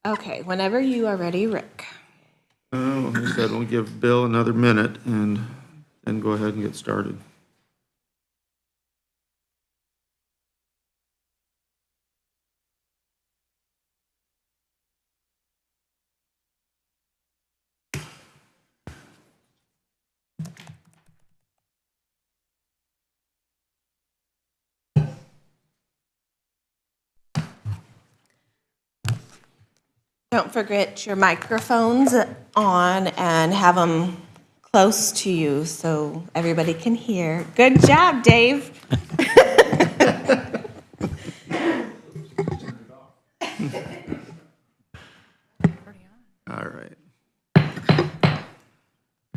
Okay, whenever you are ready, Rick. Like I said, we'll give Bill another minute and then go ahead and get started. Don't forget your microphones on and have them close to you so everybody can hear. Good job, Dave. All right.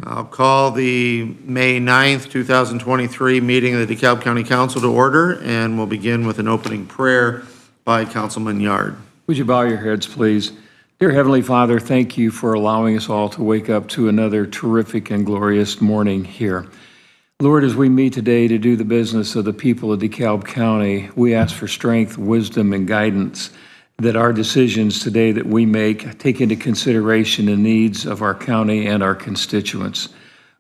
I'll call the May 9th, 2023 meeting of the DeKalb County Council to order, and we'll begin with an opening prayer by Councilman Yard. Would you bow your heads, please? Dear Heavenly Father, thank you for allowing us all to wake up to another terrific and glorious morning here. Lord, as we meet today to do the business of the people of DeKalb County, we ask for strength, wisdom, and guidance, that our decisions today that we make take into consideration the needs of our county and our constituents.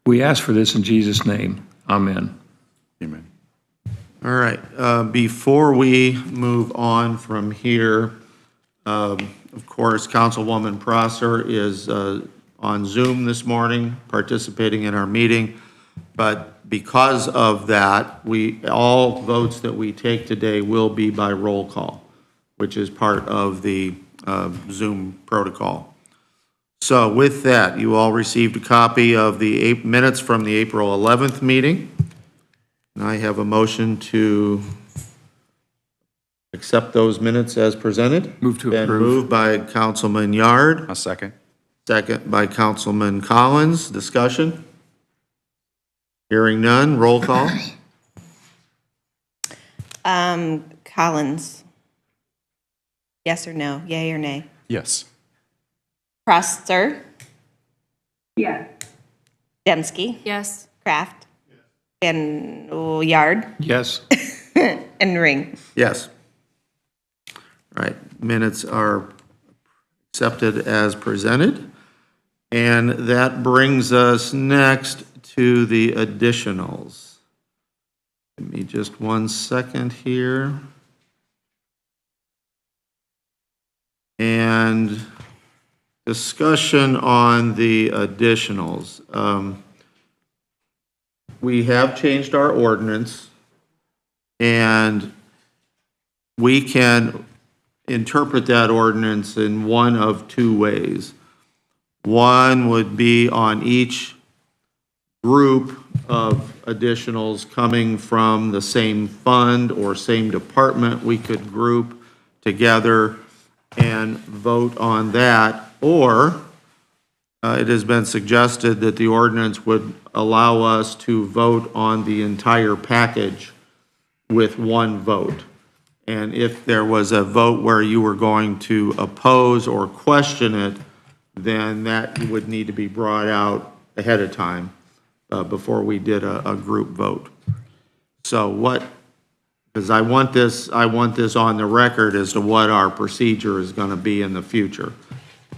We ask for this in Jesus' name. Amen. Amen. All right. Before we move on from here, of course, Councilwoman Prosser is on Zoom this morning, participating in our meeting. But because of that, all votes that we take today will be by roll call, which is part of the Zoom protocol. So with that, you all received a copy of the minutes from the April 11th meeting. And I have a motion to accept those minutes as presented. Move to Been approve. moved by Councilman Yard. A second. Second by Councilman Collins. Discussion? Hearing none. Roll call. Collins. Yes or no? Yay or nay? Yes. Prosser. Yes. Dembski. Yes. Kraft. And Yard. Yes. And Ring. Yes. All right. Minutes are accepted as presented. And that brings us next to the additionals. Give me just 1 second here. And discussion on the additionals. We have changed our ordinance, and we can interpret that ordinance in one of two ways. One would be on each group of additionals coming from the same fund or same department, we could group together and vote on that, or it has been suggested that the ordinance would allow us to vote on the entire package with one vote. And if there was a vote where you were going to oppose or question it, then that would need to be brought out ahead of time before we did a group vote. So because I want this on the record as to what our procedure is going to be in the future.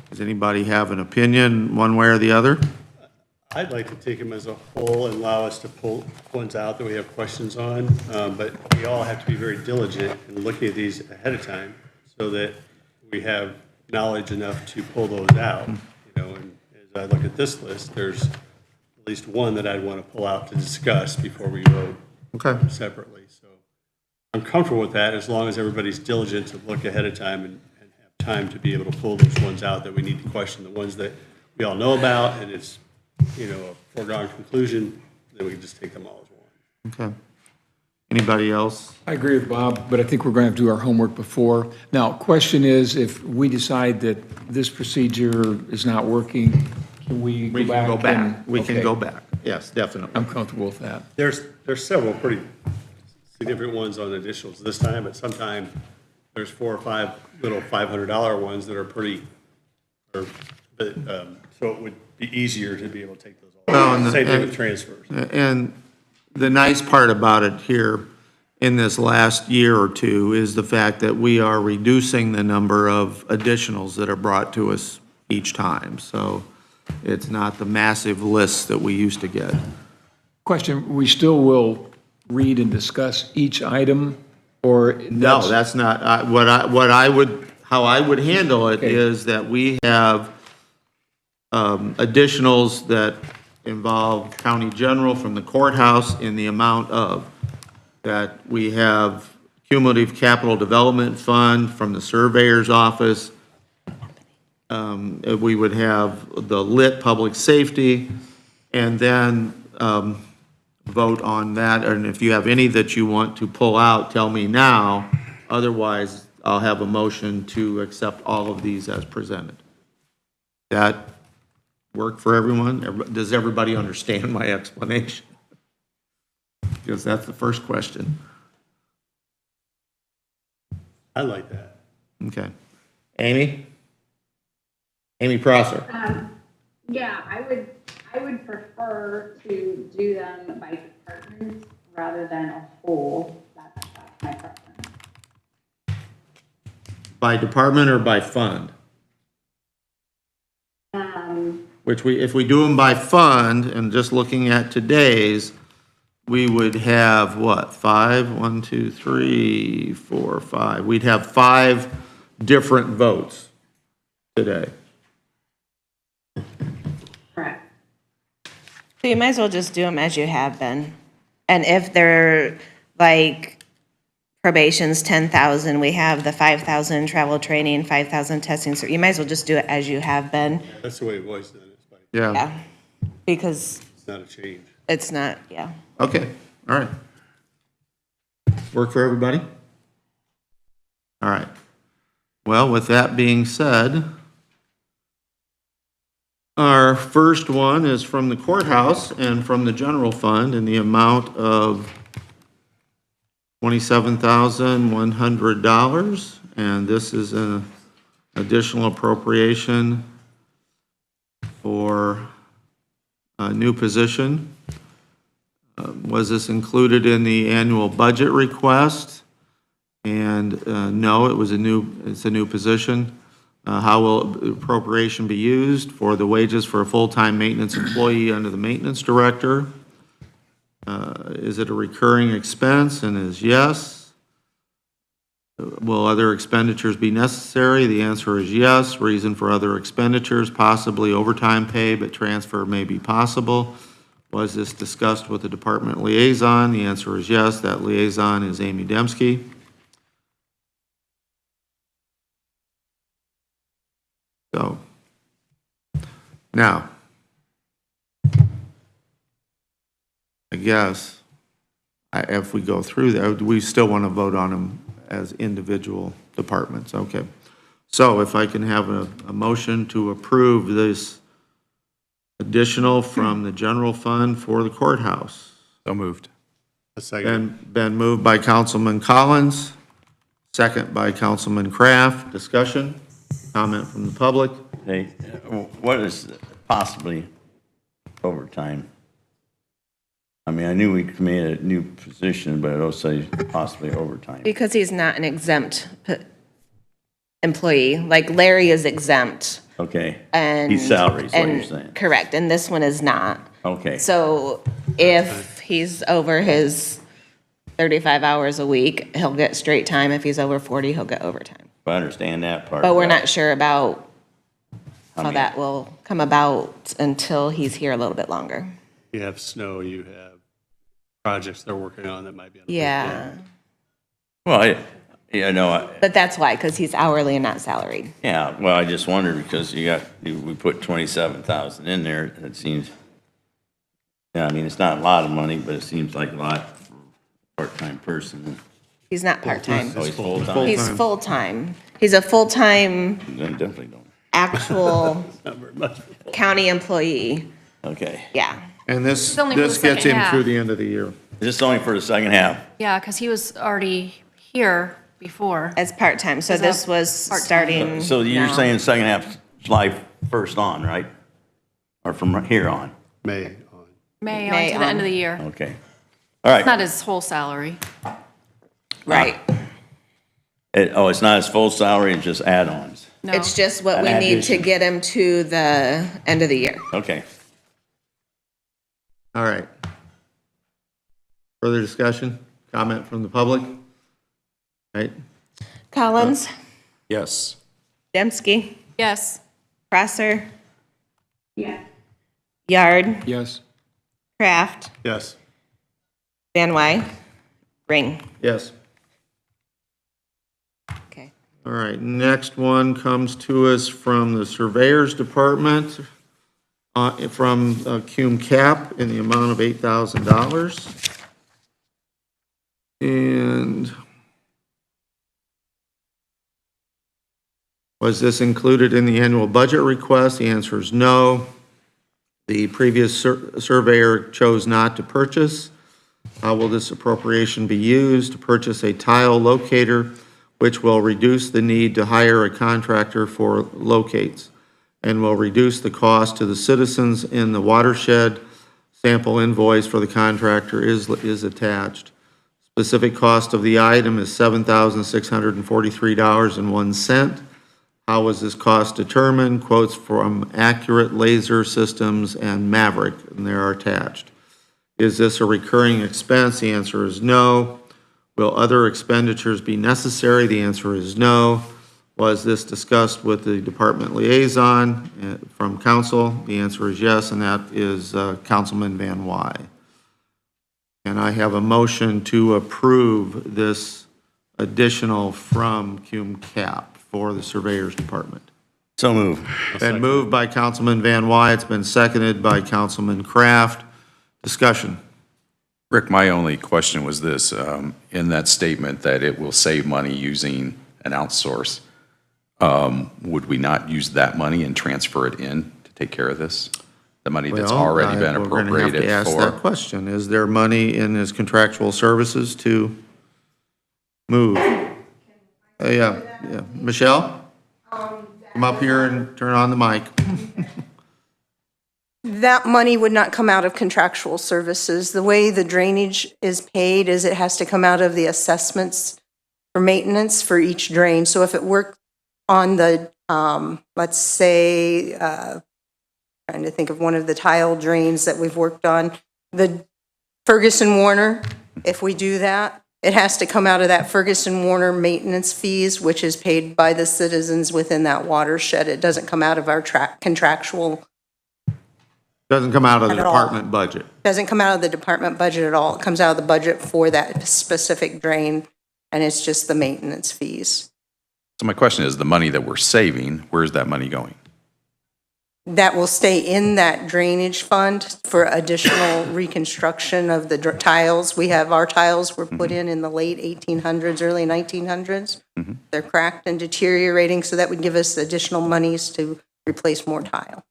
Does anybody have an opinion one way or the other? I'd like to take them as a whole and allow us to pull ones out that we have questions on, but we all have to be very diligent in looking at these ahead of time so that we have knowledge enough to pull those out. And as I look at this list, there's at least one that I'd want to pull out to discuss before we vote separately. So I'm comfortable with that as long as everybody's diligent to look ahead of time and have time to be able to pull those ones out that we need to question. The ones that we all know about and it's, a foregone conclusion, then we can just take them all as one. Okay. Anybody else? I agree with Bob, but I think we're going to have to do our homework before. Now, question is, if we decide that this procedure is not working, can we We go can back? go back. and- We can okay. go back. Yes, definitely. I'm comfortable with that. There's several pretty significant ones on additionals this time, but sometime there's 4 or 5 little $500 ones that are pretty, so it would be easier to be able to take those all. Same thing with transfers. And the nice part about it here in this last year or two is the fact that we are reducing the number of additionals that are brought to us each time. So it's not the massive lists that we used to get. Question, we still will read and discuss each item, or? No, that's not, how I would handle it Okay. is that we have additionals that involve county general from the courthouse in the amount of, that we have cumulative capital development fund from the surveyor's office. We would have the lit public safety, and then vote on that. And if you have any that you want to pull out, tell me now. Otherwise, I'll have a motion to accept all of these as presented. That work for everyone? Does everybody understand my explanation? Because that's the first question. I like that. Okay. Amy? Amy Prosser? Yeah, I would prefer to do them by department rather than a whole. That's my preference. By department or by fund? Which if we do them by fund, and just looking at today's, we would have what, 5? 1, 2, 3, 4, 5. We'd have 5 different votes today. Correct. So you might as well just do them as you have been. And if they're like probation's 10,000, we have the 5,000 travel training, 5,000 testing. So you might as well just do it as you have been. That's the way it was then. Yeah. Yeah. Because It's not a change. it's not, yeah. Okay, all right. Work for everybody? All right. Well, with that being said, our first one is from the courthouse and from the general fund in the amount of $27,100. And this is an additional appropriation for a new position. Was this included in the annual budget request? And no, it's a new position. How will the appropriation be used? For the wages for a full-time maintenance employee under the maintenance director. Is it a recurring expense? And is yes. Will other expenditures be necessary? The answer is yes. Reason for other expenditures, possibly overtime pay, but transfer may be possible. Was this discussed with the department liaison? The answer is yes. That liaison is Amy Dembski. So, now, I guess, if we go through that, we still want to vote on them as individual departments. Okay. So if I can have a motion to approve this additional from the general fund for the courthouse. So moved. A second. Been moved by Councilman Collins, second by Councilman Kraft. Discussion, comment from the public. Hey, what is possibly overtime? I mean, I knew we created a new position, but it also possibly overtime. Because he's not an exempt employee, like Larry is exempt. Okay. And He's salary is what you're and- saying. Correct, and this one is not. Okay. So if he's over his 35 hours a week, he'll get straight time. If he's over 40, he'll get overtime. I understand that part. But we're not sure about how mean- that will come about until he's here a little bit longer. You have snow, you have projects they're working on that might be on the. Yeah, Well, but that's why, because he's hourly and not salaried. yeah, well, I just wondered because we put 27,000 in there and it seems, yeah, I mean, it's not a lot of money, but it seems like a lot for a part-time person. He's not part-time. Oh, he's full-time? He's full-time. He's a full-time Then definitely don't. actual Not very much. county employee. Okay. Yeah. And this only for the gets second in half. through the end of the year. Is this only for the second half? Yeah, because he was already here before. As part-time, so As a this was part-time. starting So you're now. saying second half July 1st on, right? Or from here on? May on. May May on to the end on. of the year. Okay. All It's not right. his whole salary. Right. It's not his full salary, it's just add-ons. No. It's just what An we need to addition. get him to the end of the year. Okay. All right. Further discussion, comment from the public? Right, Collins, Yes. Dembski, Yes. Prosser, Yeah. Yard, Yes. Kraft, Yes. Van Wy, Ring. yes. Okay. All right, next one comes to us from the Surveyor's Department, from Cume Cap in the amount of $8,000. And was this included in the annual budget request? The answer is no. The previous surveyor chose not to purchase. How will this appropriation be used? To purchase a tile locator, which will reduce the need to hire a contractor for locates and will reduce the cost to the citizens in the watershed. Sample invoice for the contractor is attached. Specific cost of the item is $7,643.01. How was this cost determined? Quotes from Accurate Laser Systems and Maverick, and they are attached. Is this a recurring expense? The answer is no. Will other expenditures be necessary? The answer is no. Was this discussed with the department liaison from council? The answer is yes, and that is Councilman Van Wy. And I have a motion to approve this additional from Cume Cap for the Surveyor's Department. So move. Been moved by Councilman Van Wy. It's been seconded by Councilman Kraft. Discussion. Rick, my only question was this, in that statement that it will save money using an outsource, would we not use that money and transfer it in to take care of this? The money that's already been We're going to have to appropriated ask that for? question. Is there money in his contractual services to move? Yeah. Michelle? Come up here and turn on the mic. That money would not come out of contractual services. The way the drainage is paid is it has to come out of the assessments for maintenance for each drain. So if it worked on the, let's say, trying to think of one of the tile drains that we've worked on, the Ferguson Warner, if we do that, it has to come out of that Ferguson Warner maintenance fees, which is paid by the citizens within that watershed. It doesn't come out of our contractual. Doesn't come out of the At all. department budget. Doesn't come out of the department budget at all. It comes out of the budget for that specific drain, and it's just the maintenance fees. So my question is, the money that we're saving, where's that money going? That will stay in that drainage fund for additional reconstruction of the tiles. We have, our tiles were put in the late 1800s, early 1900s. They're cracked and deteriorating, so that would give us additional monies to replace more tile.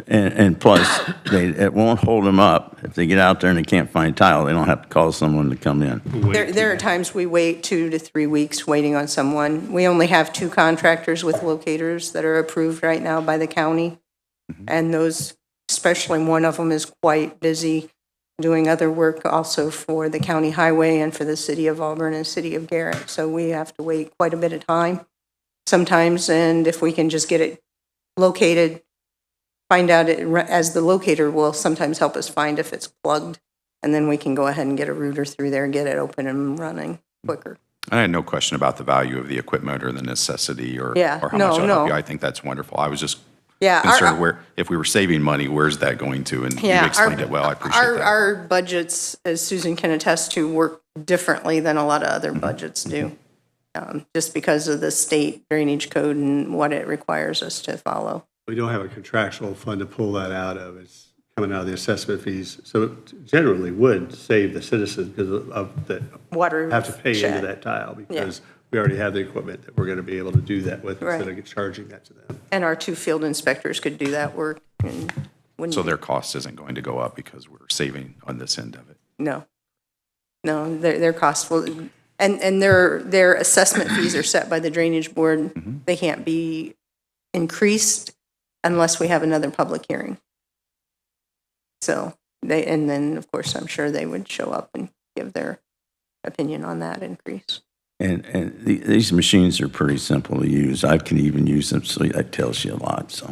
And plus, it won't hold them up. If they get out there and they can't find tile, they don't have to call someone to come in. There are times we wait 2 to 3 weeks waiting on someone. We only have 2 contractors with locators that are approved right now by the county. And those, especially one of them is quite busy doing other work also for the county highway and for the city of Auburn and city of Garrett. So we have to wait quite a bit of time sometimes. And if we can just get it located, find out it, as the locator will sometimes help us find if it's plugged. And then we can go ahead and get a router through there, get it open and running quicker. I had no question about the value of the equipment or the necessity or Yeah, how no, much it'll help you. no. I think that's wonderful. I was just Yeah, concerned where, if we were saving money, where's that going to? And you explained it well. I appreciate that. Our budgets, as Susan can attest to, work differently than a lot of other budgets do, just because of the state drainage code and what it requires us to follow. We don't have a contractual fund to pull that out of. It's coming out of the assessment fees. So it generally would save the citizens because of the, Water have to pay into shed. that tile because we already have the equipment that we're going to be able to do that with instead of charging that to them. And our 2 field inspectors could do that work and wouldn't. So their cost isn't going to go up because we're saving on this end of it. No, their costs will, and their assessment fees are set by the drainage board. They can't be increased unless we have another public hearing. So and then, of course, I'm sure they would show up and give their opinion on that increase. And these machines are pretty simple to use. I can even use them, so that tells you a lot, so.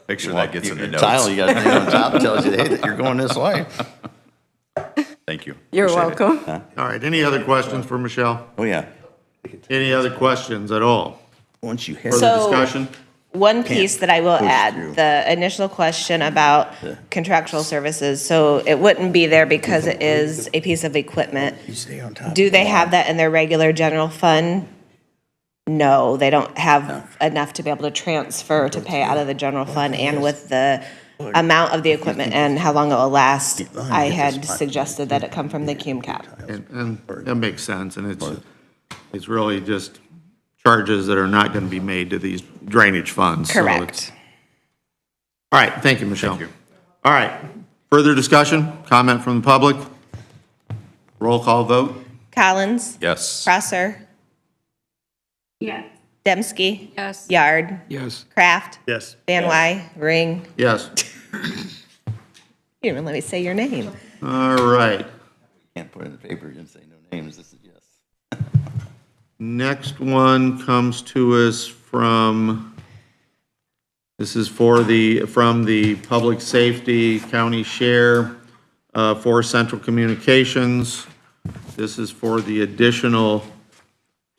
Make sure that gets in the Your tile, notes. you got a thing on top, tells you, hey, that you're going this way. Thank you. You're Appreciate it. welcome. All right, any other questions for Michelle? Oh, yeah. Any other questions at all? Once you have. Further So- discussion? One piece that I will push add, through. the initial question about contractual services, so it wouldn't be there because it is a piece of equipment. You stay on top. Do they have that in their regular general fund? No, they don't have enough to be able to transfer to pay out of the general fund, and with the amount of the equipment and how long it will last, I had suggested that it come from the cume cap. And that makes sense, and it's really just charges that are not going to be made to these drainage funds. So it's- Correct. All right, thank you, Michelle. All right, further discussion, comment from the public? Roll call vote? Collins? Yes. Prosser? Yes. Dembski? Yes. Yard? Yes. Kraft? Yes. Van Wy? Ring? Yes. You didn't even let me say your name. All right, Can't put it in the paper and say no names, this is yes. next one comes to us from, this is from the Public Safety County Share for Central Communications. This is for the additional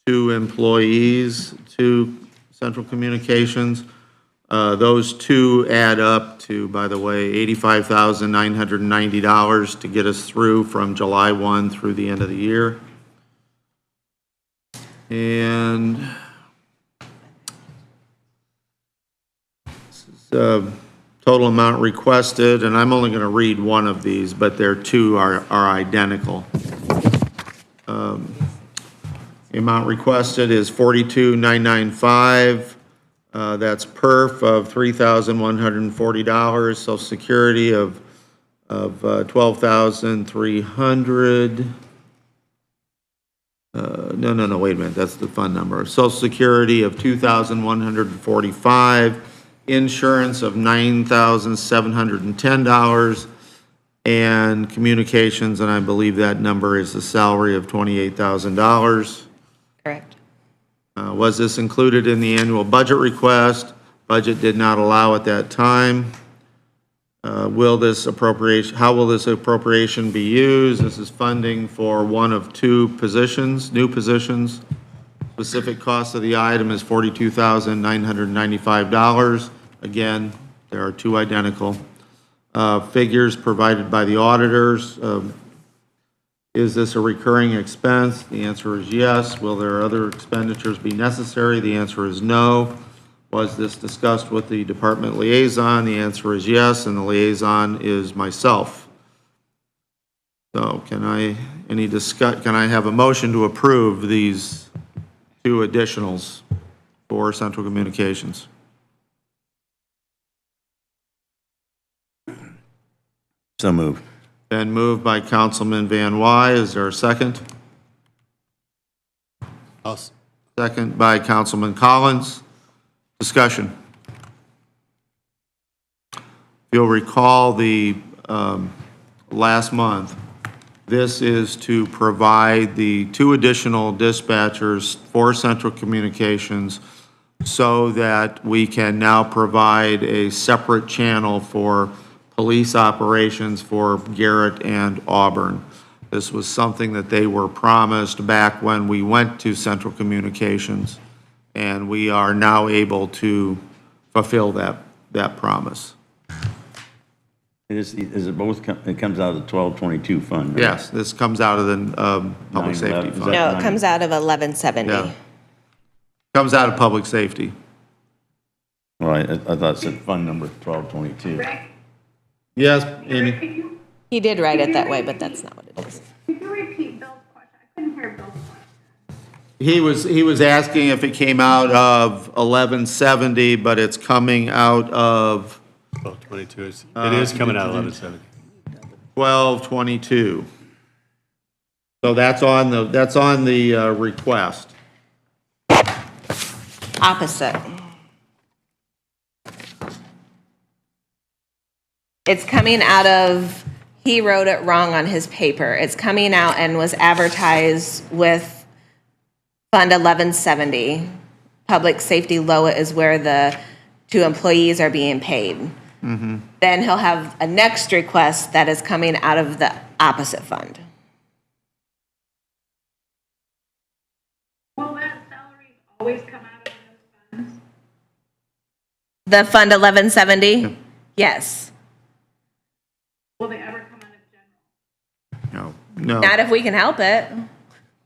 2 employees to Central Communications. Those 2 add up to, by the way, $85,990 to get us through from July 1 through the end of the year. And this is total amount requested, and I'm only going to read one of these, but their 2 are identical. The amount requested is $42,995. That's perf of $3,140, Social Security of $12,300. No, wait a minute, that's the fund number. Social Security of $2,145, insurance of $9,710, and communications, and I believe that number is the salary of $28,000. Correct. Was this included in the annual budget request? Budget did not allow at that time. How will this appropriation be used? This is funding for one of 2 positions, new positions. Specific cost of the item is $42,995. Again, there are 2 identical. Figures provided by the auditors. Is this a recurring expense? The answer is yes. Will there other expenditures be necessary? The answer is no. Was this discussed with the department liaison? The answer is yes, and the liaison is myself. So can I have a motion to approve these 2 additionals for Central Communications? So move. Been moved by Councilman Van Wy. Is there a second? Second by Councilman Collins. Discussion. If you'll recall the last month, this is to provide the 2 additional dispatchers for Central Communications so that we can now provide a separate channel for police operations for Garrett and Auburn. This was something that they were promised back when we went to Central Communications, and we are now able to fulfill that promise. Is it both, it comes out of the 1222 fund, right? Yes, this comes out of the Public 9/11, Safety is Fund. that- No, it comes out of 1170. Yeah. Comes out of Public Safety. Right, I thought it said fund number 1222. Rick, Yes, could Amy? you, He did write it that way, but that's not what it is. could you repeat Bill's question? I couldn't hear Bill's question. He was asking if it came out of 1170, but it's coming out of 1222, it is coming out 1170. 1222. So that's on the request. Opposite. It's coming out of He wrote it wrong on his paper. It's coming out and was advertised with Fund 1170. Public Safety LOA is where the 2 employees are being paid. Then he'll have a next request that is coming out of the opposite fund. Will that salary always come out of those funds? The Fund 1170? Yes. Will they ever come out of general? No. Not if we can help it.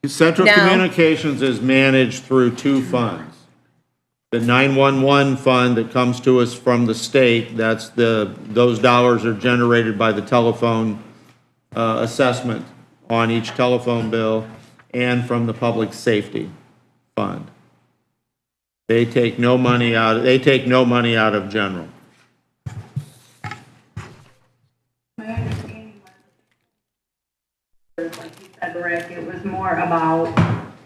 Central No. Communications is managed through 2 funds. The 911 fund that comes to us from the state, those dollars are generated by the telephone assessment on each telephone bill, and from the public safety fund. They take no money out of general. My understanding was, like you said, Rick, it was more about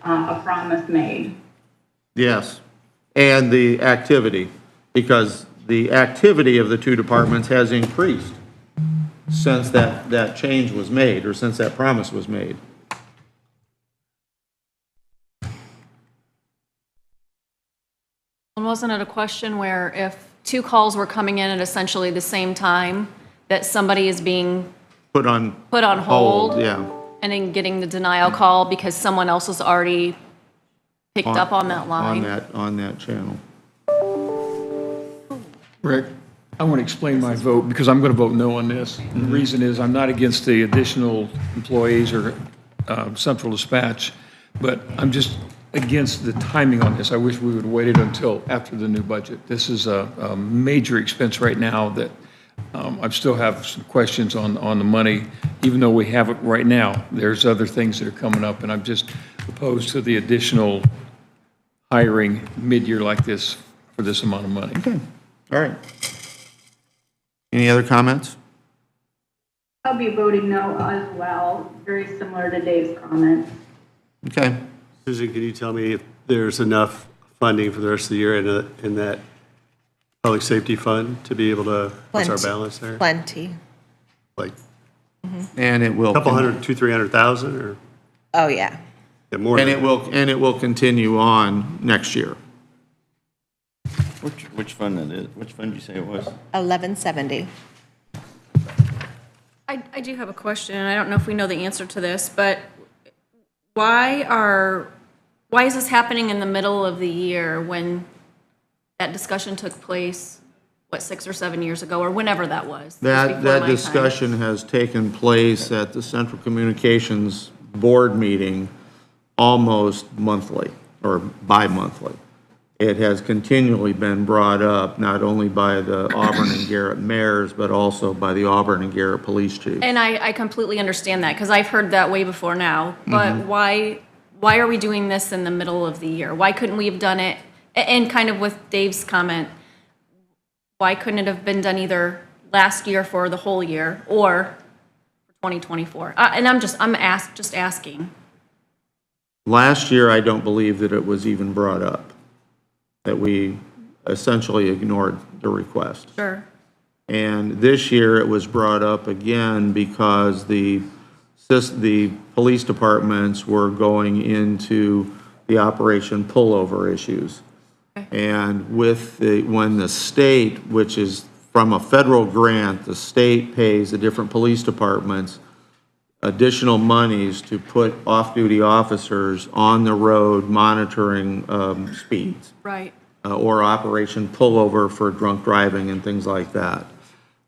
a promise made. Yes, and the activity, because the activity of the 2 departments has increased since that change was made, or since that promise was made. And wasn't it a question where if 2 calls were coming in at essentially the same time, that somebody is being Put on hold? yeah. And then getting the denial call because someone else has already picked up on that line? On that channel. Rick, I want to explain my vote because I'm going to vote no on this. And the reason is I'm not against the additional employees or central dispatch, but I'm just against the timing on this. I wish we would have waited until after the new budget. This is a major expense right now that I still have some questions on the money, even though we have it right now. There's other things that are coming up, and I'm just opposed to the additional hiring mid-year like this for this amount of money. Okay, all right. Any other comments? I'll be voting no as well, very similar to Dave's comments. Okay. Susan, can you tell me if there's enough funding for the rest of the year in that public safety fund to be able to, what's our balance there? Plenty. Like And it will. a couple hundred, 200,000-300,000 or Oh, yeah. more? And than it will continue on next year. Which fund that is? Which fund did you say it was? 1170. I do have a question, and I don't know if we know the answer to this, but why is this happening in the middle of the year when that discussion took place, 6 or 7 years ago, or whenever that was? It was That before my time. discussion has taken place at the Central Communications Board meeting almost monthly, or bi-monthly. It has continually been brought up, not only by the Auburn and Garrett mayors, but also by the Auburn and Garrett police chiefs. And I completely understand that, because I've heard that way before now. But why are we doing this in the middle of the year? Why couldn't we have done it, and kind of with Dave's comment, why couldn't it have been done either last year for the whole year, or for 2024? And I'm just asking. Last year, I don't believe that it was even brought up, that we essentially ignored the request. Sure. And this year, it was brought up again because the police departments were going into the operation pullover issues. And when the state, which is from a federal grant, the state pays the different police departments additional monies to put off-duty officers on the road monitoring speeds. Right. Or operation pullover for drunk driving and things like that.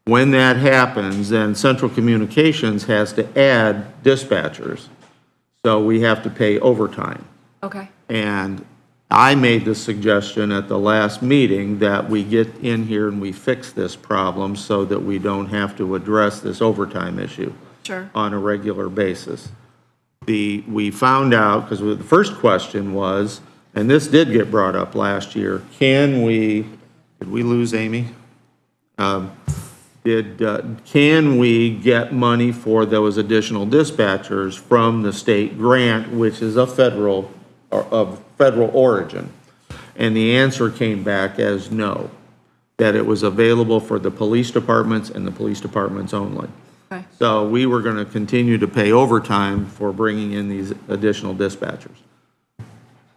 When that happens, then Central Communications has to add dispatchers. So we have to pay overtime. Okay. And I made the suggestion at the last meeting that we get in here and we fix this problem so that we don't have to address this overtime issue. Sure. On a regular basis. We found out, because the first question was, and this did get brought up last year, did we lose Amy? Can we get money for those additional dispatchers from the state grant, which is of federal origin? And the answer came back as no, that it was available for the police departments and the police departments only. Okay. So we were going to continue to pay overtime for bringing in these additional dispatchers.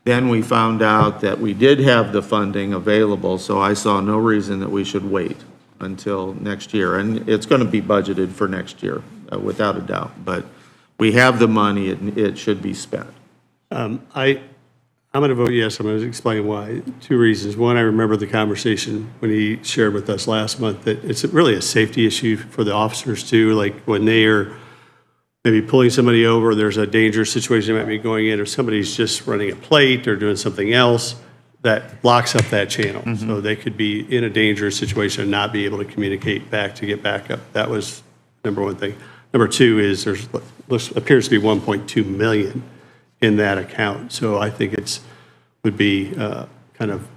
Then we found out that we did have the funding available, so I saw no reason that we should wait until next year. And it's going to be budgeted for next year, without a doubt. But we have the money, it should be spent. I'm going to vote yes. I'm going to explain why. Two reasons. One, I remember the conversation when he shared with us last month that it's really a safety issue for the officers too. Like when they are maybe pulling somebody over, there's a dangerous situation they might be going in, or somebody's just running a plate or doing something else that locks up that channel. So they could be in a dangerous situation and not be able to communicate back to get back up. That was number one thing. Number two is there's appears to be 1.2 million in that account. So I think would be kind of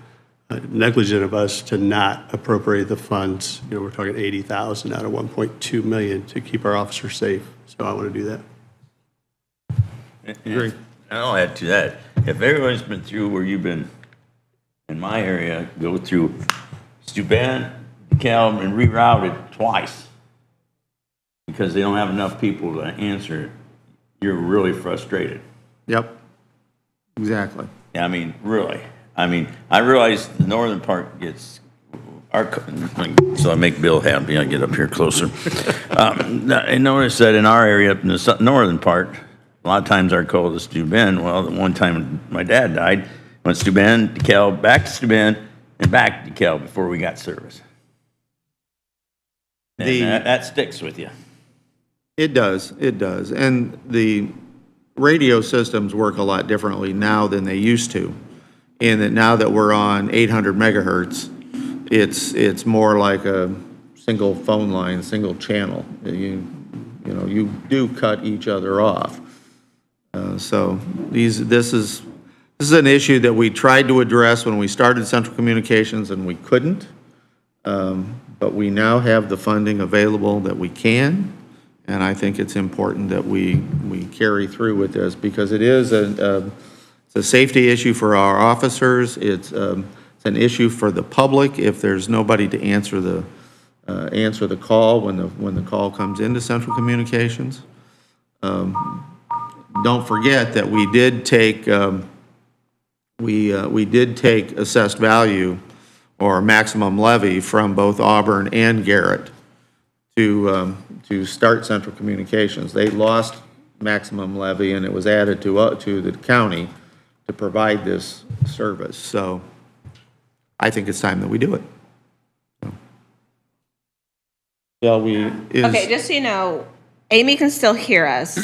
negligent of us to not appropriate the funds. You know, we're talking 80,000 out of 1.2 million to keep our officers safe. So I want to do that. Agree. I'll add to that. If everyone's been through where you've been in my area, go through Steuben, DeKalb, and reroute it twice because they don't have enough people to answer it, you're really frustrated. Yep, exactly. Yeah, I mean, really. I mean, I realize the northern part gets, so I make Bill happy, I get up here closer. I noticed that in our area, up in the northern part, a lot of times our call is Steuben. Well, the one time my dad died, went Steuben, DeKalb, back to Steuben, and back to DeKalb before we got service. And that sticks with you. It does. And the radio systems work a lot differently now than they used to. In that now that we're on 800 megahertz, it's more like a single phone line, single channel. You do cut each other off. So this is an issue that we tried to address when we started Central Communications and we couldn't. But we now have the funding available that we can. And I think it's important that we carry through with this because it is it's a safety issue for our officers. It's an issue for the public if there's nobody to answer the call when the call comes into Central Communications. Don't forget that we did take assessed value or maximum levy from both Auburn and Garrett to start Central Communications. They lost maximum levy and it was added to the county to provide this service. So I think it's time that we do it. Okay, just so you know, Amy can still hear us.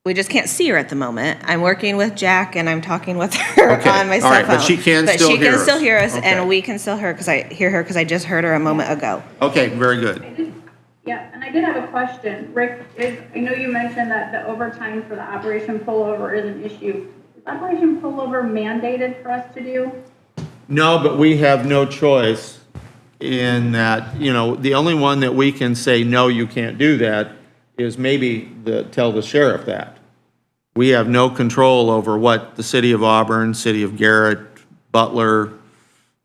We just can't see her at the moment. I'm working with Jack and I'm talking with her Okay. on my All cell right, phone. but she can still hear us. still hear us Okay. and we can still hear her because I just heard her a moment ago. Okay, very good. Yeah, and I did have a question. Rick, I know you mentioned that the overtime for the Operation Pullover is an issue. Is Operation Pullover mandated for us to do? No, but we have no choice in that, the only one that we can say, no, you can't do that is maybe tell the sheriff that. We have no control over what the city of Auburn, city of Garrett, Butler,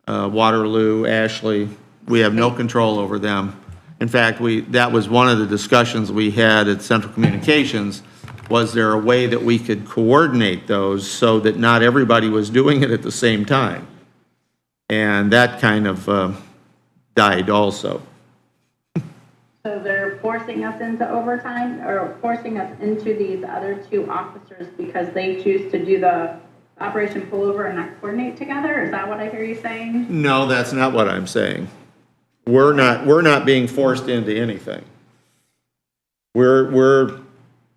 Waterloo, Ashley, we have no control over them. In fact, that was one of the discussions we had at Central Communications. Was there a way that we could coordinate those so that not everybody was doing it at the same time? And that kind of died also. So they're forcing us into overtime or forcing us into these other two officers because they choose to do the Operation Pullover and not coordinate together? Is that what I hear you saying? No, that's not what I'm saying. We're not being forced into anything. We're,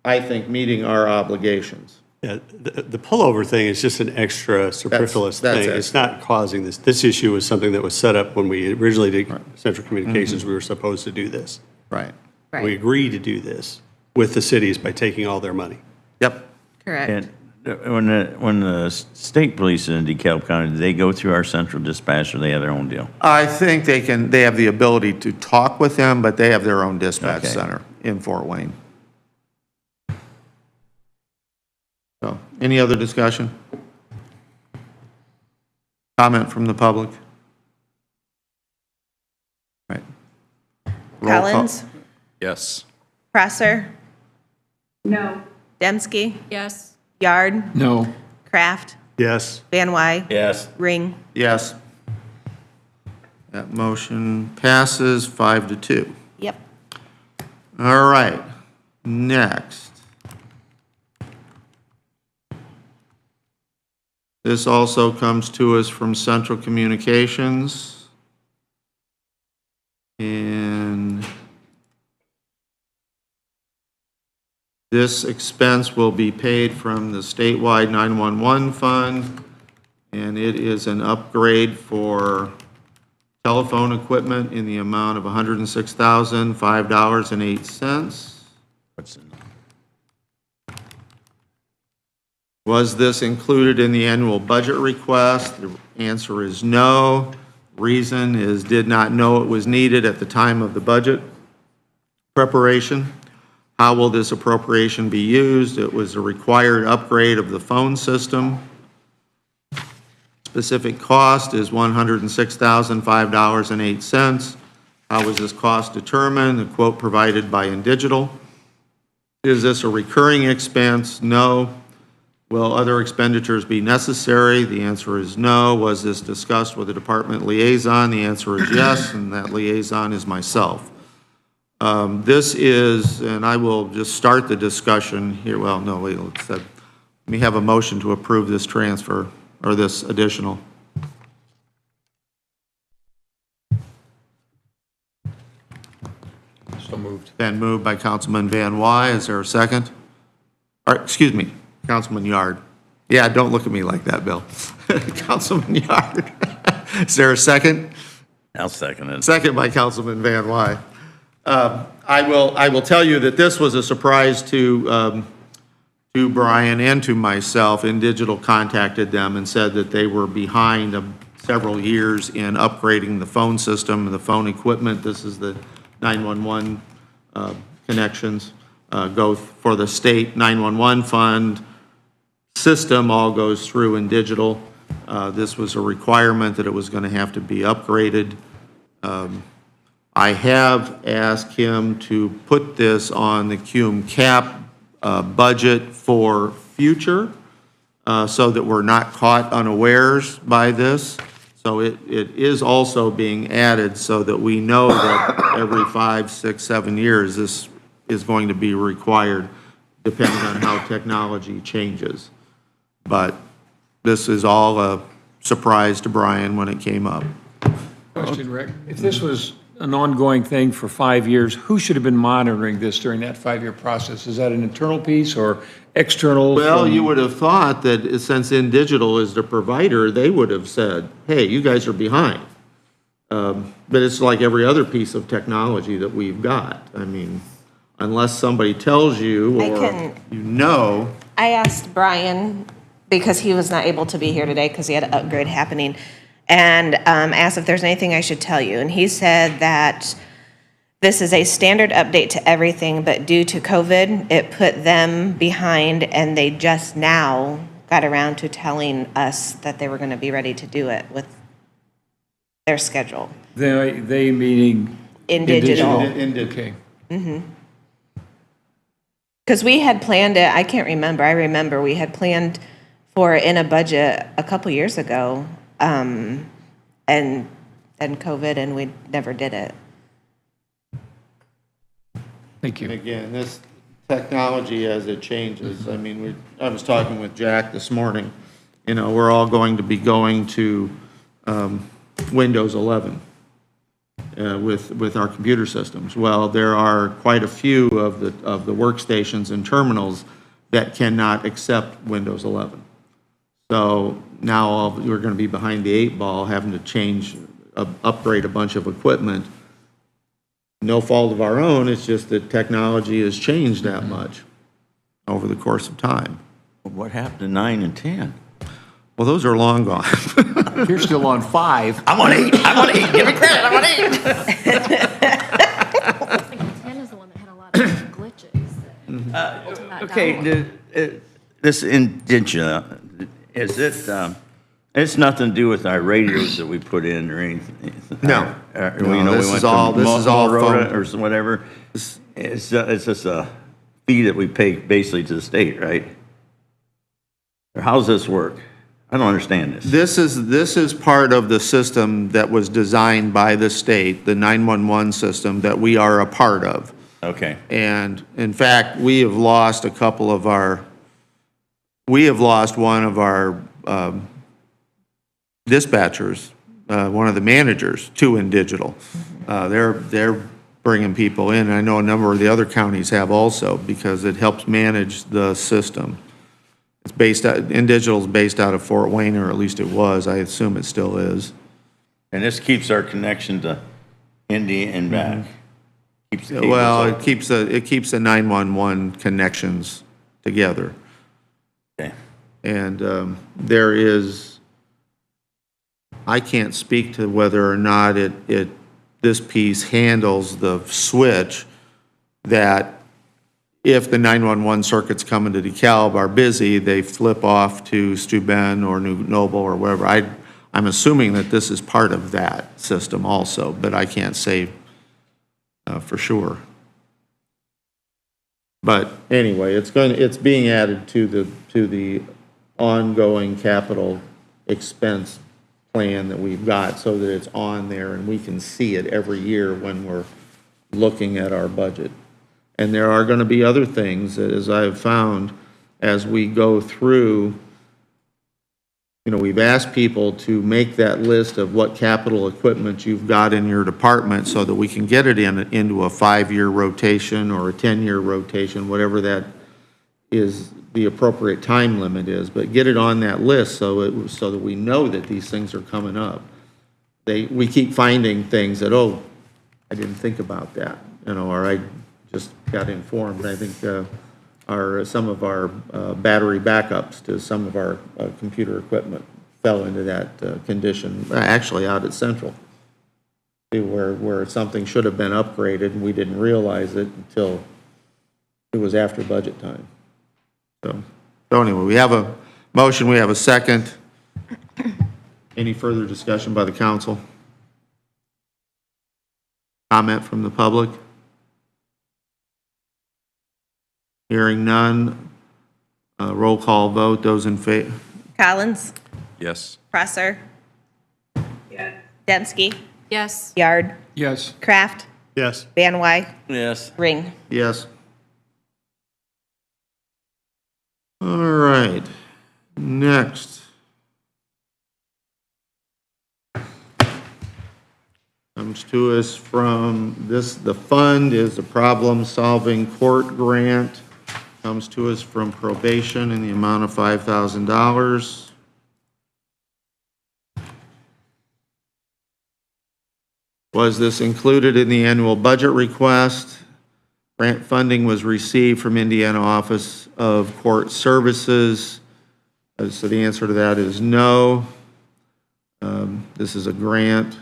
I think, meeting our obligations. Yeah, the pullover thing is just an extra superfluous That's thing. it. It's not causing this. This issue was something that was set up when we originally did Central Communications. We were supposed to do this. Right. We agreed to do this with the cities by taking all their money. Yep. Correct. And when the state police in DeKalb County, do they go through our central dispatch or they have their own deal? I think they have the ability to talk with them, but they have their own dispatch Okay. center in Fort Wayne. So, any other discussion? Comment from the public? Right. Roll call. Collins, Yes. Prosser, No. Dembski, Yes. Yard, No. Kraft, Yes. Van Wy, Yes. Ring. Yes. That motion passes 5-2. Yep. All right, next. This also comes to us from Central Communications. And this expense will be paid from the statewide 911 fund, and it is an upgrade for telephone equipment in the amount of $106,005.08. What's in? Was this included in the annual budget request? The answer is no. Reason is did not know it was needed at the time of the budget preparation. How will this appropriation be used? It was a required upgrade of the phone system. Specific cost is $106,005.08. How was this cost determined? The quote provided by InDigital. Is this a recurring expense? No. Will other expenditures be necessary? The answer is no. Was this discussed with the department liaison? The answer is yes, and that liaison is myself. This is, and I will just start the discussion here. Well, no, wait, let me have a motion to approve this transfer, or this additional. So moved. Been moved by Councilman Van Wy. Is there a second? Or, excuse me, Councilman Yard. Yeah, don't look at me like that, Bill. Councilman Yard. Is there a second? I'll second it. Second by Councilman Van Wy. I will tell you that this was a surprise to Brian and to myself. InDigital contacted them and said that they were behind several years in upgrading the phone system, the phone equipment. This is the 911 connections go for the state 911 fund. System all goes through InDigital. This was a requirement that it was going to have to be upgraded. I have asked him to put this on the cum cap budget for future, so that we're not caught unawares by this. So it is also being added so that we know that every 5, 6, 7 years, this is going to be required, depending on how technology changes. But this is all a surprise to Brian when it came up. Question, Rick. If this was an ongoing thing for 5 years, who should have been monitoring this during that 5-year process? Is that an internal piece or external? Well, you would have thought that since InDigital is the provider, they would have said, hey, you guys are behind. But it's like every other piece of technology that we've got. I mean, unless somebody tells you or you know. I asked Brian, because he was not able to be here today because he had an upgrade happening, and asked if there's anything I should tell you. And he said that this is a standard update to everything, but due to COVID, it put them behind, and they just now got around to telling us that they were going to be ready to do it with their schedule. They meaning? InDigital. Okay. Because we had planned it, I can't remember, I remember we had planned for it in a budget a couple years ago, and then COVID, and we never did it. Thank you. Again, this technology as it changes, I mean, I was talking with Jack this morning, you know, we're all going to be going to Windows 11 with our computer systems. Well, there are quite a few of the workstations and terminals that cannot accept Windows 11. So now we're going to be behind the 8 ball, having to upgrade a bunch of equipment. No fault of our own, it's just that technology has changed that much over the course of time. What happened to 9 and 10? Well, those are long gone. You're still on 5. I'm on 8. I'm on 8. Give me credit. I'm on 8. I think 10 is the one that had a lot of glitches. Okay, this InDigital, is it, it's nothing to do with our radios that we put in or anything? No. You No, know, this we went is all to phone. Motorola or whatever. it's just a fee that we pay basically to the state, right? Or how's this work? I don't understand this. This is part of the system that was designed by the state, the 911 system that we are a part of. Okay, And in fact, we have lost one of our dispatchers, one of the managers to InDigital. They're bringing people in. I know a number of the other counties have also, because it helps manage the system. It's InDigital is based out of Fort Wayne, or at least it was. I assume it still is. and this keeps our connection to Indy and back. Keeps the cables Well, open. it keeps the 911 connections together. Okay. And there is, I can't speak to whether or not this piece handles the switch that if the 911 circuits coming to DeKalb are busy, they flip off to Steuben or New Noble or wherever. I'm assuming that this is part of that system also, but I can't say for sure. But anyway, it's being added to the ongoing capital expense plan that we've got, so that it's on there and we can see it every year when we're looking at our budget. And there are going to be other things, as I've found, as we go through. We've asked people to make that list of what capital equipment you've got in your department so that we can get it into a 5-year rotation or a 10-year rotation, whatever that is, the appropriate time limit is, but get it on that list so that we know that these things are coming up. We keep finding things that, oh, I didn't think about that, or I just got informed. I think some of our battery backups to some of our computer equipment fell into that condition, actually out at Central, where something should have been upgraded and we didn't realize it until it was after budget time. So anyway, we have a motion, we have a second. Any further discussion by the council? Comment from the public? Hearing none, roll call vote, those in favor? Collins, Yes. Presser, Yes. Dembski, Yes. Yard, Yes. Kraft, Yes. Van Wy, Yes. Ring. Yes. All right, next. Comes to us from the fund is the problem-solving court grant. Comes to us from probation in the amount of $5,000. Was this included in the annual budget request? Grant funding was received from Indiana Office of Court Services. So the answer to that is no. This is a grant.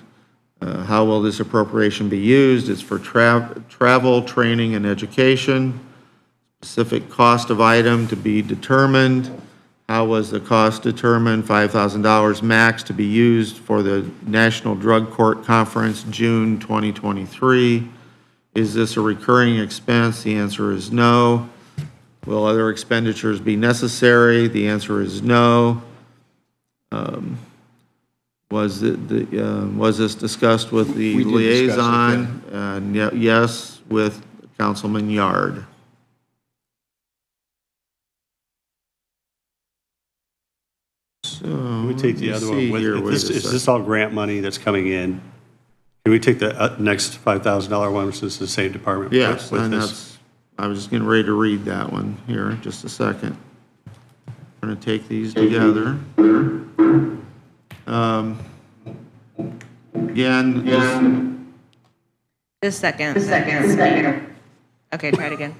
How will this appropriation be used? It's for travel, training, and education. Specific cost of item to be determined. How was the cost determined? $5,000 max to be used for the National Drug Court Conference, June 2023. Is this a recurring expense? The answer is no. Will other expenditures be necessary? The answer is no. Was this discussed with the We did discuss it, liaison? And yes, with Councilman Yard. So, Can we take the let me other one see with, here. Wait a is second. this all grant money that's coming in? Can we take the next $5,000 one, which is the same department? Yes, with and this? I was just getting ready to read that one here, just a second. I'm going to take these together. Again, Just a second. Okay, try it again.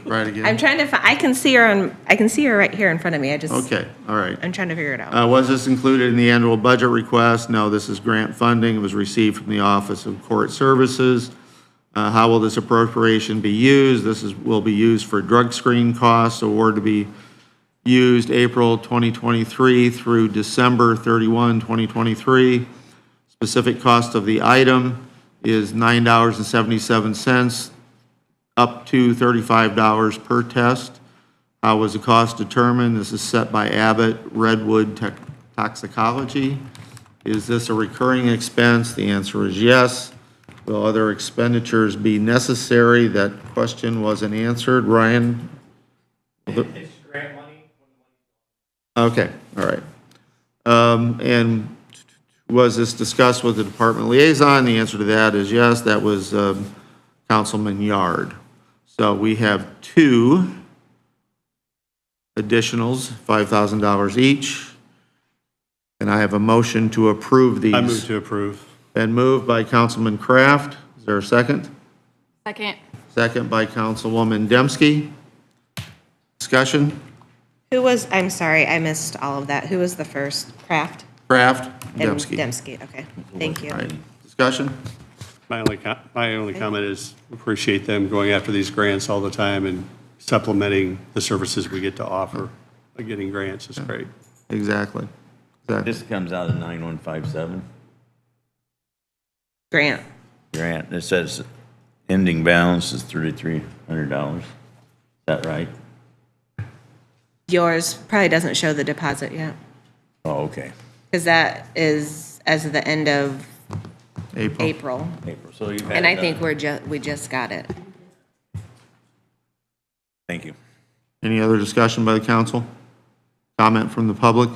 right again. I'm trying to, I can see her right here in front of me. Okay, all right. I'm trying to figure it out. Was this included in the annual budget request? No, this is grant funding. It was received from the Office of Court Services. How will this appropriation be used? Will be used for drug screen costs, award to be used April 2023 through December 31, 2023. Specific cost of the item is $9.77. up to $35 per test. How was the cost determined? This is set by Abbott Redwood Toxicology. Is this a recurring expense? The answer is yes. Will other expenditures be necessary? That question wasn't answered. Ryan? It's grant money. Okay, all right. And was this discussed with the department liaison? The answer to that is yes. That was Councilman Yard. So we have two additionals, $5,000 each. And I have a motion to approve these. I move to approve. Been moved by Councilman Kraft. Is there a second? Second. Second by Councilwoman Dembski. Discussion? Who was, I'm sorry, I missed all of that. Who was the first? Kraft? Kraft, And Dembski. Dembski, okay. Thank you. All right. Discussion? My only comment is appreciate them going after these grants all the time and supplementing the services we get to offer by getting grants is great. Exactly. Exactly. This comes out of 9157 Grant. grant. It says ending balance is $3,300. Is that right? Yours probably doesn't show the deposit yet, Oh, okay. because that is as of the end of April. April. April. So you've had And I it think done. we just got it. Thank you. Any other discussion by the council? Comment from the public?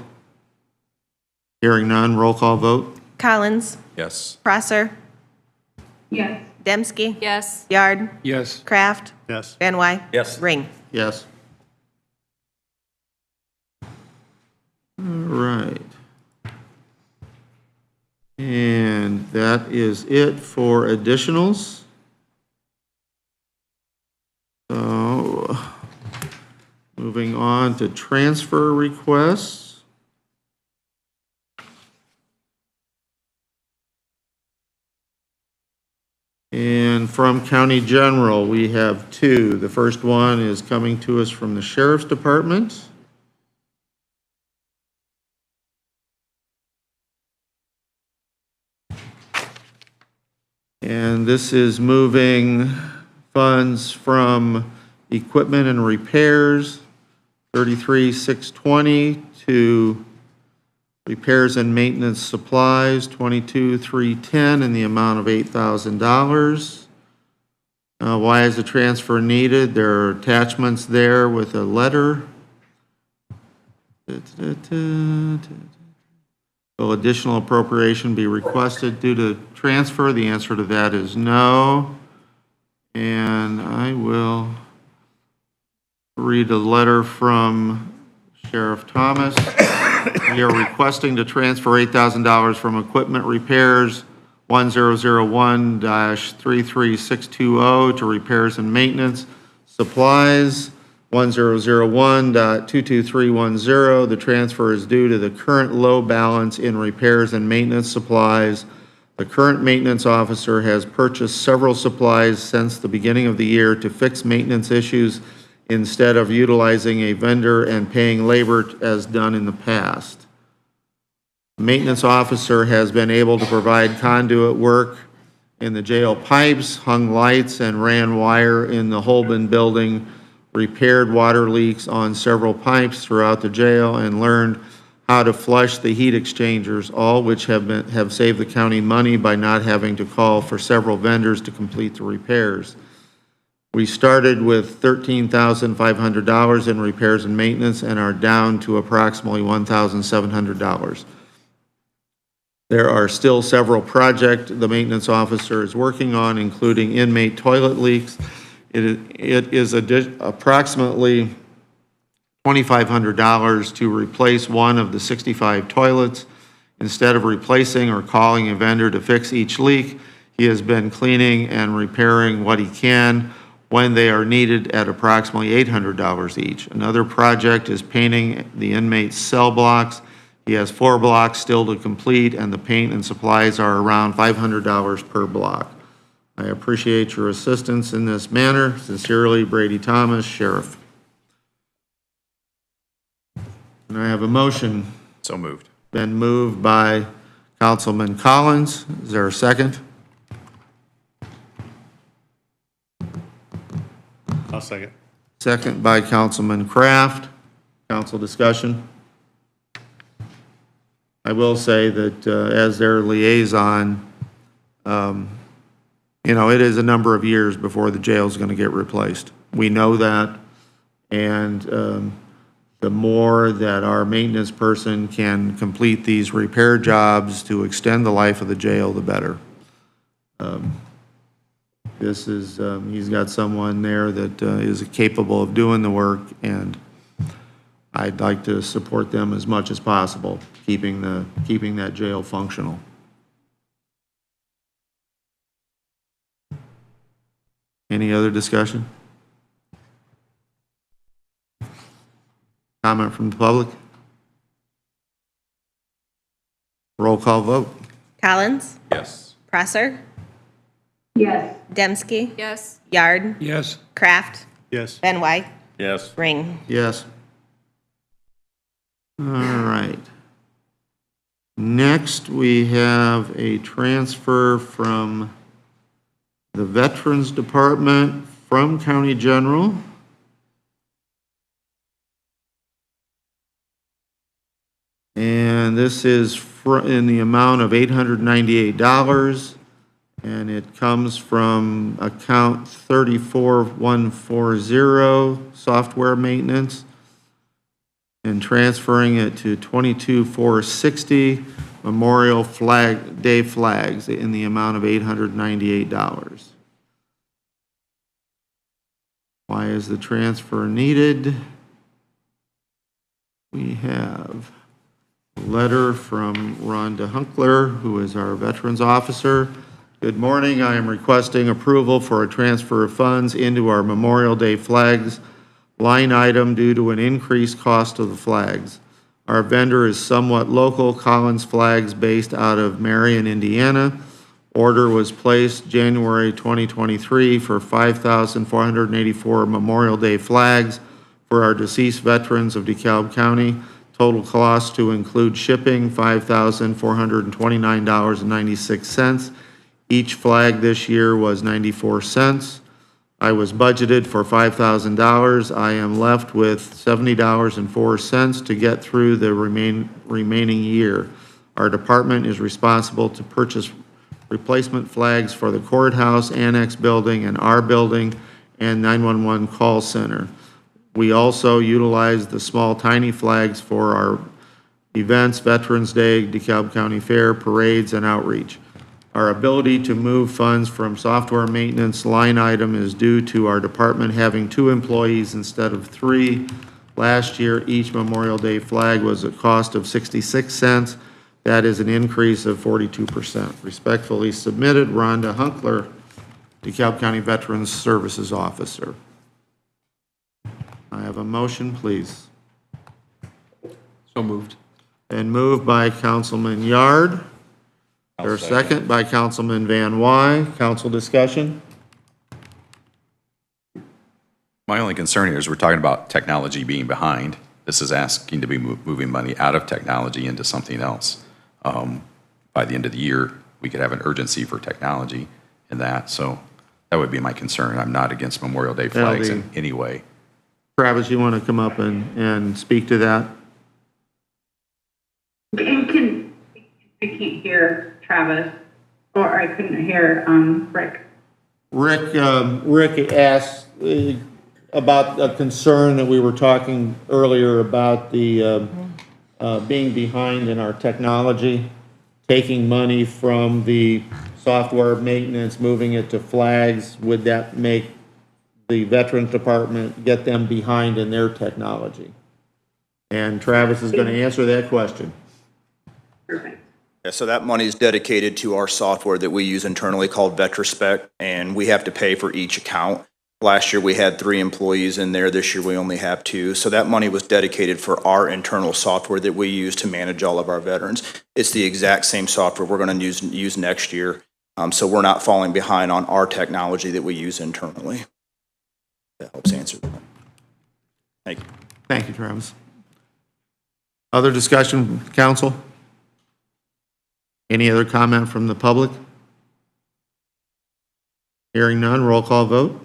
Hearing none, roll call vote. Collins, Yes. Prosser, Yes. Dembski, Yes. Yard, Yes. Kraft, Yes. Van Wy. Yes. Ring. Yes. All right. And that is it for additionals. So, moving on to transfer requests. And from County General, we have two. The first one is coming to us from the Sheriff's Department. And this is moving funds from equipment and repairs, 33,620, to repairs and maintenance supplies, 22,310, in the amount of $8,000. Why is the transfer needed? There are attachments there with a letter. Will additional appropriation be requested due to transfer? The answer to that is no. And I will read a letter from Sheriff Thomas. We are requesting to transfer $8,000 from equipment repairs 1001-33620 to repairs and maintenance supplies 1001.22310. The transfer is due to the current low balance in repairs and maintenance supplies. The current maintenance officer has purchased several supplies since the beginning of the year to fix maintenance issues instead of utilizing a vendor and paying labor as done in the past. Maintenance officer has been able to provide conduit work in the jail pipes, hung lights, and ran wire in the Holben building, repaired water leaks on several pipes throughout the jail, and learned how to flush the heat exchangers, all which have saved the county money by not having to call for several vendors to complete the repairs. We started with $13,500 in repairs and maintenance and are down to approximately $1,700. There are still several projects the maintenance officer is working on, including inmate toilet leaks. It is approximately $2,500 to replace one of the 65 toilets. Instead of replacing or calling a vendor to fix each leak, he has been cleaning and repairing what he can when they are needed at approximately $800 each. Another project is painting the inmate's cell blocks. He has 4 blocks still to complete, and the paint and supplies are around $500 per block. I appreciate your assistance in this manner. Sincerely, Brady Thomas, Sheriff. And I have a motion. So moved. Been moved by Councilman Collins. Is there a second? I'll second. Second by Councilman Kraft. Council discussion. I will say that as their liaison, it is a number of years before the jail is going to get replaced. We know that, and the more that our maintenance person can complete these repair jobs to extend the life of the jail, the better. He's got someone there that is capable of doing the work, and I'd like to support them as much as possible, keeping that jail functional. Any other discussion? Comment from the public? Roll call vote. Collins? Yes. Presser? Yes. Dembski? Yes. Yard? Yes. Kraft? Yes. Ben White? Yes. Ring. Yes. All right. Next, we have a transfer from the Veterans Department from County General. And this is in the amount of $898, and it comes from account 34140, software maintenance, and transferring it to 22460, Memorial Flag Day flags, in the amount of $898. Why is the transfer needed? We have a letter from Rhonda Hunkler, who is our Veterans Officer. Good morning. I am requesting approval for a transfer of funds into our Memorial Day flags line item due to an increased cost of the flags. Our vendor is somewhat local, Collins Flags, based out of Marion, Indiana. Order was placed January 2023 for 5,484 Memorial Day flags for our deceased veterans of DeKalb County. Total cost to include shipping, $5,429.96. Each flag this year was 94 cents. I was budgeted for $5,000. I am left with $70.04 to get through the remaining year. Our department is responsible to purchase replacement flags for the courthouse, annex building, and our building, and 911 call center. We also utilize the small, tiny flags for our events, Veterans Day, DeKalb County Fair, parades, and outreach. Our ability to move funds from software maintenance line item is due to our department having 2 employees instead of 3. Last year, each Memorial Day flag was a cost of 66 cents. That is an increase of 42%. Respectfully submitted, Rhonda Hunkler, DeKalb County Veterans Services Officer. I have a motion, please. So moved. And moved by Councilman Yard. There's a second by Councilman Van Wy. Council discussion? My only concern here is we're talking about technology being behind. This is asking to be moving money out of technology into something else. By the end of the year, we could have an urgency for technology in that. So that would be my concern. I'm not against Memorial Day flags in any way. Travis, you want to come up and speak to that? I can't hear Travis, or I couldn't hear Rick. Rick asked about a concern that we were talking earlier about the being behind in our technology, taking money from the software maintenance, moving it to flags. Would that make the Veterans Department get them behind in their technology? And Travis is going to answer that question. Perfect. Yeah, so that money is dedicated to our software that we use internally called VetraSpec, and we have to pay for each account. Last year, we had 3 employees in there. This year, we only have 2. So that money was dedicated for our internal software that we use to manage all of our veterans. It's the exact same software we're going to use next year. So we're not falling behind on our technology that we use internally. That helps answer that. Thank you. Thank you, Travis. Other discussion, council? Any other comment from the public? Hearing none, roll call vote.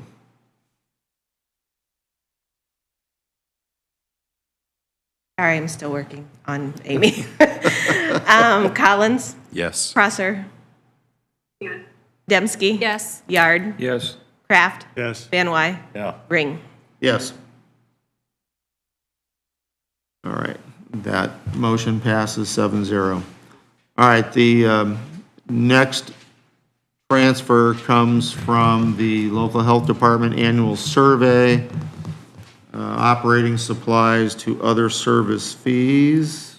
Sorry, I'm still working on Amy. Collins, Yes. Prosser, Yes. Dembski. Yes. Yard, Yes. Kraft, Yes. Van Wy, Yeah. Ring. Yes. All right, that motion passes 7-0. All right, the next transfer comes from the local health department annual survey, operating supplies to other service fees.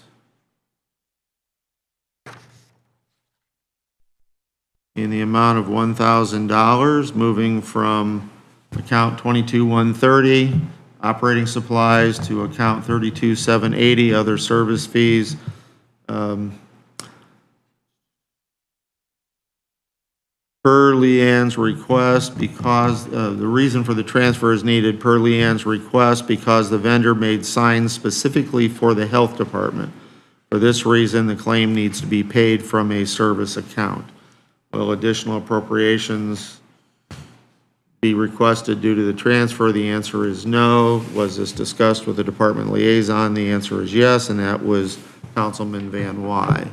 In the amount of $1,000, moving from account 22,130, operating supplies, to account 32,780, other service fees. Per Leanne's request, because, the reason for the transfer is needed per Leanne's request because the vendor made signs specifically for the health department. For this reason, the claim needs to be paid from a service account. Will additional appropriations be requested due to the transfer? The answer is no. Was this discussed with the department liaison? The answer is yes, and that was Councilman Van Wy.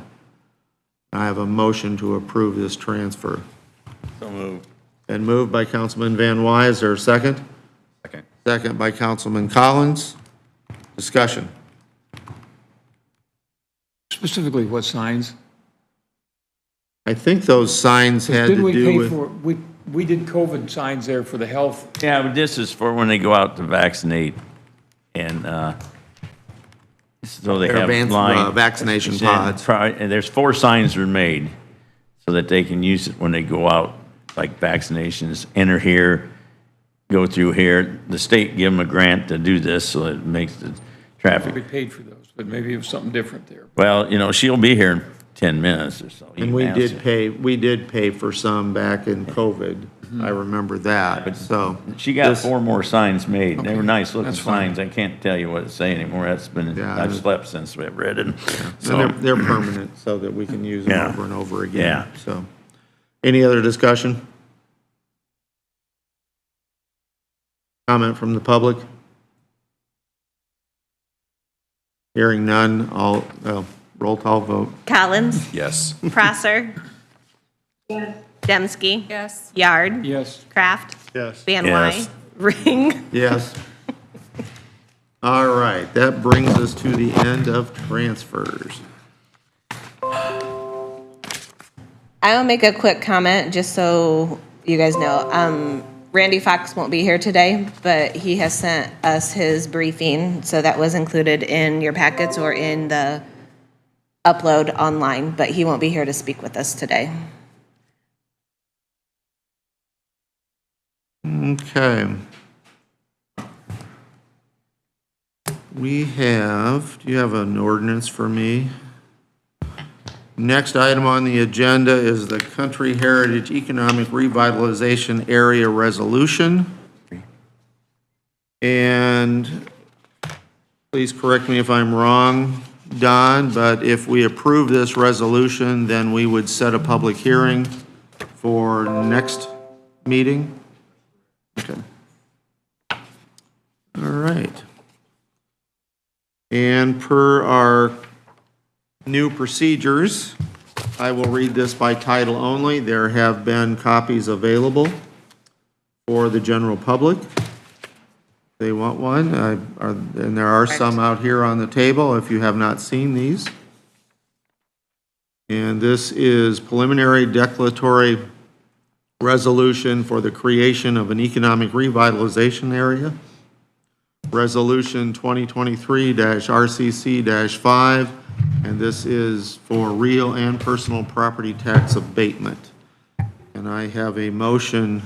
I have a motion to approve this transfer. So moved. And moved by Councilman Van Wy. Is there a second? Second. Second by Councilman Collins. Discussion. Specifically, what signs? I think those signs had Didn't to we do pay with, for, we did COVID signs there for the health. Yeah, but this is for when they go out to vaccinate and, so they have line. vaccination pods. And there's 4 signs that are made so that they can use it when they go out, like vaccinations, enter here, go through here. The state give them a grant to do this, so it makes the We traffic. paid for those, but maybe it was something different there. Well, you know, she'll be here in 10 minutes or so. You And we can did ask her. pay for some back in COVID. I remember that, so. She got this- 4 more signs made. They were Okay, nice looking that's fine. signs. I can't tell you what to say anymore. That's been, Yeah, I've slept since we've read it. And So, they're permanent, so that we can use them Yeah. over and over again. Yeah. So, any other discussion? Comment from the public? Hearing none, roll call vote. Collins, Yes. Prosser, Yes. Dembski. Yes. Yard, Yes. Kraft, Yes. Van Wy, Yes. Ring. Yes. All right, that brings us to the end of transfers. I will make a quick comment, just so you guys know. Randy Fox won't be here today, but he has sent us his briefing, so that was included in your packets or in the upload online, but he won't be here to speak with us today. Okay. We have, do you have an ordinance for me? Next item on the agenda is the Country Heritage Economic Revitalization Area Resolution. And please correct me if I'm wrong, Don, but if we approve this resolution, then we would set a public hearing for next meeting? Okay. All right. And per our new procedures, I will read this by title only. There have been copies available for the general public. They want one, and there are some out here on the table if you have not seen these. And this is preliminary declaratory resolution for the creation of an economic revitalization area. Resolution 2023-RCC-5, and this is for real and personal property tax abatement. And I have a motion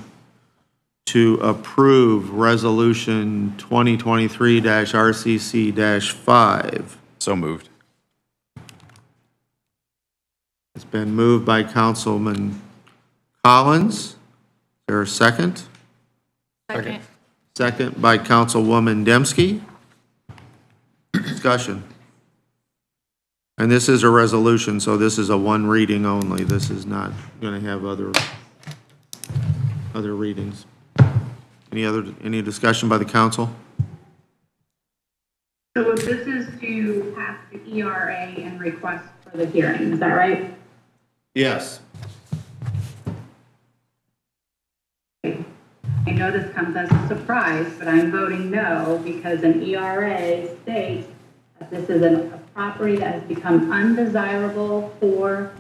to approve Resolution 2023-RCC-5. So moved. It's been moved by Councilman Collins. Is there a second? Second. Second by Councilwoman Dembski. Discussion. And this is a resolution, so this is a one reading only. This is not going to have other readings. Any discussion by the council? So this is to pass the ERA and request for the hearing, is that right? Yes. I know this comes as a surprise, but I'm voting no because an ERA states that this is a property that has become undesirable for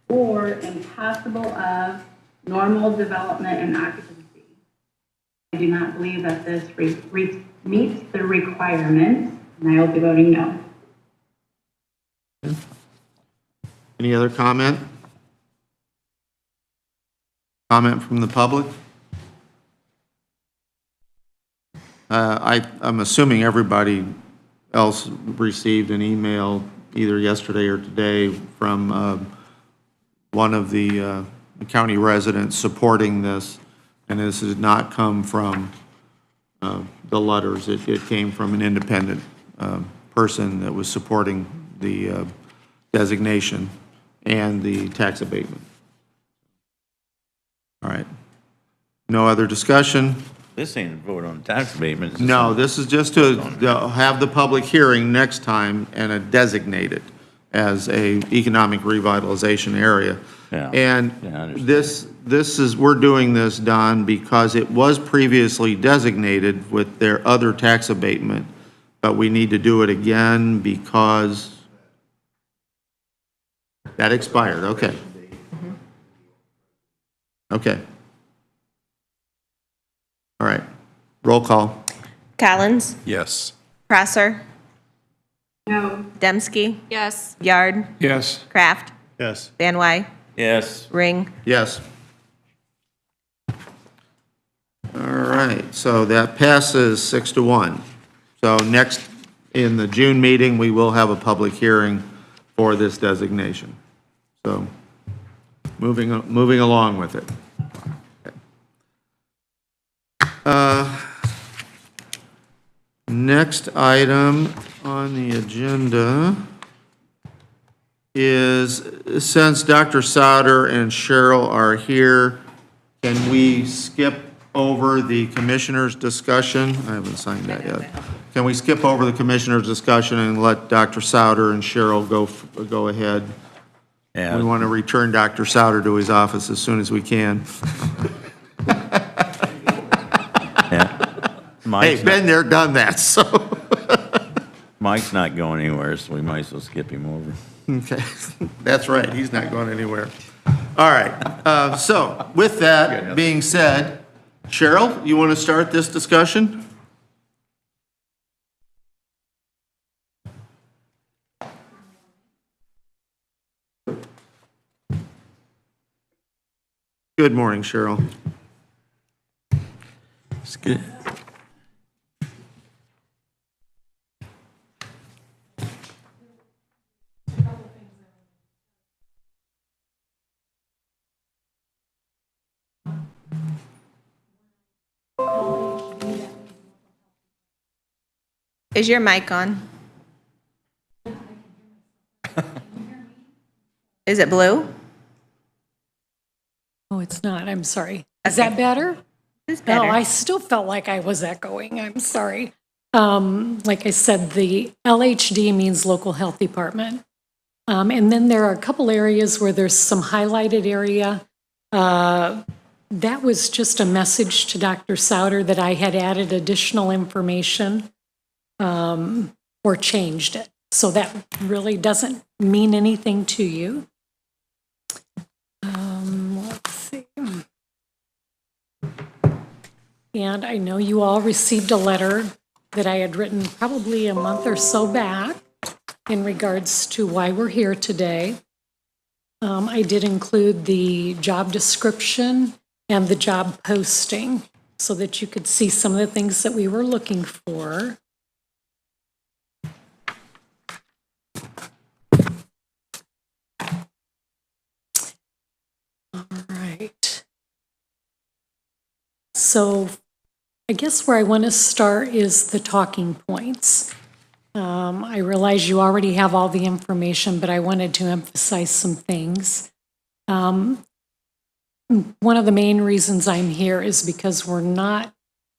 or impossible of normal development and occupancy. I do not believe that this meets the requirements, and I will be voting no. Any other comment? Comment from the public? I'm assuming everybody else received an email either yesterday or today from one of the county residents supporting this, and this did not come from the letters. It came from an independent person that was supporting the designation and the tax abatement. All right. No other discussion? This ain't a vote on tax abatement. No, this is just to have the public hearing next time and designate it as a economic revitalization area. Yeah. And Yeah, I understand. this is, we're doing this, Don, because it was previously designated with their other tax abatement, but we need to do it again because that expired, okay. Okay. All right, roll call. Collins, Yes. Prosser, No. Dembski, Yes. Yard, Yes. Kraft, Yes. Van Wy, Yes. Ring. Yes. All right, so that passes 6-1. So next, in the June meeting, we will have a public hearing for this designation. So moving along with it. Next item on the agenda is, since Dr. Sauter and Cheryl are here, can we skip over the commissioner's discussion? I haven't signed that yet. Can we skip over the commissioner's discussion and let Dr. Sauter and Cheryl go ahead? Yeah. We want to return Dr. Sauter to his office as soon as we can. Hey, Mike's been there, done that, so. Mike's not going anywhere, so we might as well skip him over. Okay, that's right, he's not going anywhere. All right, so with that being said, Cheryl, you want to start this discussion? Good morning, Cheryl. It's good. Is your mic on? Is it blue? Oh, it's not. I'm sorry. Is that better? It's better. No, I still felt like I was echoing. I'm sorry. Like I said, the LHD means local health department. And then there are a couple areas where there's some highlighted area. That was just a message to Dr. Sauter that I had added additional information or changed it. So that really doesn't mean anything to you. Let's see. And I know you all received a letter that I had written probably a month or so back in regards to why we're here today. I did include the job description and the job posting so that you could see some of the things that we were looking for. All right. So I guess where I want to start is the talking points. I realize you already have all the information, but I wanted to emphasize some things. One of the main reasons I'm here is because we're not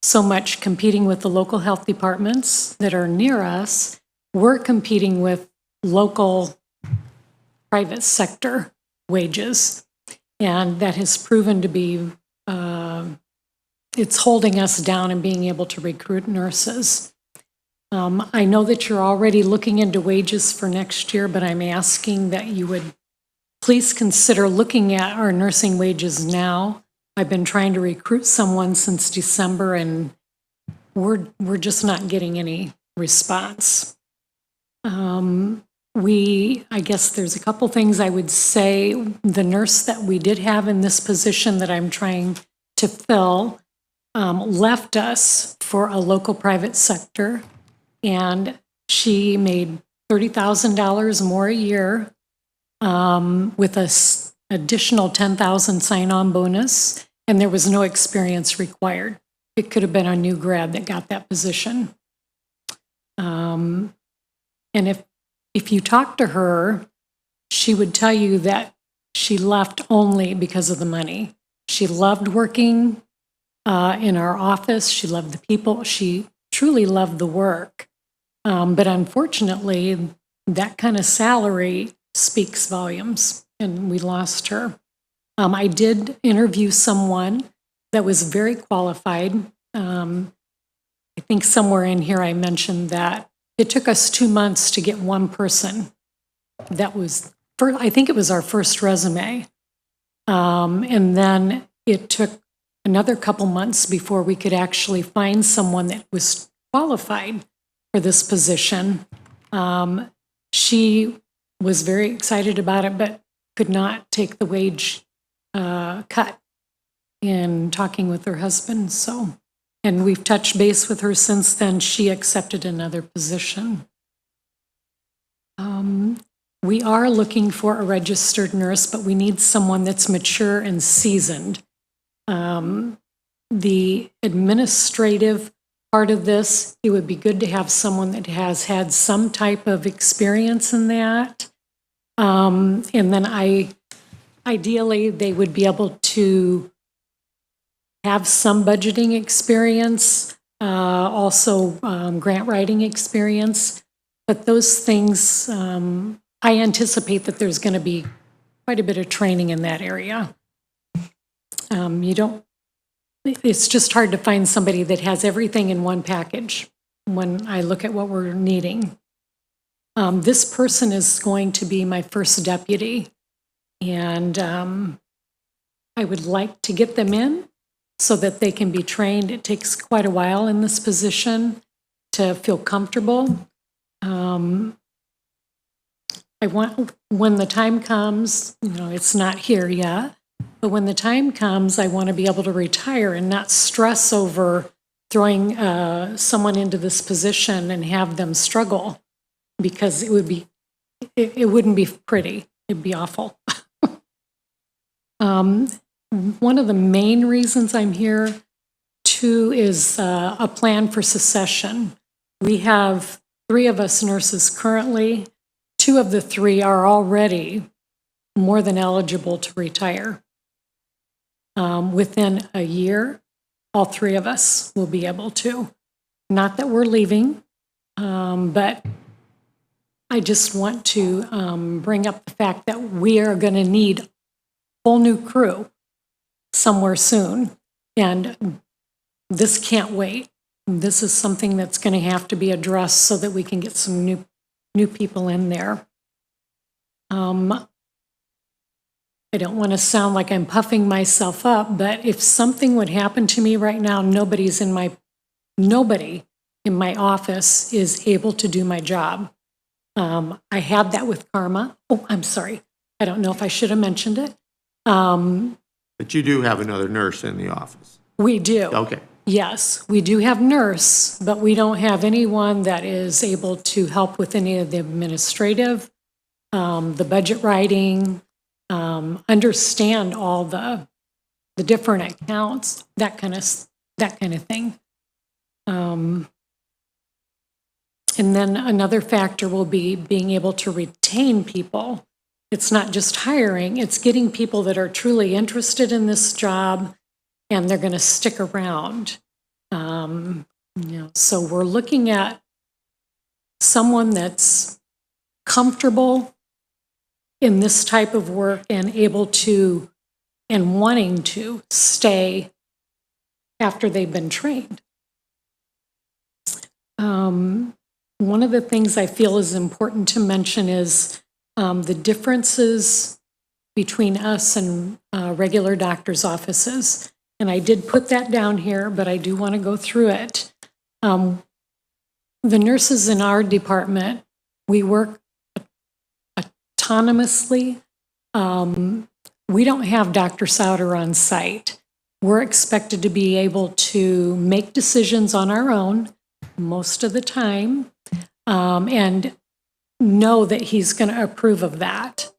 so much competing with the local health departments that are near us. We're competing with local private sector wages. And that has proven to be, it's holding us down in being able to recruit nurses. I know that you're already looking into wages for next year, but I'm asking that you would please consider looking at our nursing wages now. I've been trying to recruit someone since December, and we're just not getting any response. I guess there's a couple things I would say. The nurse that we did have in this position that I'm trying to fill left us for a local private sector, and she made $30,000 more a year with an additional $10,000 sign-on bonus, and there was no experience required. It could have been a new grad that got that position. And if you talk to her, she would tell you that she left only because of the money. She loved working in our office. She loved the people. She truly loved the work. But unfortunately, that kind of salary speaks volumes, and we lost her. I did interview someone that was very qualified. I think somewhere in here I mentioned that it took us 2 months to get one person. That was, I think it was our first resume. And then it took another couple months before we could actually find someone that was qualified for this position. She was very excited about it, but could not take the wage cut in talking with her husband. So, and we've touched base with her since then. She accepted another position. We are looking for a registered nurse, but we need someone that's mature and seasoned. The administrative part of this, it would be good to have someone that has had some type of experience in that. And then ideally, they would be able to have some budgeting experience, also grant writing experience. But those things, I anticipate that there's going to be quite a bit of training in that area. It's just hard to find somebody that has everything in one package when I look at what we're needing. This person is going to be my first deputy, and I would like to get them in so that they can be trained. It takes quite a while in this position to feel comfortable. I want, when the time comes, it's not here yet, but when the time comes, I want to be able to retire and not stress over throwing someone into this position and have them struggle, because it wouldn't be pretty. It'd be awful. One of the main reasons I'm here, too, is a plan for succession. We have 3 of us nurses currently. 2 of the 3 are already more than eligible to retire. Within a year, all 3 of us will be able to. Not that we're leaving, but I just want to bring up the fact that we are going to need a whole new crew somewhere soon, and this can't wait. This is something that's going to have to be addressed so that we can get some new people in there. I don't want to sound like I'm puffing myself up, but if something would happen to me right now, nobody in my office is able to do my job. I had that with Karma. Oh, I'm sorry. I don't know if I should have mentioned it. But you do have another nurse in the office. We do. Okay. Yes, we do have nurse, but we don't have anyone that is able to help with any of the administrative, the budget writing, understand all the different accounts, that kind of thing. And then another factor will be being able to retain people. It's not just hiring, it's getting people that are truly interested in this job and they're going to stick around. So we're looking at someone that's comfortable in this type of work and able to and wanting to stay after they've been trained. One of the things I feel is important to mention is the differences between us and regular doctor's offices. And I did put that down here, but I do want to go through it. The nurses in our department, we work autonomously. We don't have Dr. Souter on site. We're expected to be able to make decisions on our own most of the time, and know that he's going to approve of that.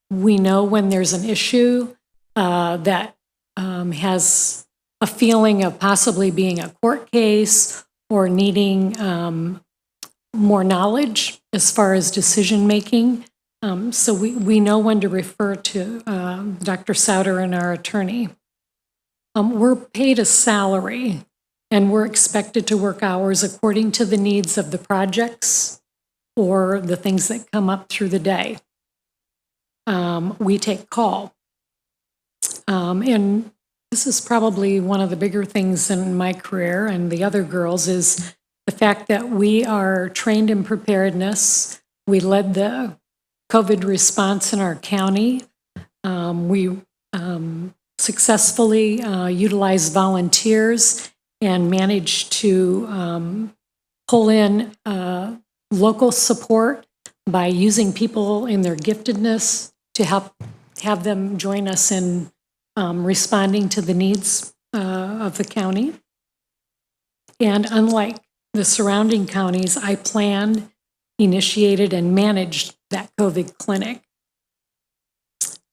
We know when there's an issue that has a feeling of possibly being a court case or needing more knowledge as far as decision making. So we know when to refer to Dr. Souter and our attorney. We're paid a salary, and we're expected to work hours according to the needs of the projects or the things that come up through the day. We take call. And this is probably one of the bigger things in my career and the other girls is the fact that we are trained in preparedness. We led the COVID response in our county. We successfully utilized volunteers and managed to pull in local support by using people in their giftedness to help have them join us in responding to the needs of the county. And unlike the surrounding counties, I planned, initiated, and managed that COVID clinic.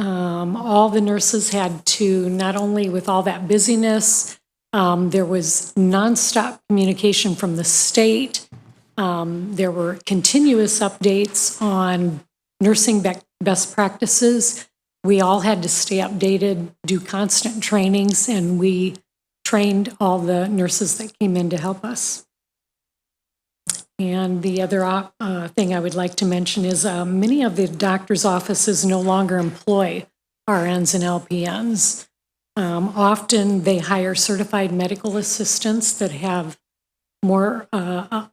All the nurses had to, not only with all that busyness, there was nonstop communication from the state. There were continuous updates on nursing best practices. We all had to stay updated, do constant trainings, and we trained all the nurses that came in to help us. And the other thing I would like to mention is many of the doctor's offices no longer employ RNs and LPNs. Often they hire certified medical assistants that have more a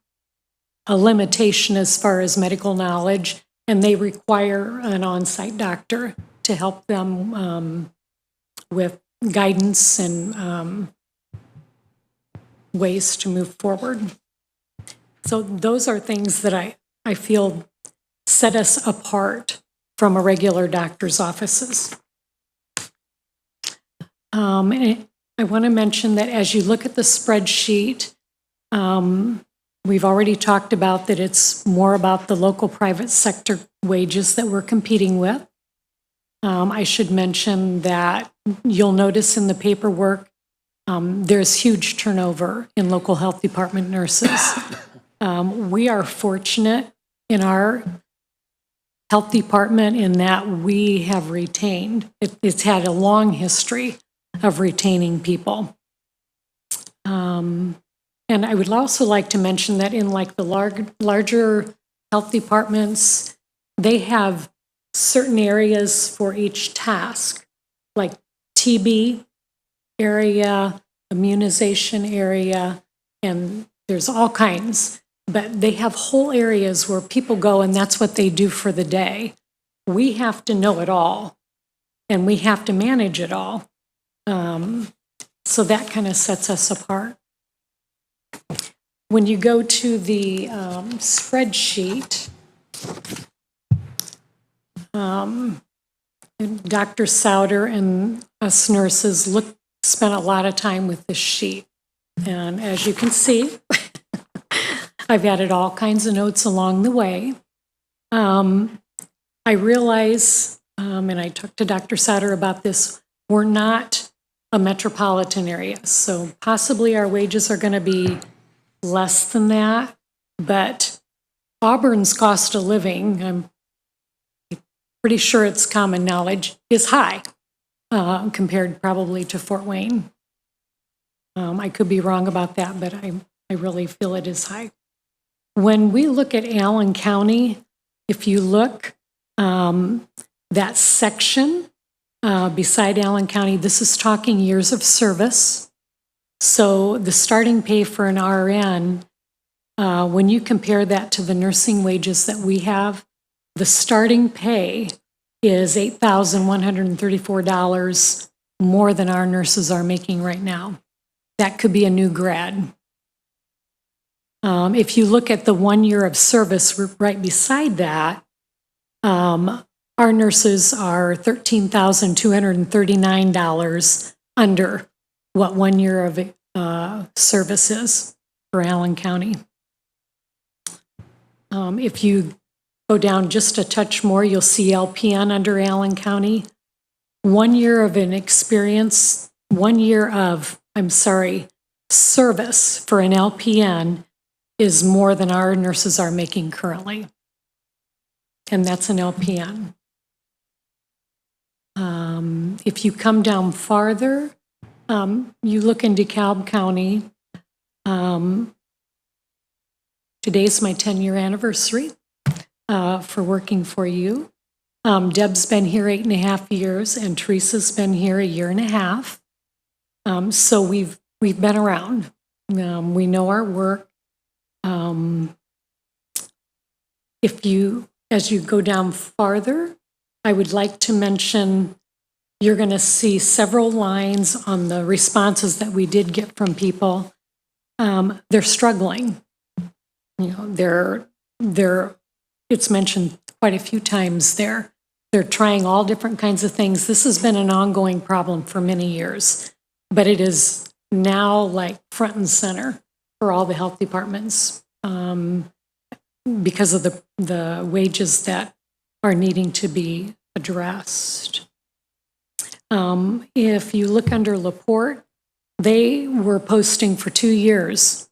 limitation as far as medical knowledge, and they require an on-site doctor to help them with guidance and ways to move forward. So those are things that I feel set us apart from a regular doctor's offices. And I want to mention that as you look at the spreadsheet, we've already talked about that it's more about the local private sector wages that we're competing with. I should mention that you'll notice in the paperwork, there's huge turnover in local health department nurses. We are fortunate in our health department in that we have retained, it's had a long history of retaining people. And I would also like to mention that in like the larger health departments, they have certain areas for each task, like TB area, immunization area, and there's all kinds. But they have whole areas where people go and that's what they do for the day. We have to know it all and we have to manage it all. So that kind of sets us apart. When you go to the spreadsheet, Dr. Souter and us nurses spent a lot of time with this sheet. And as you can see, I've added all kinds of notes along the way. I realize, and I talked to Dr. Souter about this, we're not a metropolitan area, so possibly our wages are going to be less than that, but Auburn's cost of living, I'm pretty sure it's common knowledge, is high. compared probably to Fort Wayne. I could be wrong about that, but I really feel it is high. When we look at Allen County, if you look, that section beside Allen County, this is talking years of service. So the starting pay for an RN, when you compare that to the nursing wages that we have, the starting pay is $8,134 more than our nurses are making right now. That could be a new grad. If you look at the 1 year of service right beside that, our nurses are $13,239 under what 1 year of service is for Allen County. If you go down just a touch more, you'll see LPN under Allen County. 1 year of an experience, 1 year of, service for an LPN is more than our nurses are making currently. And that's an LPN. If you come down farther, you look in DeKalb County. Today's my 10-year anniversary for working for you. Deb's been here 8.5 years, and Teresa's been here 1.5 years. So we've been around. We know our work. As you go down farther, I would like to mention, you're going to see several lines on the responses that we did get from people. They're struggling. It's mentioned quite a few times there. They're trying all different kinds of things. This has been an ongoing problem for many years, but it is now like front and center for all the health departments because of the wages that are needing to be addressed. If you look under LaPorte, they were posting for 2 years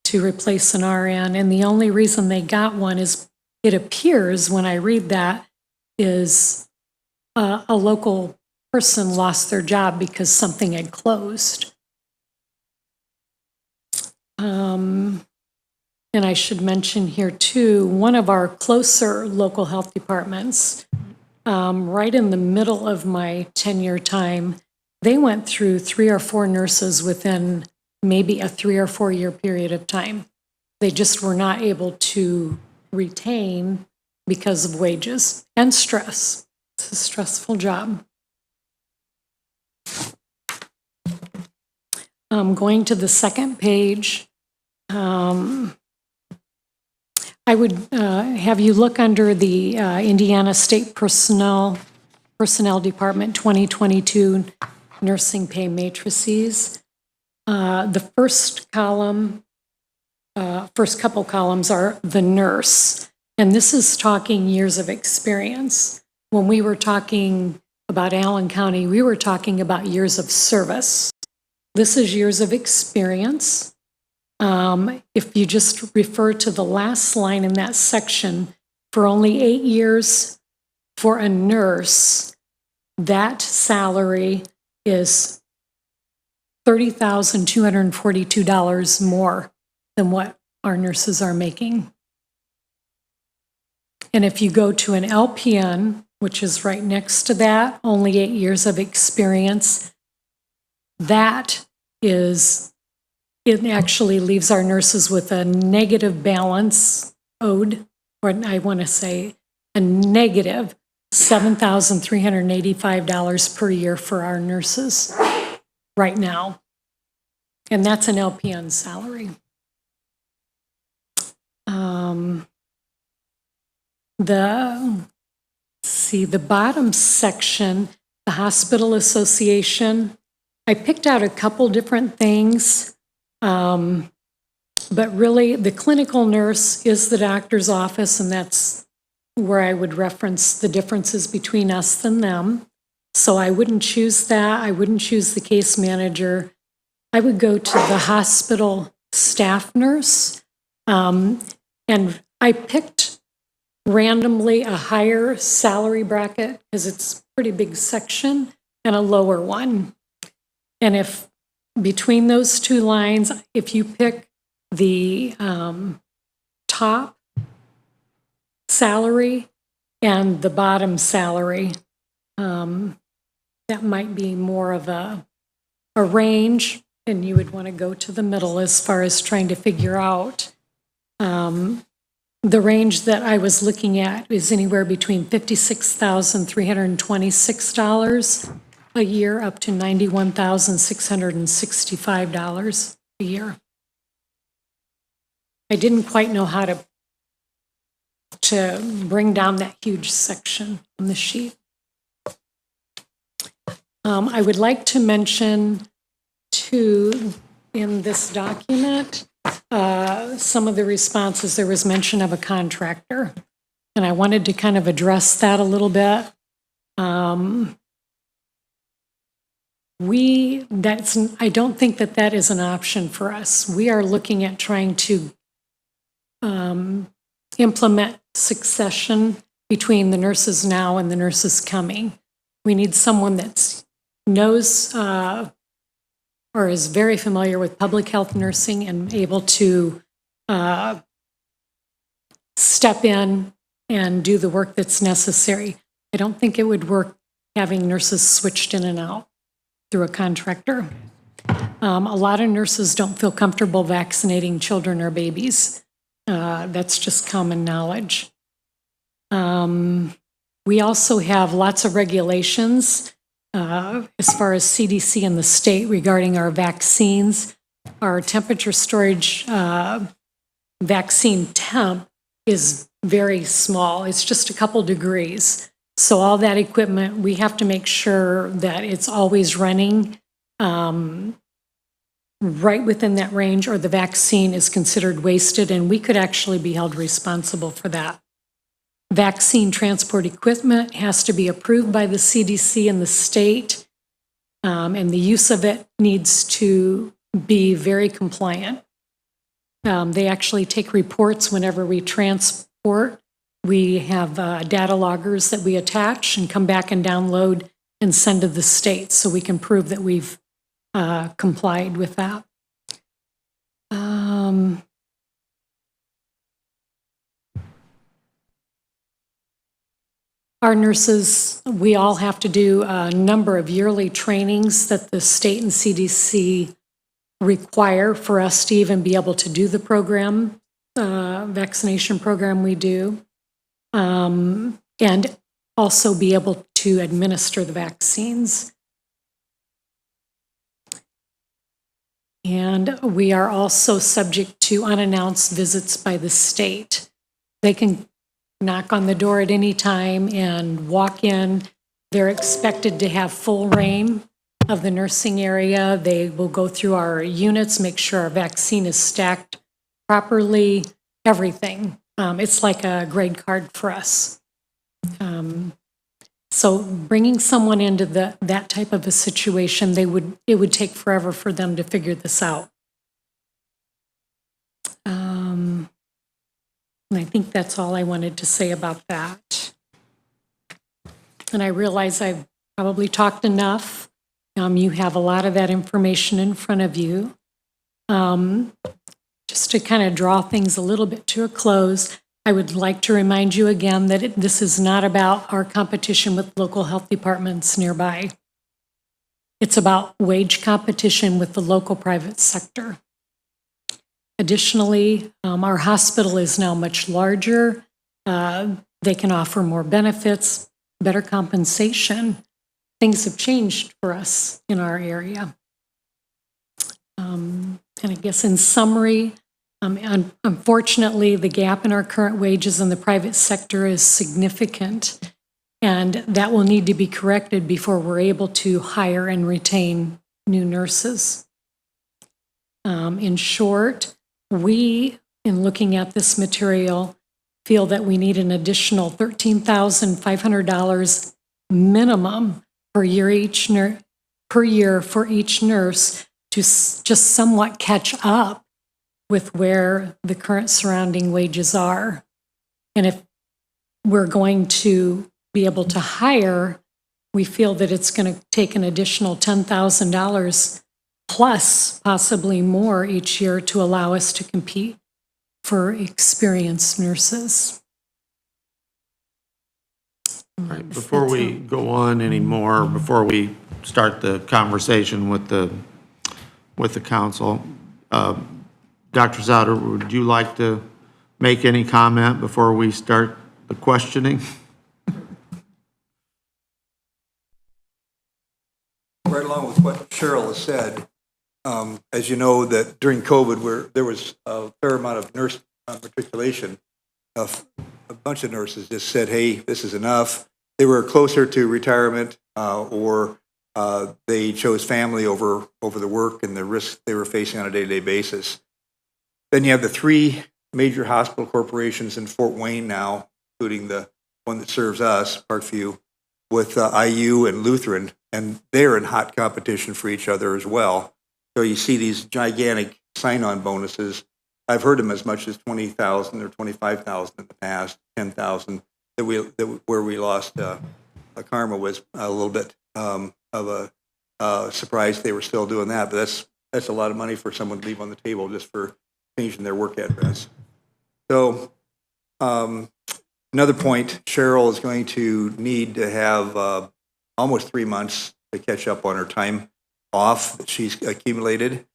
to replace an RN, and the only reason they got one is, it appears when I read that, is a local person lost their job because something had closed. And I should mention here too, one of our closer local health departments, right in the middle of my 10-year time, they went through 3 or 4 nurses within maybe a 3 or 4 year period of time. They just were not able to retain because of wages and stress. It's a stressful job. Going to the second page, I would have you look under the Indiana State Personnel Department 2022 nursing pay matrices. The first column, first couple columns are the nurse, and this is talking years of experience. When we were talking about Allen County, we were talking about years of service. This is years of experience. If you just refer to the last line in that section, for only 8 years for a nurse, that salary is $30,242 more than what our nurses are making. And if you go to an LPN, which is right next to that, only 8 years of experience, that is, it actually leaves our nurses with a negative balance owed, or I want to say a negative $7,385 per year for our nurses right now. And that's an LPN salary. The bottom section, the Hospital Association, I picked out a couple different things, but really the clinical nurse is the doctor's office, and that's where I would reference the differences between us and them. So I wouldn't choose that. I wouldn't choose the case manager. I would go to the hospital staff nurse, and I picked randomly a higher salary bracket because it's a pretty big section. and a lower one. And if between those two lines, if you pick the top salary and the bottom salary, that might be more of a range, and you would want to go to the middle as far as trying to figure out. The range that I was looking at is anywhere between $56,326 a year up to $91,665 a year. I didn't quite know how to bring down that huge section on the sheet. I would like to mention too, in this document, some of the responses, there was mention of a contractor, and I wanted to kind of address that a little bit. I don't think that is an option for us. We are looking at trying to implement succession between the nurses now and the nurses coming. We need someone that knows or is very familiar with public health nursing and able to step in and do the work that's necessary. I don't think it would work having nurses switched in and out through a contractor. A lot of nurses don't feel comfortable vaccinating children or babies. That's just common knowledge. We also have lots of regulations as far as CDC and the state regarding our vaccines. Our temperature storage vaccine temp is very small. It's just a couple degrees. So all that equipment, we have to make sure that it's always running right within that range, or the vaccine is considered wasted, and we could actually be held responsible for that. Vaccine transport equipment has to be approved by the CDC and the state, and the use of it needs to be very compliant. They actually take reports whenever we transport. We have data loggers that we attach and come back and download and send to the state so we can prove that we've complied with that. Our nurses, we all have to do a number of yearly trainings that the state and CDC require for us to even be able to do the program, vaccination program we do, and also be able to administer the vaccines. And we are also subject to unannounced visits by the state. They can knock on the door at any time and walk in. They're expected to have full reign of the nursing area. They will go through our units, make sure our vaccine is stacked properly, everything. It's like a grade card for us. So bringing someone into that type of a situation, it would take forever for them to figure this out. And I think that's all I wanted to say about that. And I realize I've probably talked enough. You have a lot of that information in front of you. Just to kind of draw things a little bit to a close, I would like to remind you again that this is not about our competition with local health departments nearby. It's about wage competition with the local private sector. Additionally, our hospital is now much larger. They can offer more benefits, better compensation. Things have changed for us in our area. And I guess in summary, unfortunately, the gap in our current wages in the private sector is significant, and that will need to be corrected before we're able to hire and retain new nurses. In short, we, in looking at this material, feel that we need an additional $13,500 minimum per year for each nurse to just somewhat catch up with where the current surrounding wages are. And if we're going to be able to hire we feel that it's going to take an additional $10,000 plus possibly more each year to allow us to compete for experienced nurses. Right, before we go on anymore, before we start the conversation with the council, Dr. Souter, would you like to make any comment before we start the questioning? Right along with what Cheryl has said, as you know, that during COVID, there was a fair amount of nurse matriculation. A bunch of nurses just said, hey, this is enough. They were closer to retirement, or they chose family over the work and the risks they were facing on a day-to-day basis. Then you have the 3 major hospital corporations in Fort Wayne now, including the one that serves us, Parkview, with IU and Lutheran, and they're in hot competition for each other as well. So you see these gigantic sign-on bonuses. I've heard them as much as $20,000 or $25,000 in the past, $10,000. Where we lost Karma was a little bit of a surprise they were still doing that, but that's a lot of money for someone to leave on the table just for changing their work address. So another point, Cheryl is going to need to have almost 3 months to catch up on her time off that she's accumulated.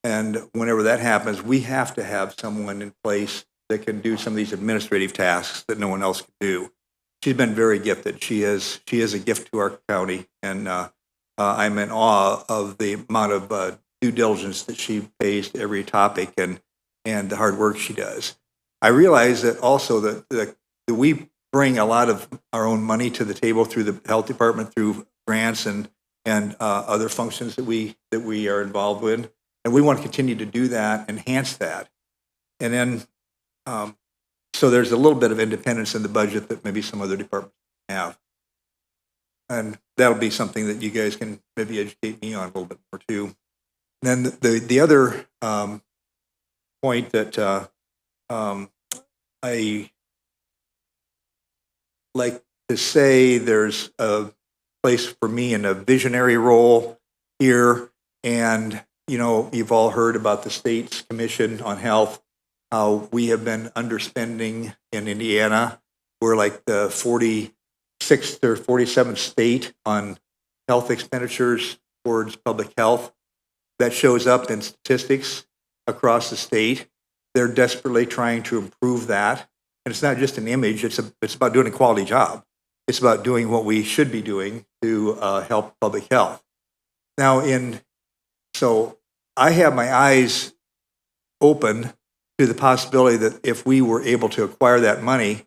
And whenever that happens, we have to have someone in place that can do some of these administrative tasks that no one else can do. She's been very gifted. She is a gift to our county, and I'm in awe of the amount of due diligence that she pays to every topic and the hard work she does. I realize that also that we bring a lot of our own money to the table through the health department, through grants and other functions that we are involved with, and we want to continue to do that, enhance that, and then so there's a little bit of independence in the budget that maybe some other departments have, and that'll be something that you guys can maybe educate me on a little bit more too. And then the other point that I like to say, there's a place for me in a visionary role here, and you've all heard about the state's commission on health, how we have been underspending in Indiana. We're like the 46th or 47th state on health expenditures towards public health. That shows up in statistics across the state. They're desperately trying to improve that. And it's not just an image, it's about doing a quality job. It's about doing what we should be doing to help public health. Now, so I have my eyes open to the possibility that if we were able to acquire that money,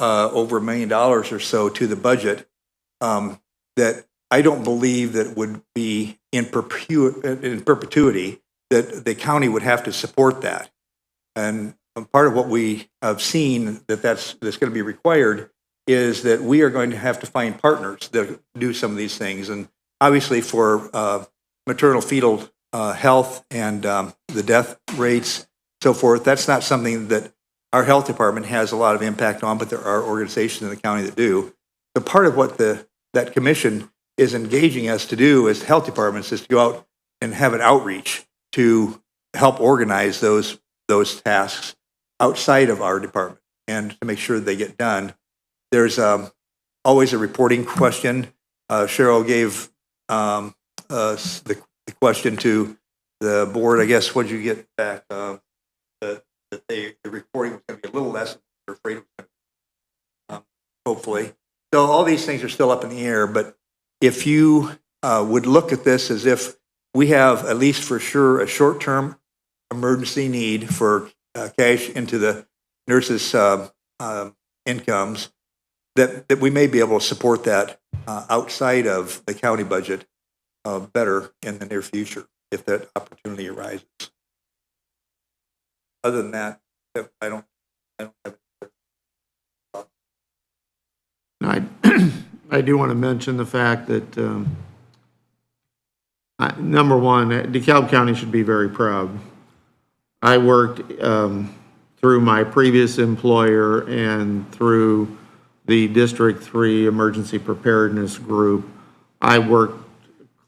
over $1 million or so to the budget, that I don't believe that would be in perpetuity, that the county would have to support that. And part of what we have seen that's going to be required is that we are going to have to find partners that do some of these things. And obviously for maternal fetal health and the death rates, so forth, that's not something that our health department has a lot of impact on, but there are organizations in the county that do. So part of what that commission is engaging us to do as health departments is to go out and have an outreach to help organize those tasks outside of our department and to make sure they get done. There's always a reporting question. Cheryl gave the question to the board. I guess, what did you get back? That the reporting was going to be a little less than they're afraid it was going to be, hopefully. So all these things are still up in the air, but if you would look at this as if we have, at least for sure, a short-term emergency need for cash into the nurses' incomes, that we may be able to support that outside of the county budget better in the near future if that opportunity arises. Other than that, I don't have. I do want to mention the fact that, number one, DeKalb County should be very proud. I worked through my previous employer and through the District 3 Emergency Preparedness Group I worked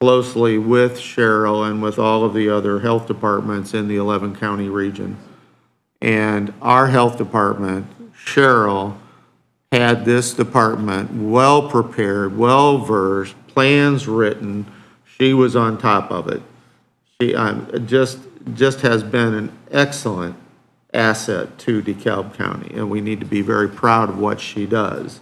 closely with Cheryl and with all of the other health departments in the 11 county region. And our health department, Cheryl, had this department well-prepared, well-versed, plans written. She was on top of it. She just has been an excellent asset to DeKalb County, and we need to be very proud of what she does.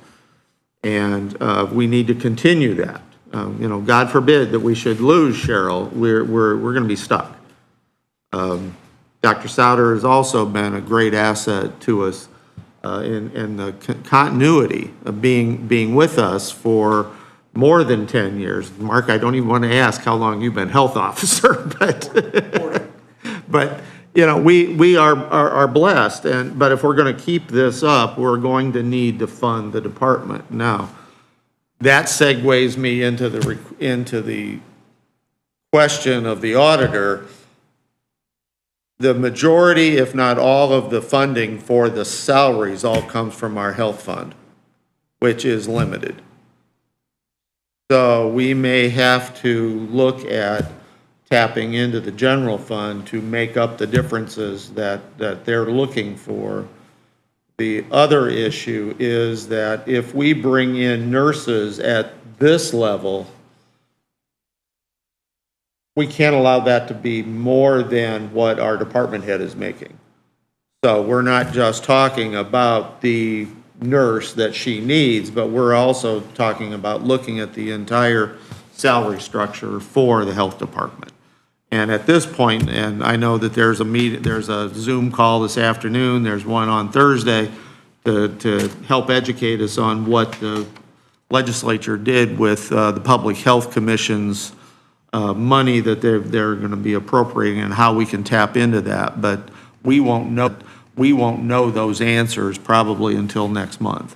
And we need to continue that. You know, God forbid that we should lose Cheryl. We're going to be stuck. Dr. Souter has also been a great asset to us in the continuity of being with us for more than 10 years. Mark, I don't even want to ask how long you've been health officer, but you know, we are blessed, but if we're going to keep this up, we're going to need to fund the department. Now, that segues me into the question of the auditor. The majority, if not all of the funding for the salaries all comes from our health fund, which is limited. So we may have to look at tapping into the general fund to make up the differences that they're looking for. The other issue is that if we bring in nurses at this level, we can't allow that to be more than what our department head is making. So we're not just talking about the nurse that she needs, but we're also talking about looking at the entire salary structure for the health department. And at this point, and I know that there's a Zoom call this afternoon, there's one on Thursday to help educate us on what the legislature did with the Public Health Commission's money that they're going to be appropriating and how we can tap into that. But we won't know those answers probably until next month.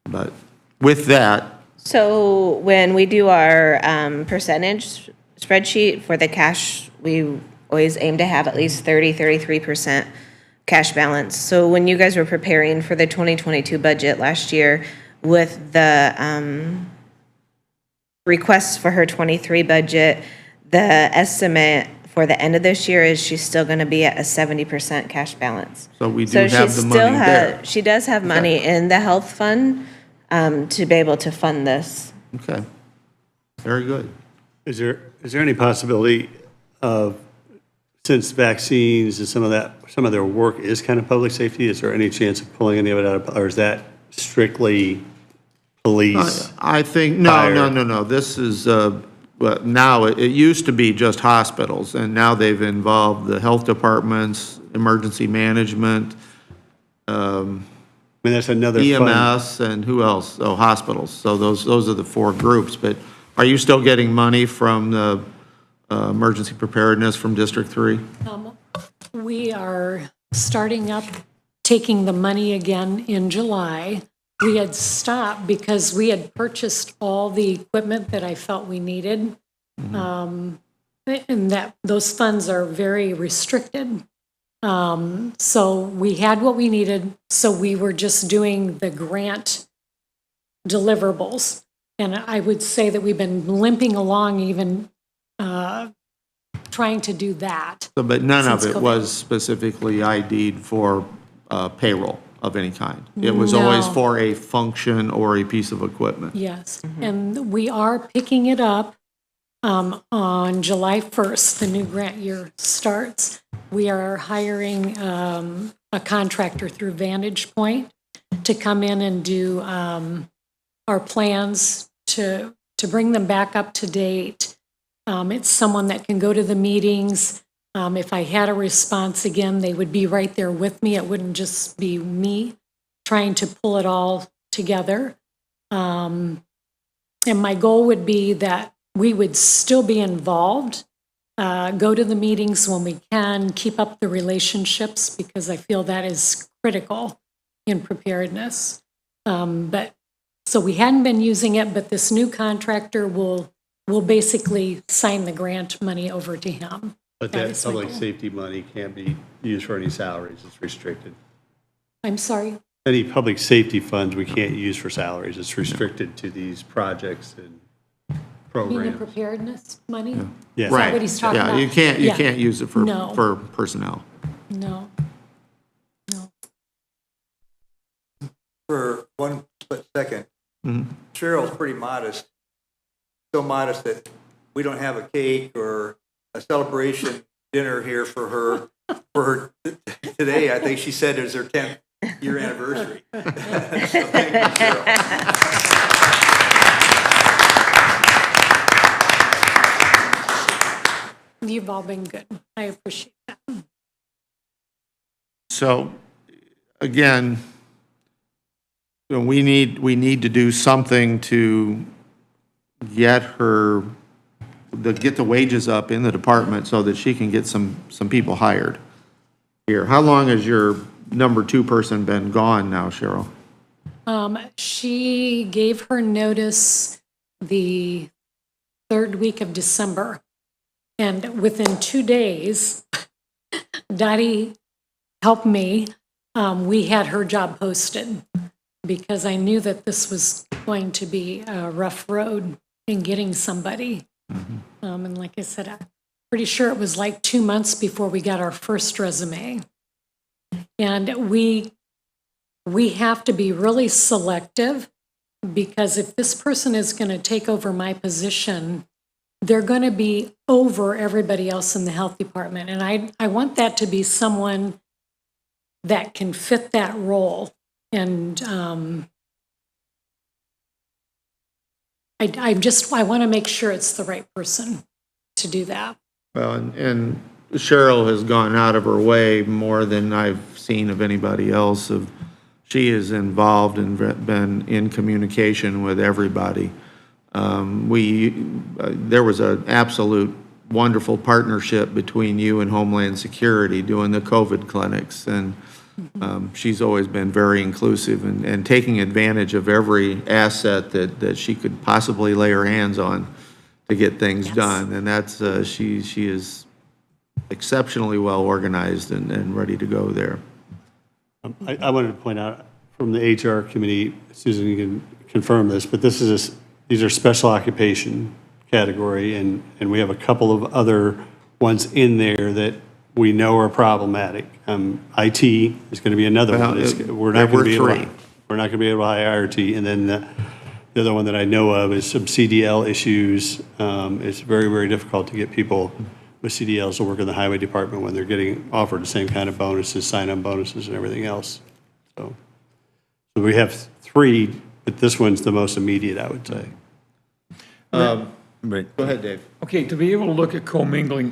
But with that. So when we do our percentage spreadsheet for the cash, we always aim to have at least 33% cash balance. So when you guys were preparing for the 2022 budget last year with the requests for her 23 budget, the estimate for the end of this year is she's still going to be at a 70% cash balance. So we do have the money there. She does have money in the health fund to be able to fund this. Okay, very good. Is there any possibility of, since vaccines and some of their work is kind of public safety, is there any chance of pulling any of it out of, or is that strictly police? I think, no. This is, now, it used to be just hospitals, and now they've involved the health departments, emergency management, I mean, that's another fund. EMS, and who else? Oh, hospitals. So those are the four groups. But are you still getting money from the emergency preparedness from District 3? We are starting up, taking the money again in July. We had stopped because we had purchased all the equipment that I felt we needed. And that those funds are very restricted. So we had what we needed, so we were just doing the grant deliverables. And I would say that we've been limping along even trying to do that. So, but none of since it COVID. was specifically ID'd for payroll of any kind? It was always No. for a function or a piece of equipment? Yes, and we are picking it up on July 1st, the new grant year starts. We are hiring a contractor through Vantage Point to come in and do our plans to bring them back up to date. It's someone that can go to the meetings. If I had a response again, they would be right there with me. It wouldn't just be me trying to pull it all together. And my goal would be that we would still be involved, go to the meetings when we can, keep up the relationships, because I feel that is critical in preparedness. But so we hadn't been using it, but this new contractor will basically sign the grant money over to him. But That that is my public goal. safety money can't be used for any salaries, it's restricted. I'm sorry? Any public safety funds we can't use for salaries, it's restricted to these projects and programs. preparedness money? Yeah. Is that what he's talking about? Yeah, you Yeah. can't use it No. for personnel. No. No. For one split second, Cheryl's pretty modest. So modest that we don't have a cake or a celebration dinner here for her today. I think she said it's her 10th year anniversary. So thank you, Cheryl. You've all been good. I appreciate that. So, again, you know, we need to do something to get get the wages up in the department so that she can get some people hired here. How long has your number 2 person been gone now, Cheryl? She gave her notice the 3rd week of December. And within 2 days, Dottie helped me. We had her job posted because I knew that this was going to be a rough road in getting somebody. And like I said, I'm pretty sure it was like 2 months before we got our first resume. And we have to be really selective because if this person is going to take over my position, they're going to be over everybody else in the health department. And I want that to be someone that can fit that role. And I want to make sure it's the right person to do that. Well, and Cheryl has gone out of her way more than I've seen of anybody else. She is involved and been in communication with everybody. There was an absolute wonderful partnership between you and Homeland Security doing the COVID clinics, and she's always been very inclusive and taking advantage of every asset that she could possibly lay her hands on to get things done. And that's she is exceptionally well organized and ready to go there. I wanted to point out from the HR committee, Susan, you can confirm this, but these are special occupation category, and we have a couple of other ones in there that we know are problematic. IT is going to be another one. We're not going to be able to hire IT. And then the other one that I know of is some CDL issues. It's very, very difficult to get people with CDLs to work in the highway department when they're getting offered the same kind of bonuses, sign-on bonuses and everything else. So we have 3, but this one's the most immediate, I would say. Right. Go ahead, Dave. Okay, to be able to look at commingling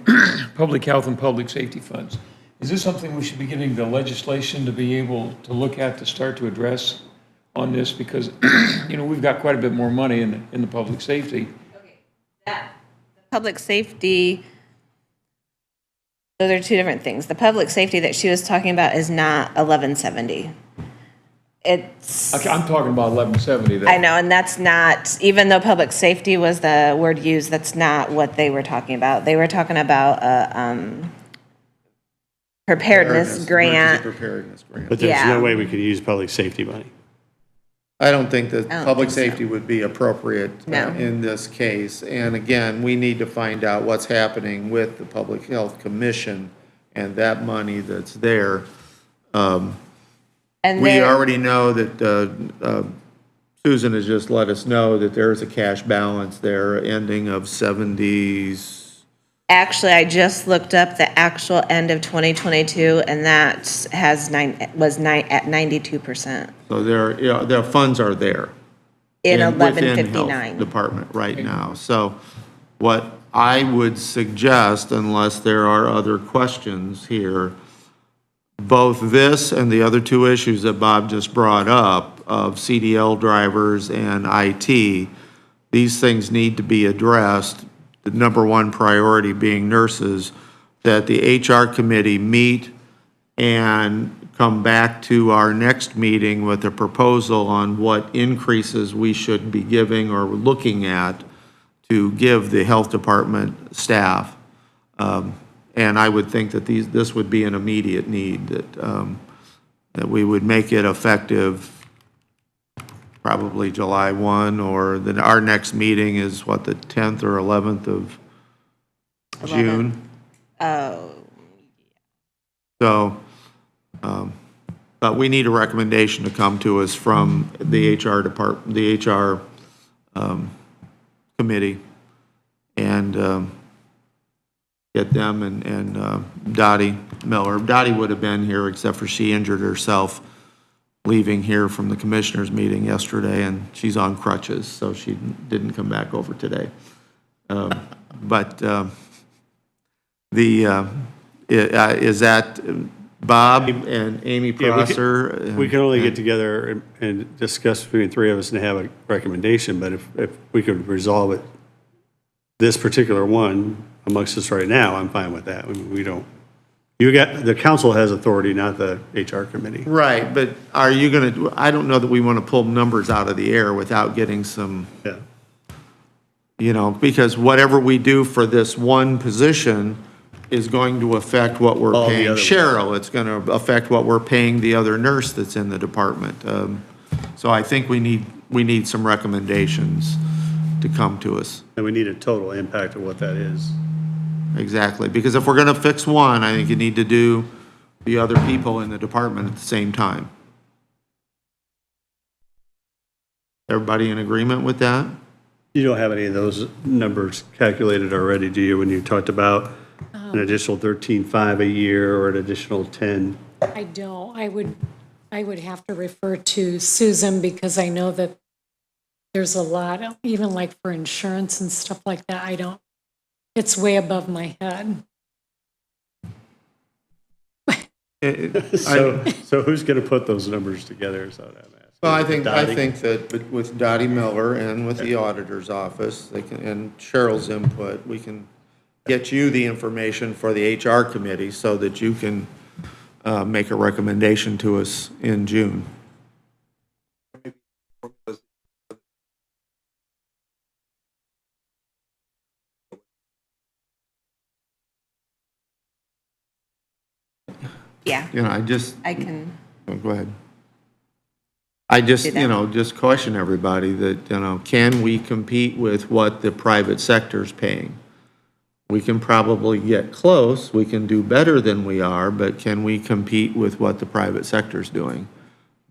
public health and public safety funds, is this something we should be getting the legislation to be able to look at to start to address on this? Because, we've got quite a bit more money in the public safety. Public safety, those are 2 different things. The public safety that she was talking about is not 1170. It's, Okay, I'm talking about 1170 there. I know, and that's not, even though public safety was the word used, that's not what they were talking about. They were talking about a preparedness grant. Emergency preparedness grant. But there's Yeah. no way we could use public safety money. I don't think that I don't public think so. safety would be appropriate No. in this case. And again, we need to find out what's happening with the Public Health Commission and that money that's there. And We then- already know that Susan has just let us know that there's a cash balance there ending of 70s. Actually, I just looked up the actual end of 2022, and that at 92% So their funds are there. in within Health 1159. Department right now. So what I would suggest, unless there are other questions here, both this and the other 2 issues that Bob just brought up of CDL drivers and IT, these things need to be addressed. The number 1 priority being nurses, that the HR committee meet and come back to our next meeting with a proposal on what increases we should be giving or looking at to give the health department staff. And I would think that this would be an immediate need, that we would make it effective probably July 1, or then our next meeting is what, the 10th or 11th of June? Oh, So, but we need a recommendation to come to us from the HR department, the HR committee, and get them and Dottie Miller. Dottie would have been here, except for she injured herself leaving here from the commissioners' meeting yesterday, and she's on crutches, so she didn't come back over today. But is that Bob and Amy Prosser? We can only get together and discuss between the three of us and have a recommendation, but if we could resolve it, this particular one amongst us right now, I'm fine with that. We don't, the council has authority, not the HR committee. Right, but are you going to, I don't know that we want to pull numbers out of the air without getting some, Yeah. Because whatever we do for this one position is going to affect what we're All the paying other ones. Cheryl. It's going to affect what we're paying the other nurse that's in the department. So I think we need some recommendations to come to us. And we need a total impact of what that is. Exactly, because if we're going to fix one, I think you need to do the other people in the department at the same time. Everybody in agreement with that? You don't have any of those numbers calculated already, do you, when you talked about an additional 13.5 a year or an additional 10? I don't. I would have to refer to Susan because I know that there's a lot, even like for insurance and stuff like that. It's way above my head. So who's going to put those numbers together is what I'm asking. Well, I think Dottie? that with Dottie Miller and with the auditor's office, and Cheryl's input, we can get you the information for the HR committee so that you can make a recommendation to us in June. yeah, I can, Oh, go ahead. I just, Do that. just caution everybody that, can we compete with what the private sector's paying? We can probably get close, we can do better than we are, but can we compete with what the private sector's doing?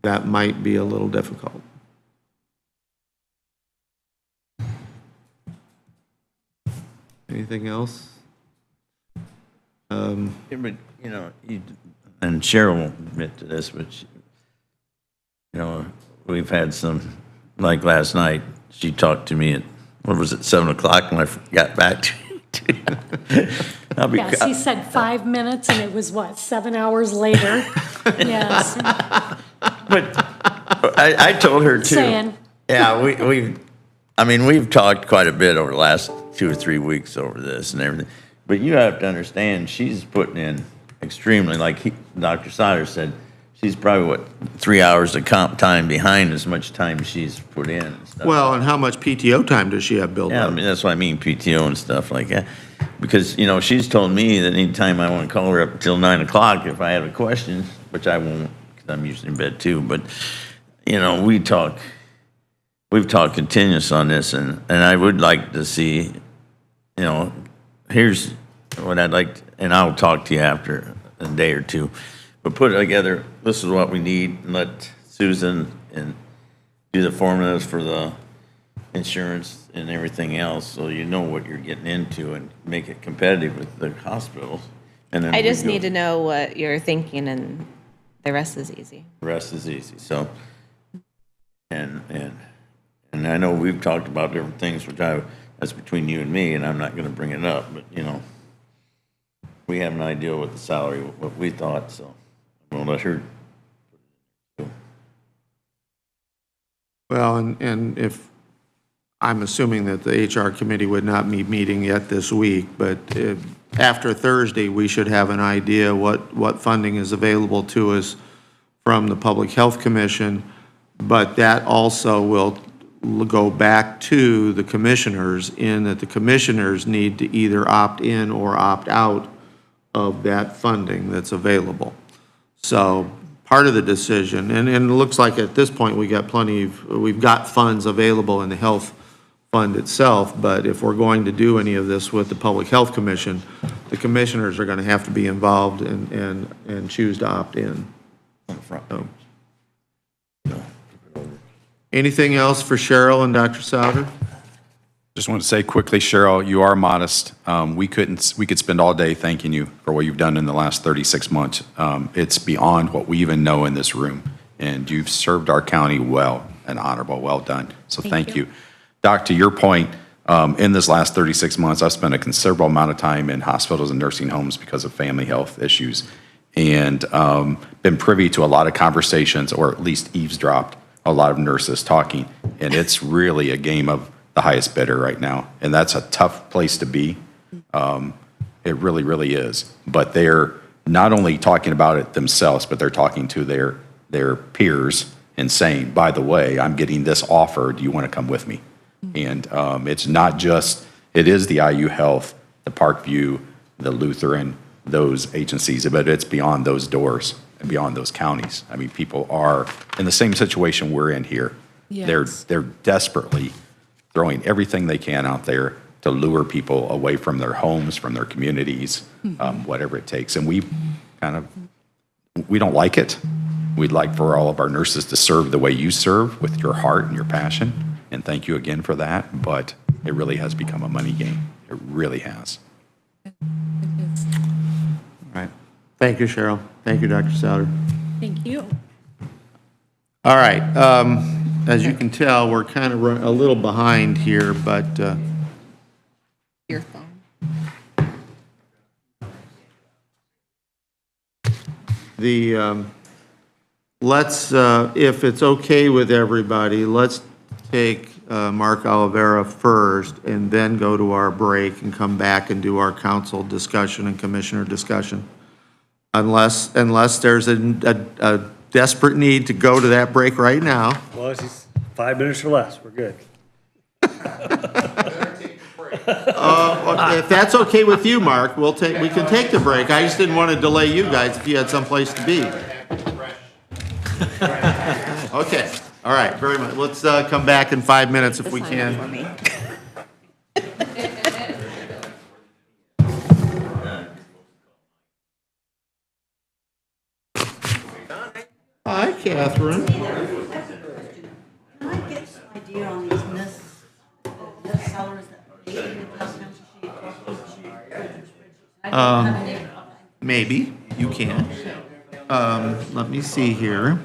That might be a little difficult. Anything else? Yeah, but, and Cheryl won't admit to this, but, we've had some, like last night, she talked to me at, 7 o'clock when I got back to you. Yes, he said 5 minutes and it was 7 hours later? Yes. But I told her too. Saying. Yeah, we've talked quite a bit over the last 2 or 3 weeks over this and everything. But you have to understand, she's putting in extremely, like Dr. Sauter said, she's probably, 3 hours of comp time behind as much time she's put in and stuff. Well, and how much PTO time does she have built Yeah, up? that's what I mean, PTO and stuff like that. Because, she's told me that anytime I want to call her up until 9 o'clock if I have a question, which I won't, because I'm usually in bed too, but, we've talked continuous on this, and I would like to see, here's what I'd like, and I'll talk to you after a day or two, but put it together, this is what we need, and let Susan and do the formulas for the insurance and everything else, so you know what you're getting into and make it competitive with the hospitals. And then I just need to know what you're thinking and the rest is easy. The rest is easy, so, and I know we've talked about different things, that's between you and me, and I'm not gonna bring it up, but, we have an idea what the salary, what we thought, so I'm gonna let her. Well, and if, I'm assuming that the HR committee would not be meeting yet this week, but after Thursday, we should have an idea what funding is available to us from the Public Health Commission, but that also will go back to the commissioners in that the commissioners need to either opt in or opt out of that funding that's available. So part of the decision. And it looks like at this point, we've got funds available in the health fund itself, but if we're going to do any of this with the Public Health Commission, the commissioners are going to have to be involved and choose to opt in. So. Anything else for Cheryl and Dr. Souter? Just want to say quickly, Cheryl, you are modest. We could spend all day thanking you for what you've done in the last 36 months. It's beyond what we even know in this room, and you've served our county well and honorable. Well done. So thank you. Doc, to your point, in this last 36 months, I've spent a considerable amount of time in hospitals and nursing homes because of family health issues, and been privy to a lot of conversations, or at least eavesdropped a lot of nurses talking, and it's really a game of the highest bidder right now, and that's a tough place to be. It really, really is. But they're not only talking about it themselves, but they're talking to their peers and saying, by the way, I'm getting this offer, do you want to come with me? And it's not just, it is the IU Health, the Parkview, the Lutheran, those agencies, but it's beyond those doors and beyond those counties. I mean, people are in the same situation we're in here. Yes. They're desperately throwing everything they can out there to lure people away from their homes, from their communities, whatever it takes. And we don't like it. We'd like for all of our nurses to serve the way you serve, with your heart and your passion. And thank you again for that. But it really has become a money game. It really has. All right. Thank you, Cheryl. Thank you, Dr. Souter. Thank you. All right. As you can tell, we're kind of a little behind here, but Your phone. let's, if it's okay with everybody, let's take Mark Olivera first and then go to our break and come back and do our council discussion and commissioner discussion. Unless there's a desperate need to go to that break right now. Well, it's 5 minutes or less, we're good. If that's okay with you, Mark, we can take the break. I just didn't want to delay you guys if you had someplace to be. Okay, all right, very much. Let's come back in 5 minutes if we can. For me. Hi, Catherine. Can I get some idea on these net salaries that we paid in the past sheet? Maybe, you can. Let me see here,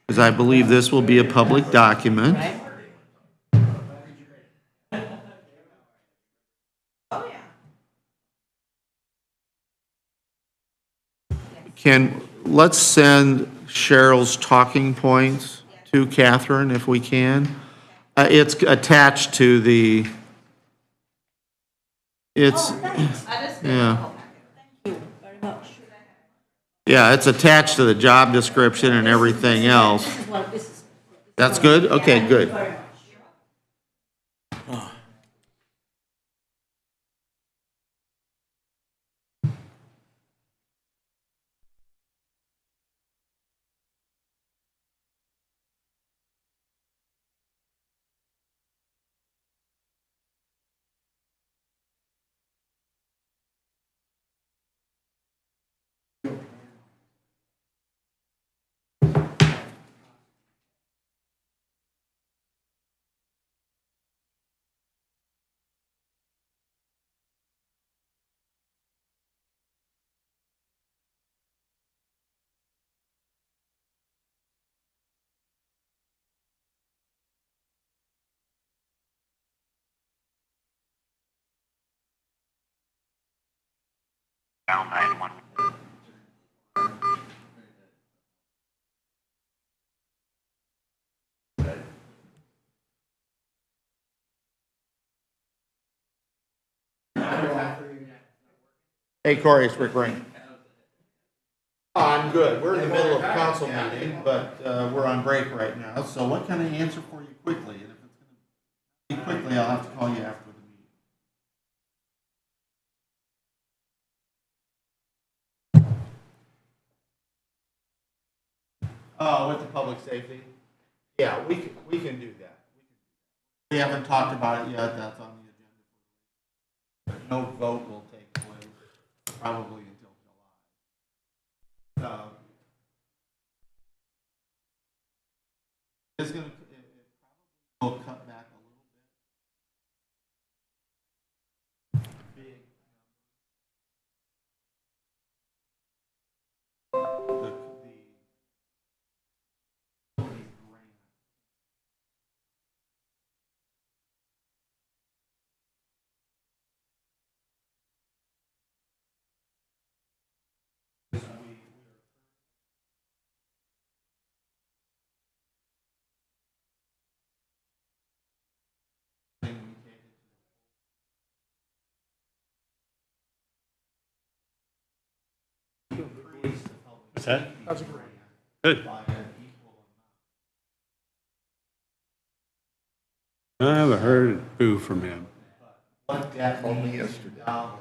because I believe this will be a public document. Let's send Cheryl's talking points to Catherine if we can. It's attached to the, yeah. Yeah, it's attached to the job description and everything else. That's good? Okay, good. Hey, Corey, it's Rick Ring. I'm good. We're in the middle of a council meeting, but we're on break right now. So what can I answer for you quickly? And if it's going to be quickly, I'll have to call you after the meeting. With the public safety? Yeah, we can do that. We haven't talked about it yet, that's on the agenda. No vote will take place probably until July. It's gonna, it probably will cut back a little bit. Big. What's that? Good. I haven't heard a boo from him. What that means yesterday. Vote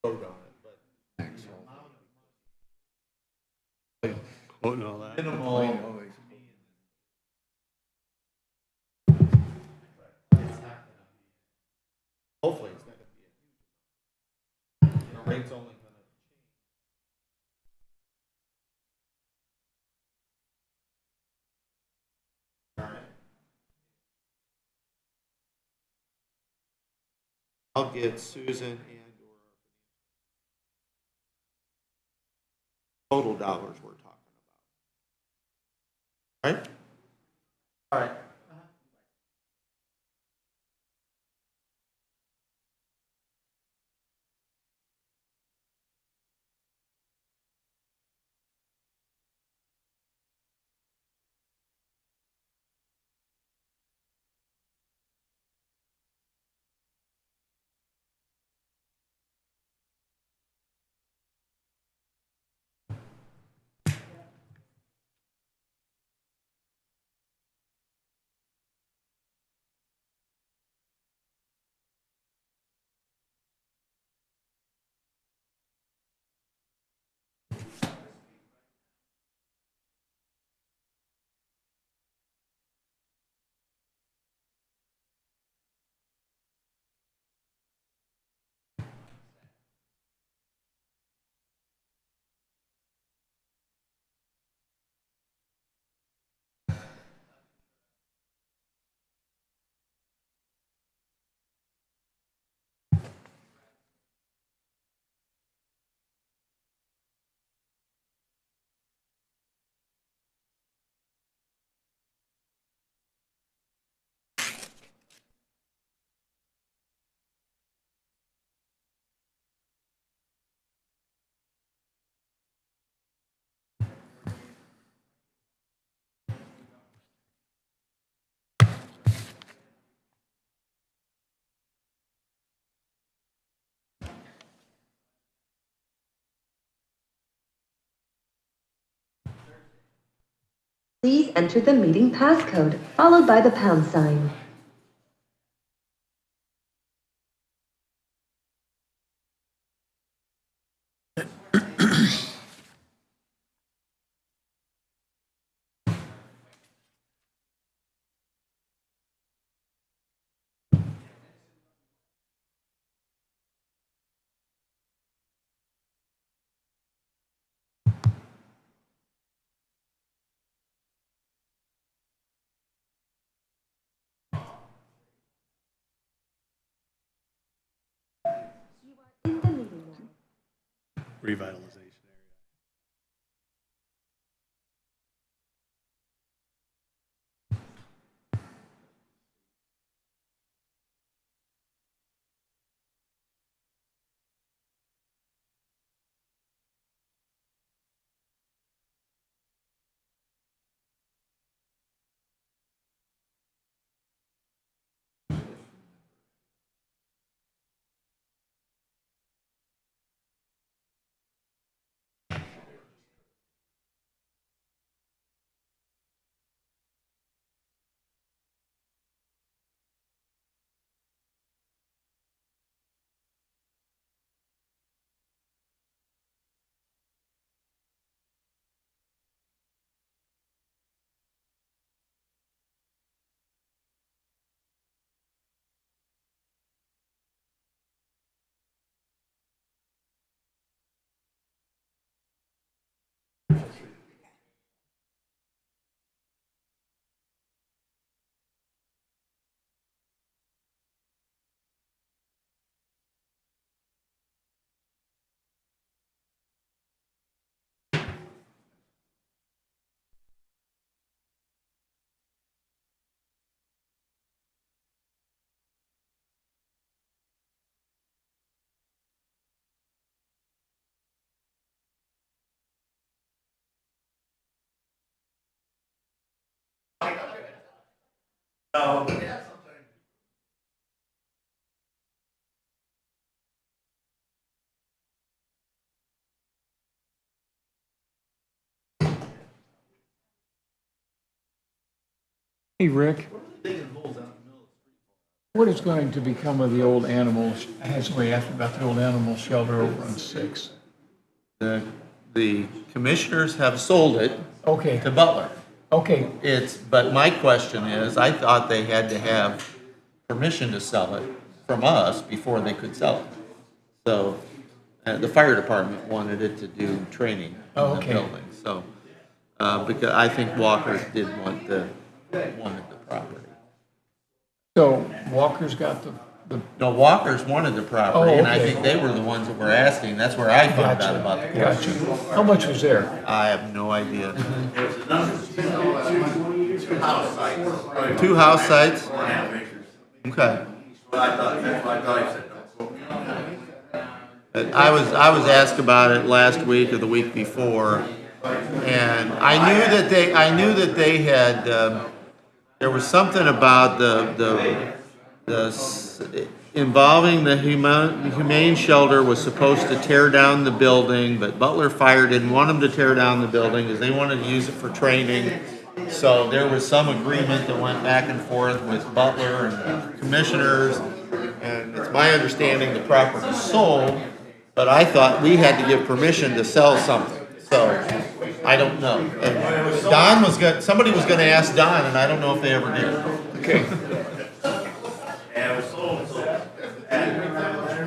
on it, but Quoting all that. minimal. Hopefully it's not gonna be a huge amount. The rate's only gonna change. All right. I'll get Susan and or total dollars we're talking about. Right? All right. Please enter the meeting passcode, followed by the pound sign. In the meeting now. Revitalization area. Hey, Rick. What is going to become of the old animals? I had somebody ask me about the old animal shelter over on 6. The commissioners have sold it Okay, to Butler. okay, But my question is, I thought they had to have permission to sell it from us before they could sell it. So, the fire department wanted it to do training in the okay. building, so, because I think Walker's did wanted the property. So Walker's got the No, Walker's wanted the property, Oh, and I okay. think they were the ones that were asking, that's where I found out about the Gotcha. question. How much was there? I have no idea. 2 house sites? Okay. I was asked about it last week or the week before, and I knew that they had, there was something about involving the humane shelter was supposed to tear down the building, but Butler Fire didn't want them to tear down the building because they wanted to use it for training. So there was some agreement that went back and forth with Butler and commissioners, and it's my understanding the property sold, but I thought we had to give permission to sell something, so I don't know. And somebody was gonna ask Don, and I don't know if they ever did. Okay. And it was sold, and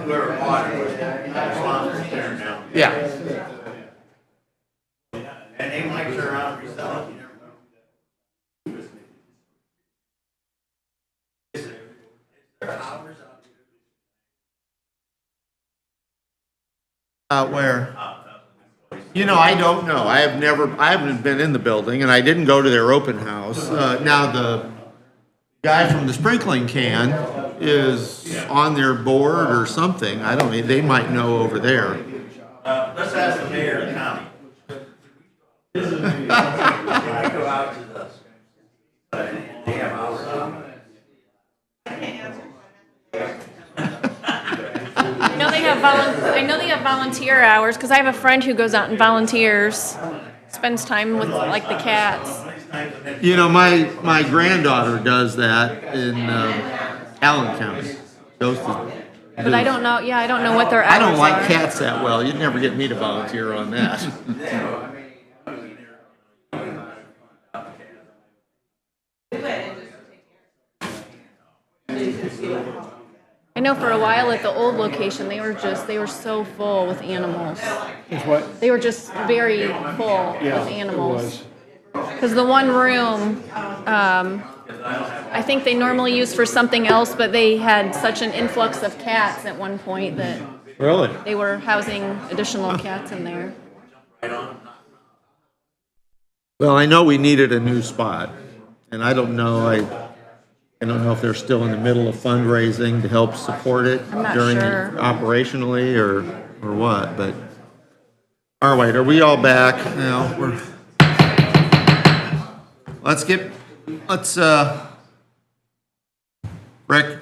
whoever bought it was responsible for tearing down. Yeah. And they might turn around and resell it, you never know. Is there hours out there? Out where? I don't know. I haven't been in the building, and I didn't go to their open house. Now, the guy from the sprinkling can is on their board or something. I don't know. They might know over there. Let's ask the mayor of the county. Can I go out to the, they have hours? I know they have volunteer hours, because I have a friend who goes out and volunteers, spends time with, like, the cats. My granddaughter does that in Allen County. Goes to But I don't know, I don't know what their hours I are. don't like cats that well. You'd never get me to volunteer on that. I know for a while at the old location, they were so full with animals. Is what? They were just very full Yeah, with it animals. was. Because the one room, I think they normally use for something else, but they had such an influx of cats at one point that Really? they were housing additional cats in there. Well, I know we needed a new spot, and I don't know, I don't know if they're still in the middle of fundraising to help support it I'm not during sure. operationally or what, but, all right, are we all back now? Rick,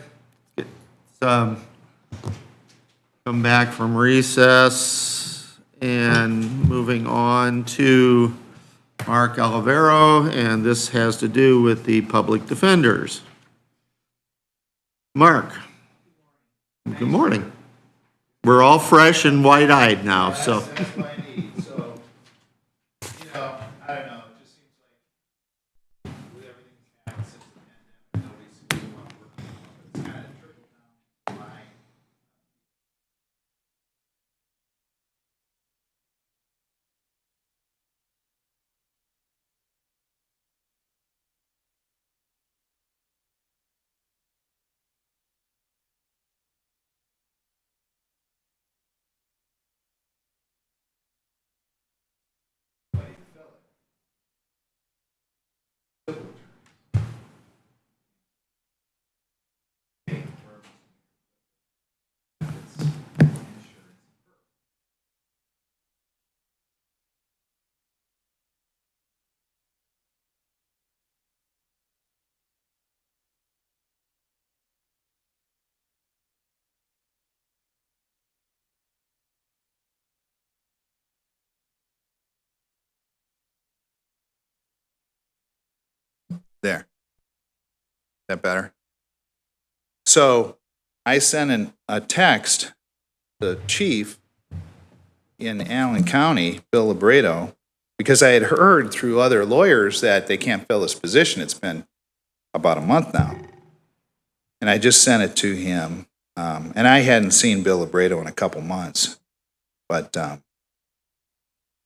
come back from recess and moving on to Mark Olivero, and this has to do with the public defenders. Mark, good morning. We're all fresh and wide-eyed now, so. So, I don't know, it just seems like with everything that's happened since the pandemic, nobody seems to want to work from home. It's kind of trickled down the line. There. Is that better? So I sent a text to the chief in Allen County, Bill Labredo, because I had heard through other lawyers that they can't fill this position. It's been about a month now. And I just sent it to him. And I hadn't seen Bill Labredo in a couple months. But let's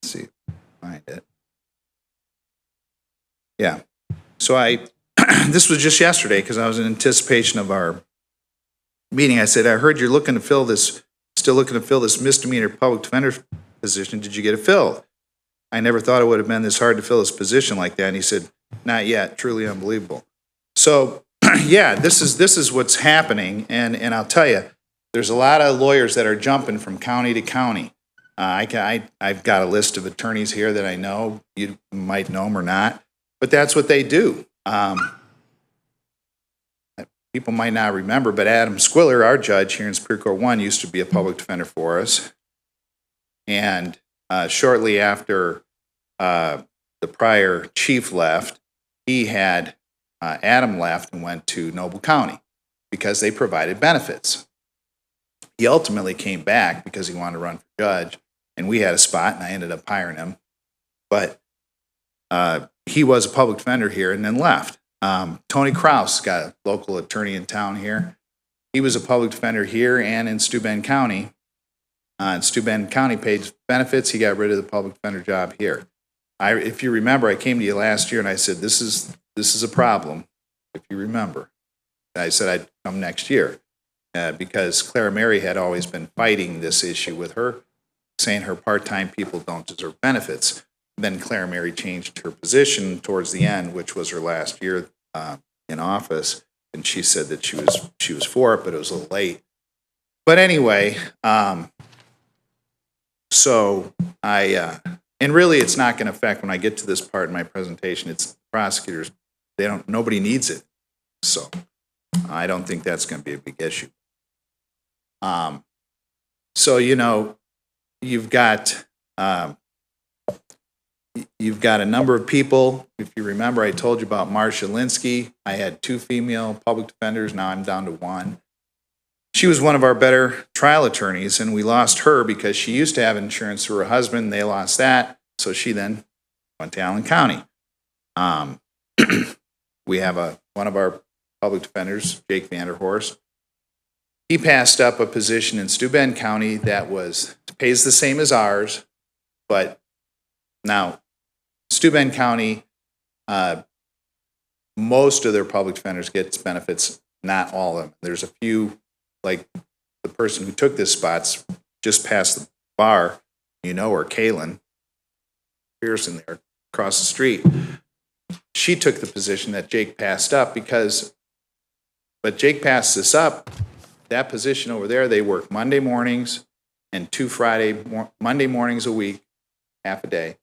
see, find it. Yeah. So this was just yesterday because I was in anticipation of our meeting. I said, I heard you're still looking to fill this misdemeanor public defender position. Did you get it filled? I never thought it would have been this hard to fill this position like that. And he said, not yet. Truly unbelievable. So, yeah, this is what's happening. And I'll tell you, there's a lot of lawyers that are jumping from county to county. I've got a list of attorneys here that I know. You might know them or not, but that's what they do. People might not remember, but Adam Squiller, our judge here in Superior Court 1, used to be a public defender for us. And shortly after the prior chief left, he had Adam left and went to Noble County because they provided benefits. He ultimately came back because he wanted to run for judge, and we had a spot, and I ended up hiring him. But he was a public defender here and then left. Tony Kraus got a local attorney in town here. He was a public defender here and in Steuben County. And Steuben County paid benefits. He got rid of the public defender job here. If you remember, I came to you last year and I said, this is a problem, if you remember. And I said I'd come next year because Clara Mary had always been fighting this issue with her, saying her part-time people don't deserve benefits. Then Clara Mary changed her position towards the end, which was her last year in office, and she said that she was for it, but it was a little late. But anyway, so and really it's not going to affect when I get to this part in my presentation. It's prosecutors; nobody needs it, so I don't think that's going to be a big issue. So you've got. You've got a number of people. If you remember, I told you about Marcia Linsky. I had 2 female public defenders. Now I'm down to 1. She was one of our better trial attorneys, and we lost her because she used to have insurance through her husband. They lost that, so she then went to Allen County. We have one of our public defenders, Jake Vanderhorst. He passed up a position in Steuben County that pays the same as ours, but now, Steuben County, most of their public defenders get benefits, not all of them. There's a few, like the person who took this spot's just past the bar, or Kaylin Pearson there across the street. She took the position that Jake passed up but Jake passed this up. That position over there, they work Monday mornings and 2 Monday mornings a week, half a day.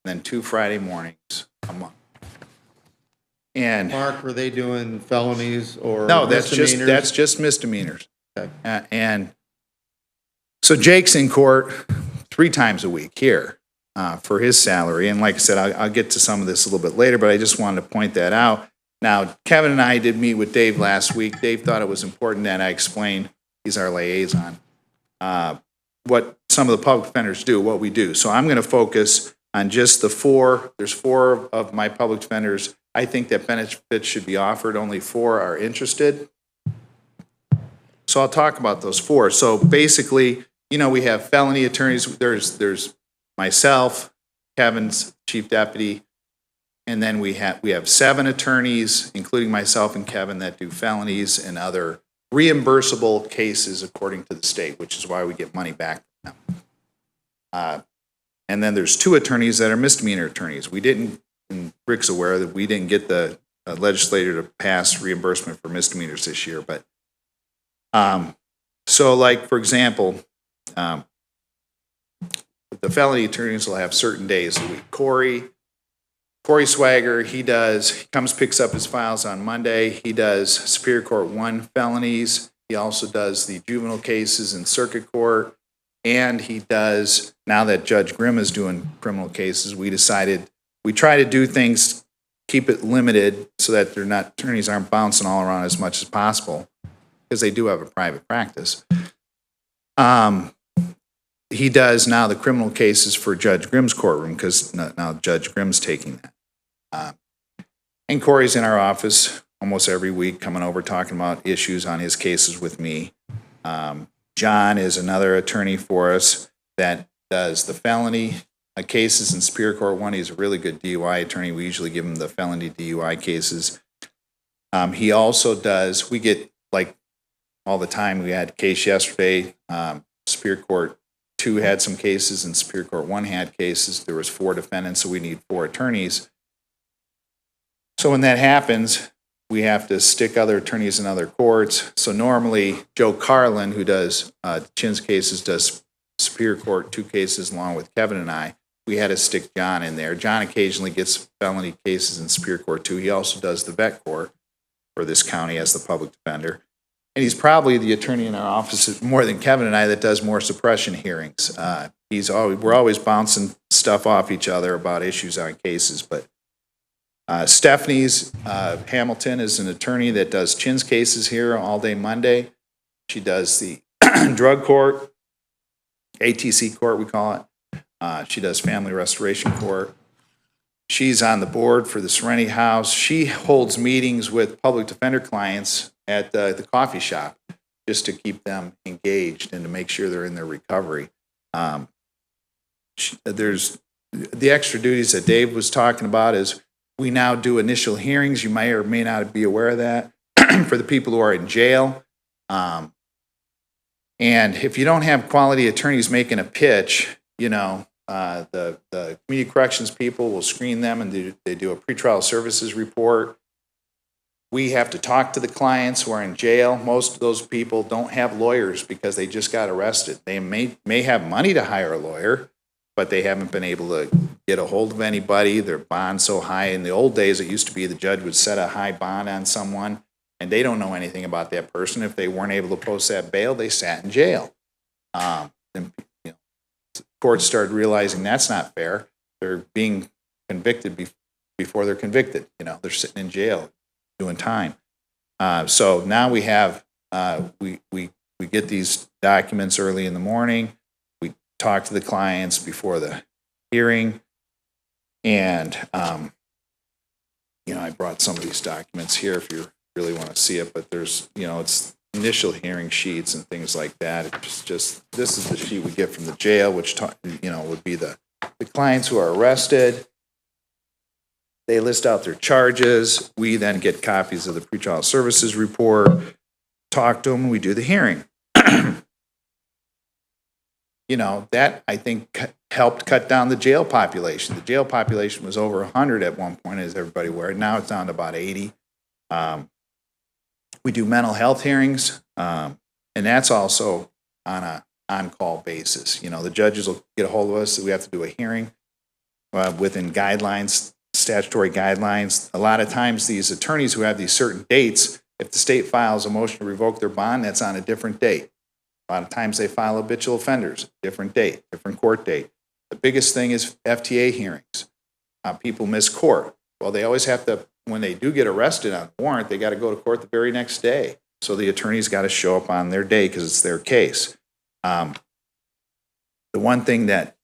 Then 2 Friday mornings a month. And Mark, were they doing felonies or no, misdemeanors? that's just misdemeanors. Okay. And so Jake's in court 3 times a week here for his salary. And like I said, I'll get to some of this a little bit later, but I just wanted to point that out. Now, Kevin and I did meet with Dave last week. Dave thought it was important that I explain, he's our liaison, what some of the public defenders do, what we do. So I'm going to focus on just the 4. There's 4 of my public defenders. I think that benefits should be offered. Only 4 are interested. So I'll talk about those 4. So basically, we have felony attorneys. There's myself, Kevin's chief deputy, and then we have 7 attorneys, including myself and Kevin, that do felonies and other reimbursable cases according to the state, which is why we get money back from them. And then there's 2 attorneys that are misdemeanor attorneys. We didn't, and Rick's aware that we didn't get the legislator to pass reimbursement for misdemeanors this year. But so like, for example, the felony attorneys will have certain days a week. Corey Swagger, he comes, picks up his files on Monday. He does Superior Court 1 felonies. He also does the juvenile cases in circuit court. And he does, now that Judge Grimm is doing criminal cases, we try to do things keep it limited so that attorneys aren't bouncing all around as much as possible, because they do have a private practice. He does now the criminal cases for Judge Grimm's courtroom, because now Judge Grimm's taking that. And Corey's in our office almost every week, coming over, talking about issues on his cases with me. John is another attorney for us that does the felony cases in Superior Court 1. He's a really good DUI attorney. We usually give him the felony DUI cases. He also does, we get like all the time, we had a case yesterday, Superior Court 2 had some cases and Superior Court 1 had cases. There was 4 defendants, so we need 4 attorneys. So when that happens, we have to stick other attorneys in other courts. So normally, Joe Carlin, who does Chin's cases, does Superior Court 2 cases along with Kevin and I. We had to stick John in there. John occasionally gets felony cases in Superior Court 2. He also does the vet court for this county as the public defender. And he's probably the attorney in our office more than Kevin and I that does more suppression hearings. We're always bouncing stuff off each other about issues on cases, but Stephanie's Hamilton is an attorney that does Chin's cases here all day Monday. She does the drug court, ATC court we call it. She does family restoration court. She's on the board for the Serenity House. She holds meetings with public defender clients at the coffee shop just to keep them engaged and to make sure they're in their recovery. There's the extra duties that Dave was talking about is we now do initial hearings. You may or may not be aware of that for the people who are in jail. And if you don't have quality attorneys making a pitch, the community corrections people will screen them and they do a pretrial services report. We have to talk to the clients who are in jail. Most of those people don't have lawyers because they just got arrested. They may have money to hire a lawyer, but they haven't been able to get a hold of anybody. Their bond's so high. In the old days, it used to be the judge would set a high bond on someone, and they don't know anything about that person. If they weren't able to post that bail, they sat in jail. Courts started realizing that's not fair. They're being convicted before they're convicted. They're sitting in jail doing time. So now we have we get these documents early in the morning. We talk to the clients before the hearing, and I brought some of these documents here if you really want to see it. But there's it's initial hearing sheets and things like that. It's just this is the sheet we get from the jail, which would be the clients who are arrested. They list out their charges. We then get copies of the pretrial services report, talk to them, and we do the hearing. That I think helped cut down the jail population. The jail population was over 100 at one point, as everybody aware. Now it's down to about 80. We do mental health hearings, and that's also on a on-call basis. The judges will get a hold of us. We have to do a hearing within guidelines, statutory guidelines. A lot of times these attorneys who have these certain dates, if the state files a motion to revoke their bond, that's on a different date. A lot of times they file habitual offenders, different date, different court date. The biggest thing is FTA hearings. People miss court. Well, they always have to, when they do get arrested on warrant, they got to go to court the very next day. So the attorney's got to show up on their day because it's their case. The one thing that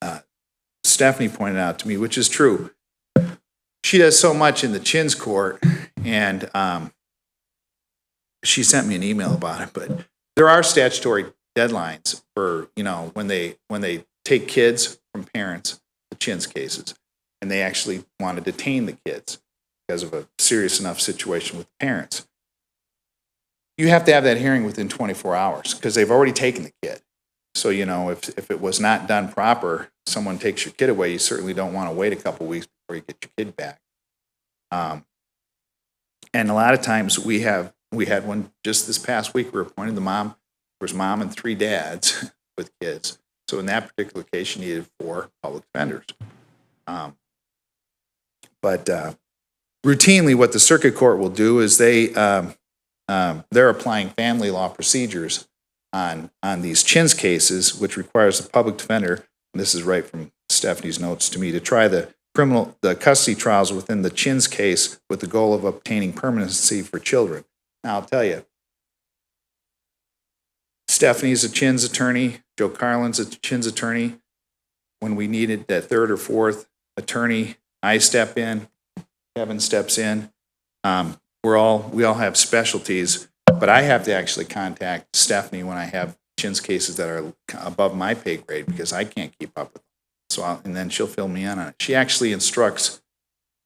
Stephanie pointed out to me, which is true, she does so much in the Chin's court, and she sent me an email about it, but there are statutory deadlines for, when they take kids from parents, the Chin's cases, and they actually want to detain the kids because of a serious enough situation with the parents. You have to have that hearing within 24 hours because they've already taken the kid. So, if it was not done proper, someone takes your kid away, you certainly don't want to wait a couple weeks before you get your kid back. And a lot of times we had one just this past week. We were appointing the mom. There was mom and 3 dads with kids. So in that particular case, you needed 4 public defenders. But routinely, what the circuit court will do is they're applying family law procedures on these Chin's cases, which requires the public defender, and this is right from Stephanie's notes to me, to try the the custody trials within the Chins case with the goal of obtaining permanency for children. Now, I'll tell you, Stephanie's a Chins attorney, Joe Carlin's a Chins attorney. When we needed that third or fourth attorney, I step in, Kevin steps in. We all have specialties, but I have to actually contact Stephanie when I have Chins cases that are above my pay grade because I can't keep up with them. So and then she'll fill me in on it. She actually instructs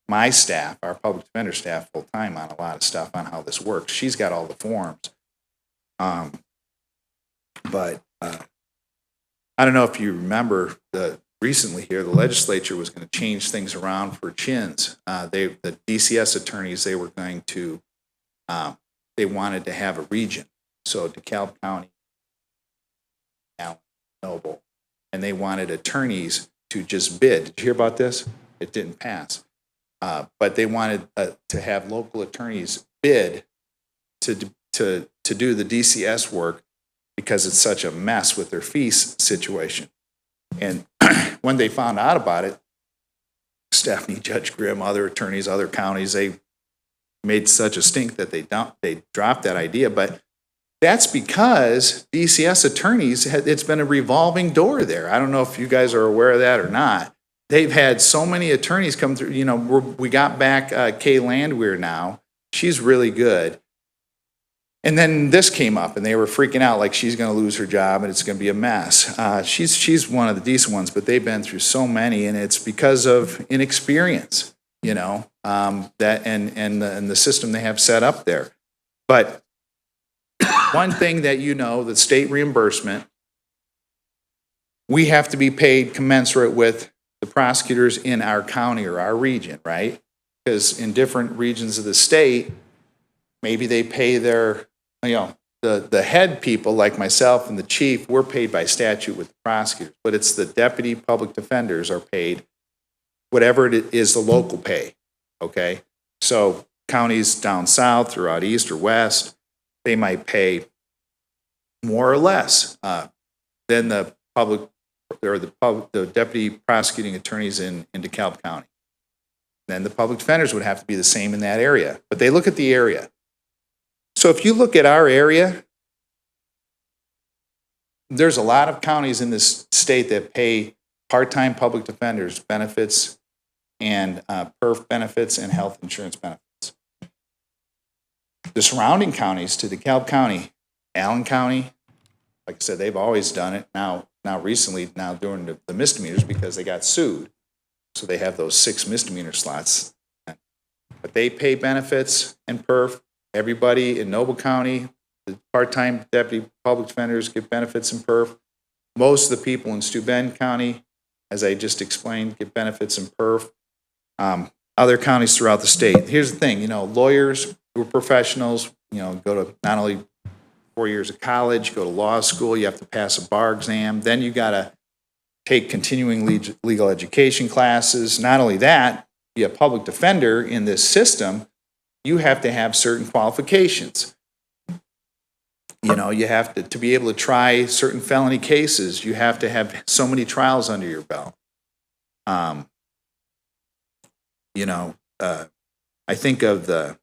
my staff, our public defender staff, full time on a lot of stuff on how this works. She's got all the forms. But I don't know if you remember recently here, the legislature was going to change things around for Chins. The DCS attorneys, they were going to, they wanted to have a region. So DeKalb County, Noble, and they wanted attorneys to just bid. Did you hear about this? It didn't pass. But they wanted to have local attorneys bid to do the DCS work because it's such a mess with their fees situation. And when they found out about it, Stephanie, Judge Grimm, other attorneys, other counties, they made such a stink that they dropped that idea. But that's because DCS attorneys, it's been a revolving door there. I don't know if you guys are aware of that or not. They've had so many attorneys come through. You know, we got back Kay Landwehr now. She's really good. And then this came up, and they were freaking out like she's going to lose her job and it's going to be a mess. She's one of the decent ones, but they've been through so many, and it's because of inexperience, you know, that and the system they have set up there. But one thing that you know, the state reimbursement, we have to be paid commensurate with the prosecutors in our county or our region, right? Because in different regions of the state, maybe they pay their, you know, the head people like myself and the chief, we're paid by statute with the prosecutors, but it's the deputy public defenders are paid whatever it is the local pay, okay? So counties down south, throughout east or west, they might pay more or less than the public or the deputy prosecuting attorneys in DeKalb County. Then the public defenders would have to be the same in that area, but they look at the area. So if you look at our area, there's a lot of counties in this state that pay part-time public defenders benefits and PERF benefits and health insurance benefits. The surrounding counties to DeKalb County, Allen County, like I said, they've always done it. Now recently, during the misdemeanors because they got sued. So they have those 6 misdemeanor slots. But they pay benefits and PERF. Everybody in Noble County, the part-time deputy public defenders get benefits and PERF. Most of the people in Steuben County, as I just explained, get benefits and PERF. Other counties throughout the state. Here's the thing, you know, lawyers who are professionals, you know, go to not only 4 years of college, go to law school, you have to pass a bar exam, then you got to take continuing legal education classes. Not only that, be a public defender in this system, you have to have certain qualifications. You know, you have to be able to try certain felony cases, you have to have so many trials under your belt. You know, I think of the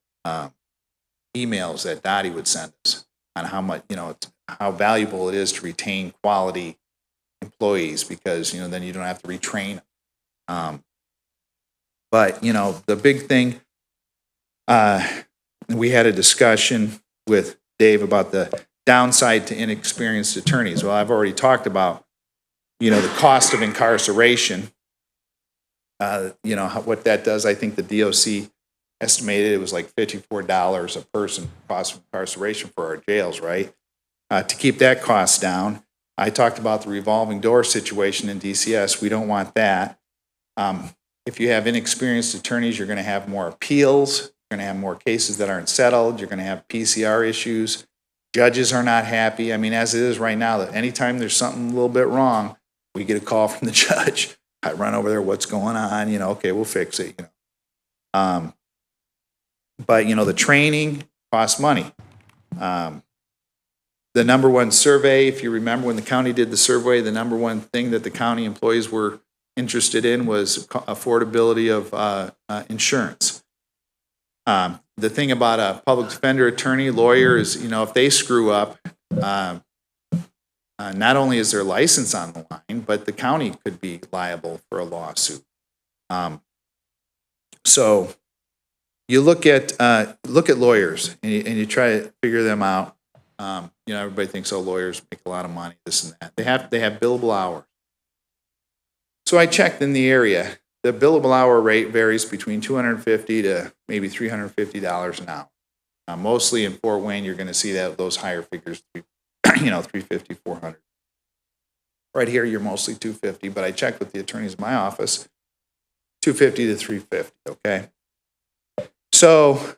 emails that Dottie would send us on how much, you know, how valuable it is to retain quality employees because, you know, then you don't have to retrain them. But, you know, the big thing, we had a discussion with Dave about the downside to inexperienced attorneys. Well, I've already talked about, you know, the cost of incarceration. You know, what that does, I think the DOC estimated it was like $54 a person cost of incarceration for our jails, right? To keep that cost down, I talked about the revolving door situation in DCS. We don't want that. If you have inexperienced attorneys, you're going to have more appeals. You're going to have more cases that aren't settled. You're going to have PCR issues. Judges are not happy. I mean, as it is right now, that anytime there's something a little bit wrong, we get a call from the judge. I run over there, what's going on? You know, okay, we'll fix it. You know, but you know, the training costs money. The number one survey, if you remember when the county did the survey, the number one thing that the county employees were interested in was affordability of insurance. The thing about a public defender, attorney, lawyer is, if they screw up, not only is their license on the line, but the county could be liable for a lawsuit. So you look at lawyers and you try to figure them out. Everybody thinks, oh, lawyers make a lot of money, this and that. They have billable hours. So I checked in the area. The billable hour rate varies between $250 to maybe $350 an hour. Mostly in Fort Wayne, you're going to see those higher figures, $350, $400. Right here, you're mostly $250, but I checked with the attorneys in my office, $250 to $350. Okay. So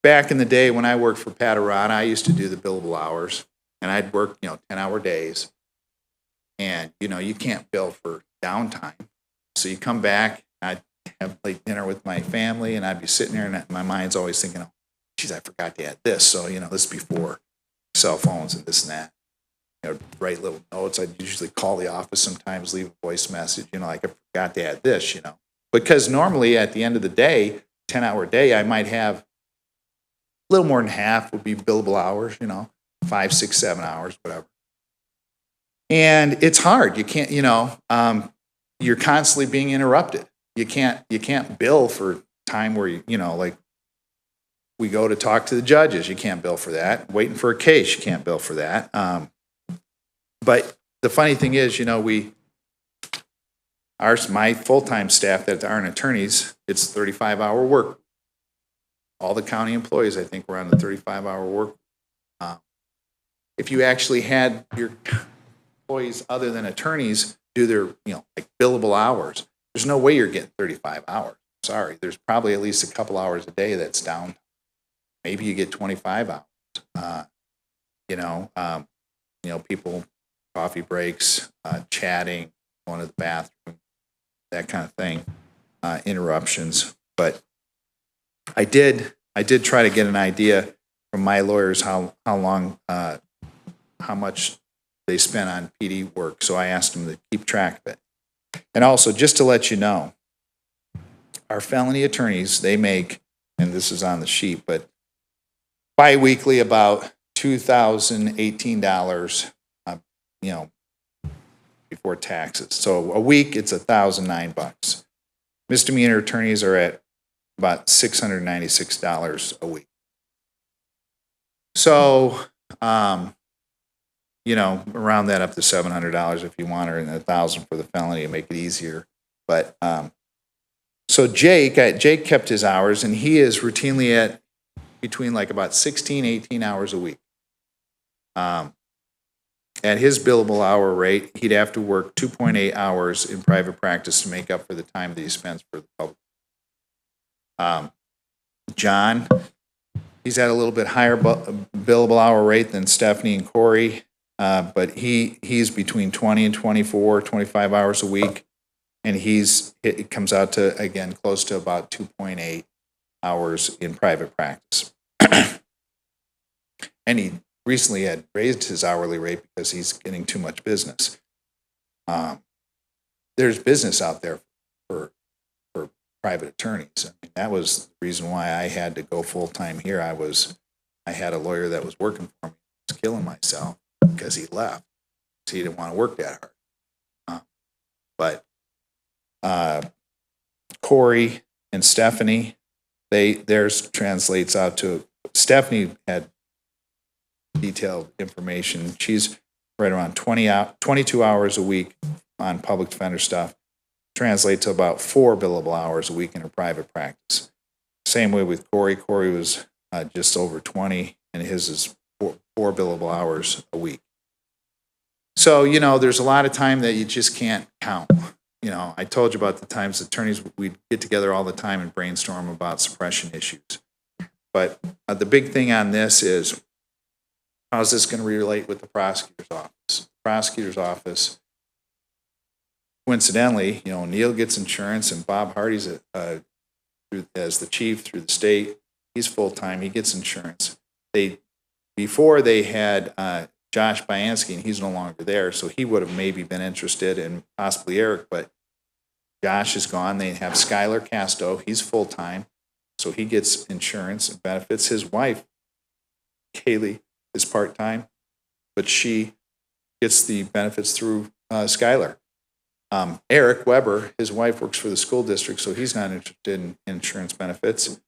back in the day when I worked for Patarana, I used to do the billable hours, and I'd work 10-hour days, and you can't bill for downtime. So you come back, I'd have late dinner with my family, and I'd be sitting there, and my mind's always thinking, oh, geez, I forgot to add this. So, this is before cell phones and this and that. Write little notes. I'd usually call the office sometimes, leave a voice message, like I forgot to add this, Because normally at the end of the day, 10-hour day, I might have a little more than half would be billable hours, 5, 6, 7 hours, whatever. And it's hard. You can't, you're constantly being interrupted. You can't bill for time where like we go to talk to the judges. You can't bill for that. Waiting for a case, you can't bill for that. But the funny thing is, my full-time staff that aren't attorneys, it's 35-hour work. All the county employees, I think, were on the 35-hour work. If you actually had your employees other than attorneys do their, like billable hours, there's no way you're getting 35 hours. Sorry, there's probably at least a couple hours a day that's down. Maybe you get 25 hours. People, coffee breaks, chatting, going to the bathroom, that kind of thing, interruptions. But I did try to get an idea from my lawyers how much they spent on PD work. So I asked them to keep track of it. And also, just to let you know, our felony attorneys, they make, and this is on the sheet, but bi-weekly about $2,018, before taxes. So a week, it's $1,009. Misdemeanor attorneys are at about $696 a week. So, round that up to $700 if you want, or $1,000 for the felony to make it easier. But so Jake kept his hours, and he is routinely at between like about 16, 18 hours a week. At his billable hour rate, he'd have to work 2.8 hours in private practice to make up for the time that he spends for the public. John, he's at a little bit higher billable hour rate than Stephanie and Corey, but he's between 20 and 24, 25 hours a week, and it comes out to, again, close to about 2.8 hours in private practice. And he recently had raised his hourly rate because he's getting too much business. There's business out there for private attorneys. I mean, that was the reason why I had to go full-time here. I had a lawyer that was working for me. I was killing myself because he left. He didn't want to work that hard. But Corey and Stephanie, theirs translates out to, Stephanie had detailed information. She's right around 22 hours a week on public defender stuff. Translate to about 4 billable hours a week in her private practice. Same way with Corey. Corey was just over 20, and his is 4 billable hours a week. So, there's a lot of time that you just can't count. I told you about the times attorneys, we'd get together all the time and brainstorm about suppression issues. But the big thing on this is, how's this going to relate with the prosecutor's office? The prosecutor's office, coincidentally, Neil gets insurance, and Bob Hardy's as the chief through the state. He's full-time. He gets insurance. Before they had Josh Byansky, and he's no longer there, so he would have maybe been interested, and possibly Eric, but Josh is gone. They have Skylar Casto. He's full-time, so he gets insurance and benefits. His wife, Kaylee, is part-time, but she gets the benefits through Skylar. Eric Weber, his wife works for the school district, so he's not interested in insurance benefits.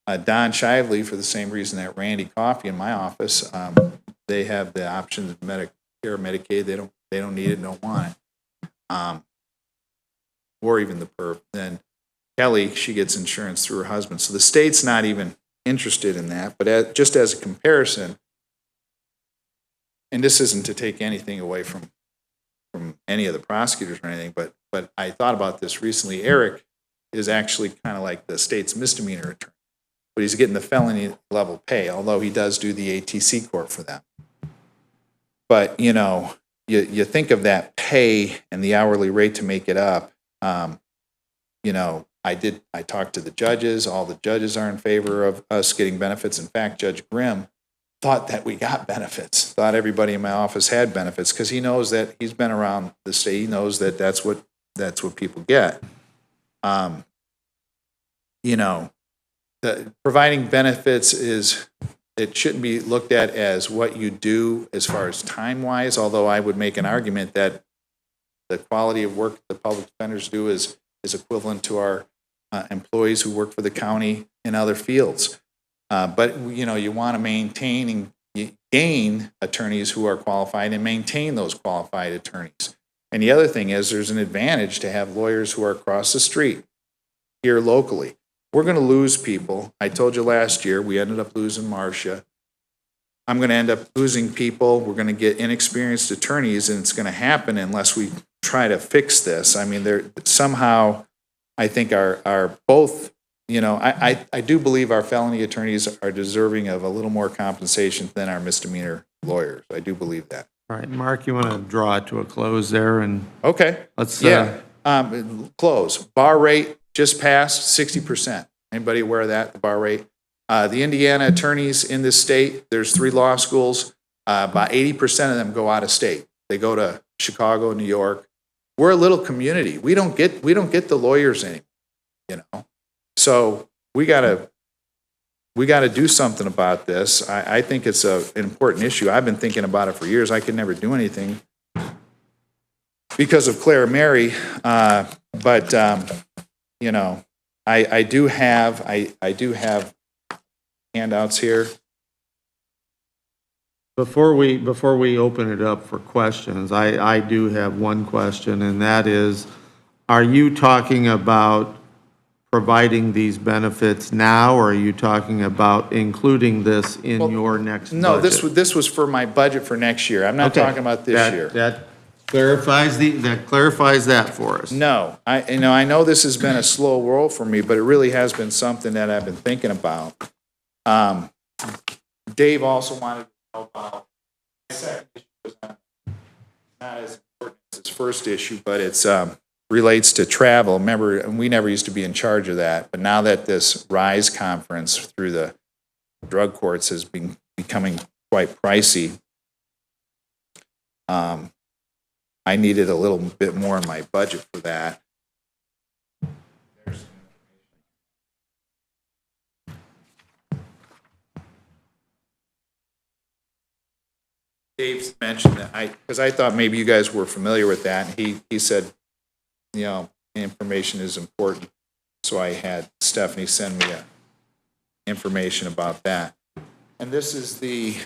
Don Shively, for the same reason that Randy Coffey in my office, they have the option of Medicare, Medicaid. They don't need it, don't want it. Or even the PERF. Then Kelly, she gets insurance through her husband. So the state's not even interested in that. But just as a comparison, and this isn't to take anything away from any of the prosecutors or anything, but I thought about this recently. Eric is actually kind of like the state's misdemeanor attorney, but he's getting the felony level pay, although he does do the ATC court for them. But, you know, you think of that pay and the hourly rate to make it up. You know, I talked to the judges. All the judges are in favor of us getting benefits. In fact, Judge Grimm thought that we got benefits, thought everybody in my office had benefits, because he knows that he's been around the state. He knows that that's what people get. You know, providing benefits it shouldn't be looked at as what you do as far as time-wise, although I would make an argument that the quality of work the public defenders do is equivalent to our employees who work for the county in other fields. But, you know, you want to maintain and gain attorneys who are qualified and maintain those qualified attorneys. And the other thing is there's an advantage to have lawyers who are across the street here locally. We're going to lose people. I told you last year, we ended up losing Marcia. I'm going to end up losing people. We're going to get inexperienced attorneys, and it's going to happen unless we try to fix this. I mean, they're somehow, I think, are both. You know, I do believe our felony attorneys are deserving of a little more compensation than our misdemeanor lawyers. I do believe that. All right, Mark, you want to draw it to a close there, and Okay. let's, Close. Bar rate just passed 60%. Anybody aware of that, the bar rate? The Indiana attorneys in this state, there's 3 law schools. About 80% of them go out of state. They go to Chicago, New York. We're a little community. We don't get the lawyers anymore, you know? So we gotta do something about this. I think it's an important issue. I've been thinking about it for years. I could never do anything because of Clara Mary. But you know, I do have handouts here. Before we open it up for questions, I do have one question, and that is, are you talking about providing these benefits now, or are you talking about including this in your next budget? No, this was for my budget for next year. I'm not talking about this year. That clarifies that for us. No, I know this has been a slow roll for me, but it really has been something that I've been thinking about. Dave also wanted to know about my second issue was not as important as his first issue, but it's relates to travel. Remember, we never used to be in charge of that, but now that this RISE conference through the drug courts has been becoming quite pricey, I needed a little bit more in my budget for that. Dave mentioned that because I thought maybe you guys were familiar with that. He said, you know, information is important. So I had Stephanie send me information about that. And this is the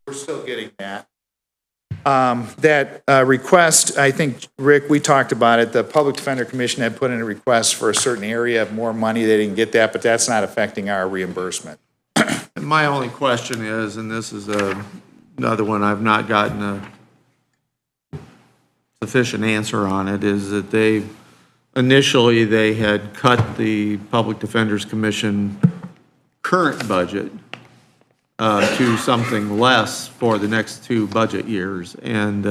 we're still getting that. That request, I think, Rick, we talked about it. The Public Defender Commission had put in a request for a certain area of more money. They didn't get that, but that's not affecting our reimbursement. My only question is, and this is another one I've not gotten a sufficient answer on it, is that initially they had cut the Public Defenders Commission current budget to something less for the next 2 budget years. And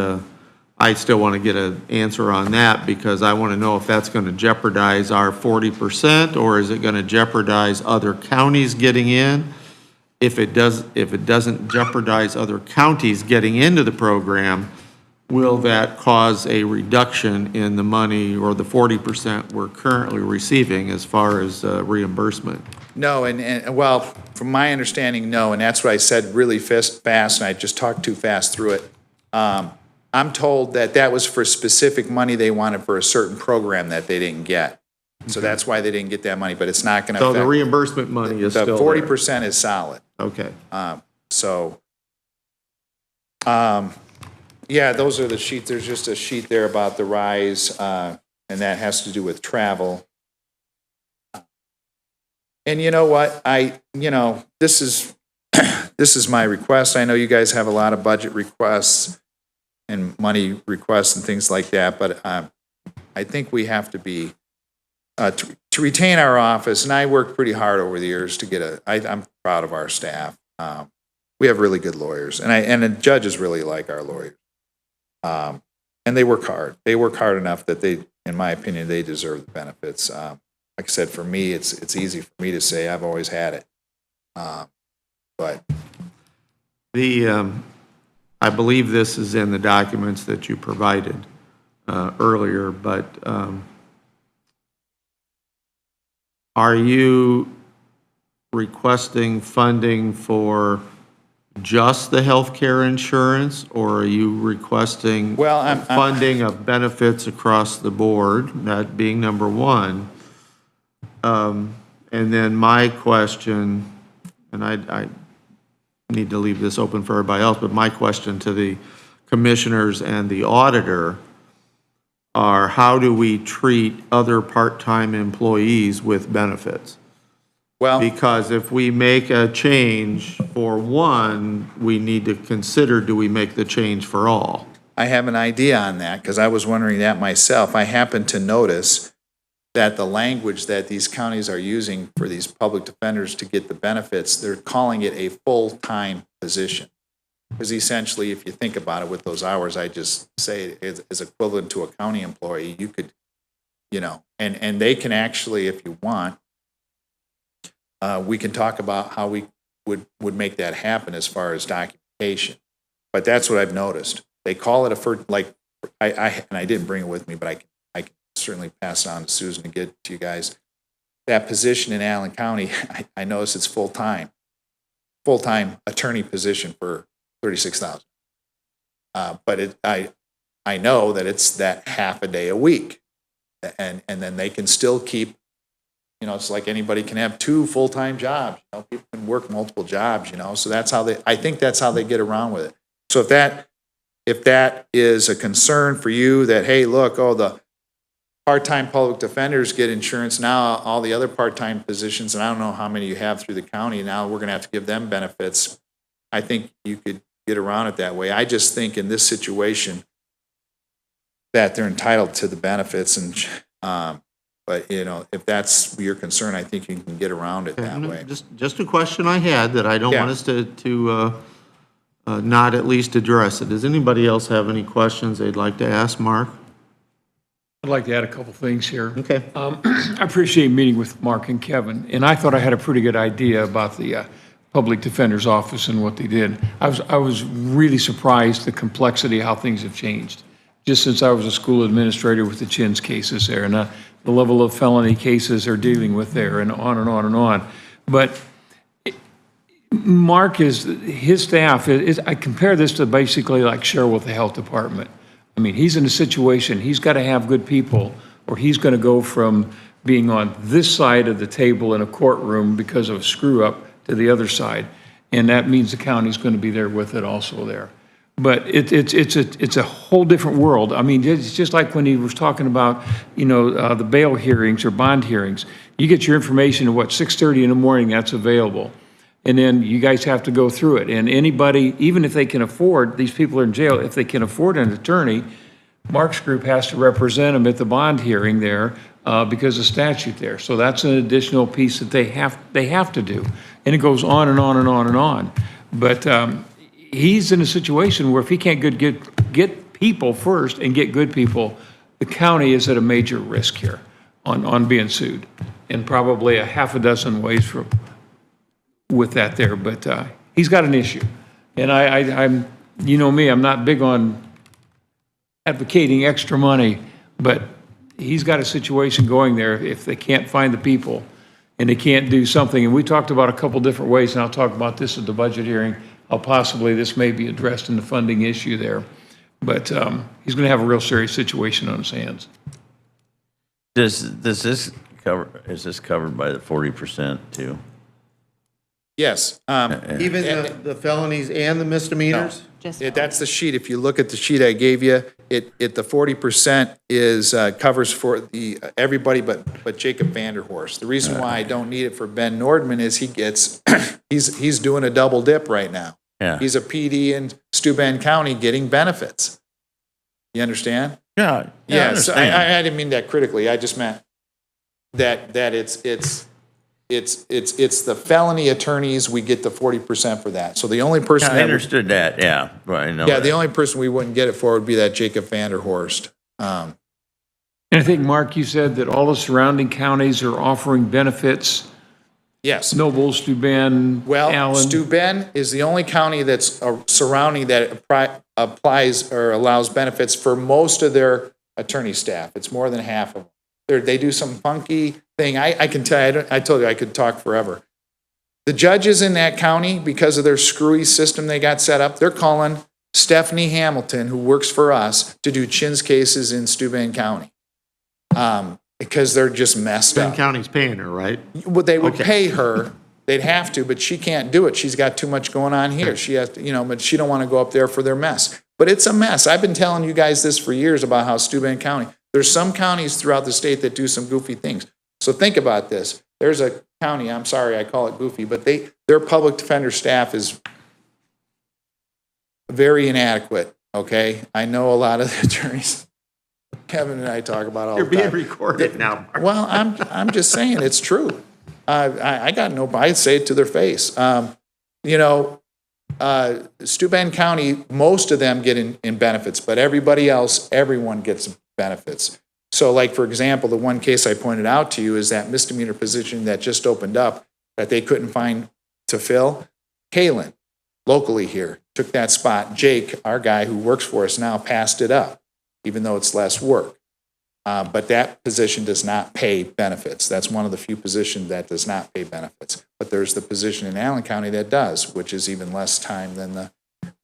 I still want to get an answer on that because I want to know if that's going to jeopardize our 40% or is it going to jeopardize other counties getting in? If it doesn't jeopardize other counties getting into the program, will that cause a reduction in the money or the 40% we're currently receiving as far as reimbursement? No, and well, from my understanding, no, and that's what I said really fast, and I just talked too fast through it. I'm told that that was for specific money they wanted for a certain program that they didn't get. So that's why they didn't get that money, but it's not going to So affect. the reimbursement money is still The there? 40% is solid. Okay. Yeah, those are the sheets. There's just a sheet there about the rise, and that has to do with travel. And you know what? This is my request. I know you guys have a lot of budget requests and money requests and things like that, but I think we have to be, to retain our office, and I worked pretty hard over the years to get I'm proud of our staff. We have really good lawyers, and the judges really like our lawyers. And they work hard. They work hard enough that they, in my opinion, they deserve the benefits. Like I said, for me, it's easy for me to say I've always had it. But I believe this is in the documents that you provided earlier, but are you requesting funding for just the healthcare insurance, or are you requesting funding of benefits across the board, that being number one? And then my question, and I need to leave this open for everybody else, but my question to the commissioners and the auditor are, how do we treat other part-time employees with benefits? Well, because if we make a change for one, we need to consider, do we make the change for all? I have an idea on that because I was wondering that myself. I happened to notice that the language that these counties are using for these public defenders to get the benefits, they're calling it a full-time position. Because essentially, if you think about it, with those hours I just say is equivalent to a county employee, you could, and they can actually, if you want, we can talk about how we would make that happen as far as documentation. But that's what I've noticed. They call it and I didn't bring it with me, but I can certainly pass it on to Susan and get it to you guys. That position in Allen County, I noticed it's full-time attorney position for $36,000. But I know that it's that half a day a week, and then they can still keep. It's like anybody can have two full-time jobs. People can work multiple jobs. So I think that's how they get around with it. So if that is a concern for you, that hey, look, the part-time public defenders get insurance now, all the other part-time positions, and I don't know how many you have through the county now, we're going to have to give them benefits. I think you could get around it that way. I just think in this situation that they're entitled to the benefits, and but if that's your concern, I think you can get around it that way. Just a question I had that I don't want us to not at least address it. Does anybody else have any questions they'd like to ask Mark? I'd like to add a couple things here. Okay. I appreciate meeting with Mark and Kevin, and I thought I had a pretty good idea about the Public Defender's Office and what they did. I was really surprised the complexity of how things have changed, just since I was a school administrator with the Chins cases there, and the level of felony cases they're dealing with there, and on and on and on. But Mark his staff I compare this to basically like Cheryl with the health department. I mean, he's in a situation, he's got to have good people, or he's going to go from being on this side of the table in a courtroom because of a screw up to the other side. And that means the county's going to be there with it also there. But it's a whole different world. I mean, it's just like when he was talking about, the bail hearings or bond hearings. You get your information at 6:30 in the morning, that's available. And then you guys have to go through it. And anybody, even if they can afford, these people are in jail, if they can afford an attorney, Mark's group has to represent them at the bond hearing there because of statute there. So that's an additional piece that they have to do. And it goes on and on and on and on. But he's in a situation where if he can't get people first and get good people, the county is at a major risk here on being sued, in probably a half a dozen ways with that there. But he's got an issue. And I'm, you know me, I'm not big on advocating extra money, but he's got a situation going there if they can't find the people and they can't do something. And we talked about a couple different ways, and I'll talk about this at the budget hearing, how possibly this may be addressed in the funding issue there. But he's going to have a real serious situation on his hands. Does this cover, is this covered by the 40% too? Yes. Even the felonies and the misdemeanors? That's the sheet. If you look at the sheet I gave you, the 40% is, covers for the, everybody but Jacob Vanderhorst. The reason why I don't need it for Ben Nordman is he gets, he's doing a double dip right now. Yeah. He's a PD in Steuben County getting benefits. You understand? Yeah. I Yes, understand. I didn't mean that critically. I just meant that it's the felony attorneys, we get the 40% for that. So the only person I that would- understood that, yeah. Right, I know yeah, that. the only person we wouldn't get it for would be that Jacob Vanderhorst. And I think, Mark, you said that all the surrounding counties are offering benefits. Yes. Noble, Steuben, Well, Allen. Steuben is the only county that's surrounding that applies or allows benefits for most of their attorney staff. It's more than half of them. They do some funky thing. I can tell you, I told you I could talk forever. The judges in that county, because of their screwy system they got set up, they're calling Stephanie Hamilton, who works for us, to do Chin's cases in Steuben County. Because they're just messed Ben up. County's paying her, right? Well, they would Okay. pay her, they'd have to, but she can't do it. She's got too much going on here. She has to, but she don't want to go up there for their mess. But it's a mess. I've been telling you guys this for years about how Steuben County, there's some counties throughout the state that do some goofy things. So think about this. There's a county, I'm sorry I call it goofy, but their public defender staff is very inadequate, okay? I know a lot of the attorneys. Kevin and I talk about all You're the time. being recorded now, Mark. Well, I'm just saying, it's true. I got no, I'd say it to their face. Steuben County, most of them get in benefits, but everybody else, everyone gets benefits. So like, for example, the one case I pointed out to you is that misdemeanor position that just opened up that they couldn't find to fill. Kalen, locally here, took that spot. Jake, our guy who works for us now, passed it up, even though it's less work. But that position does not pay benefits. That's one of the few positions that does not pay benefits. But there's the position in Allen County that does, which is even less time than the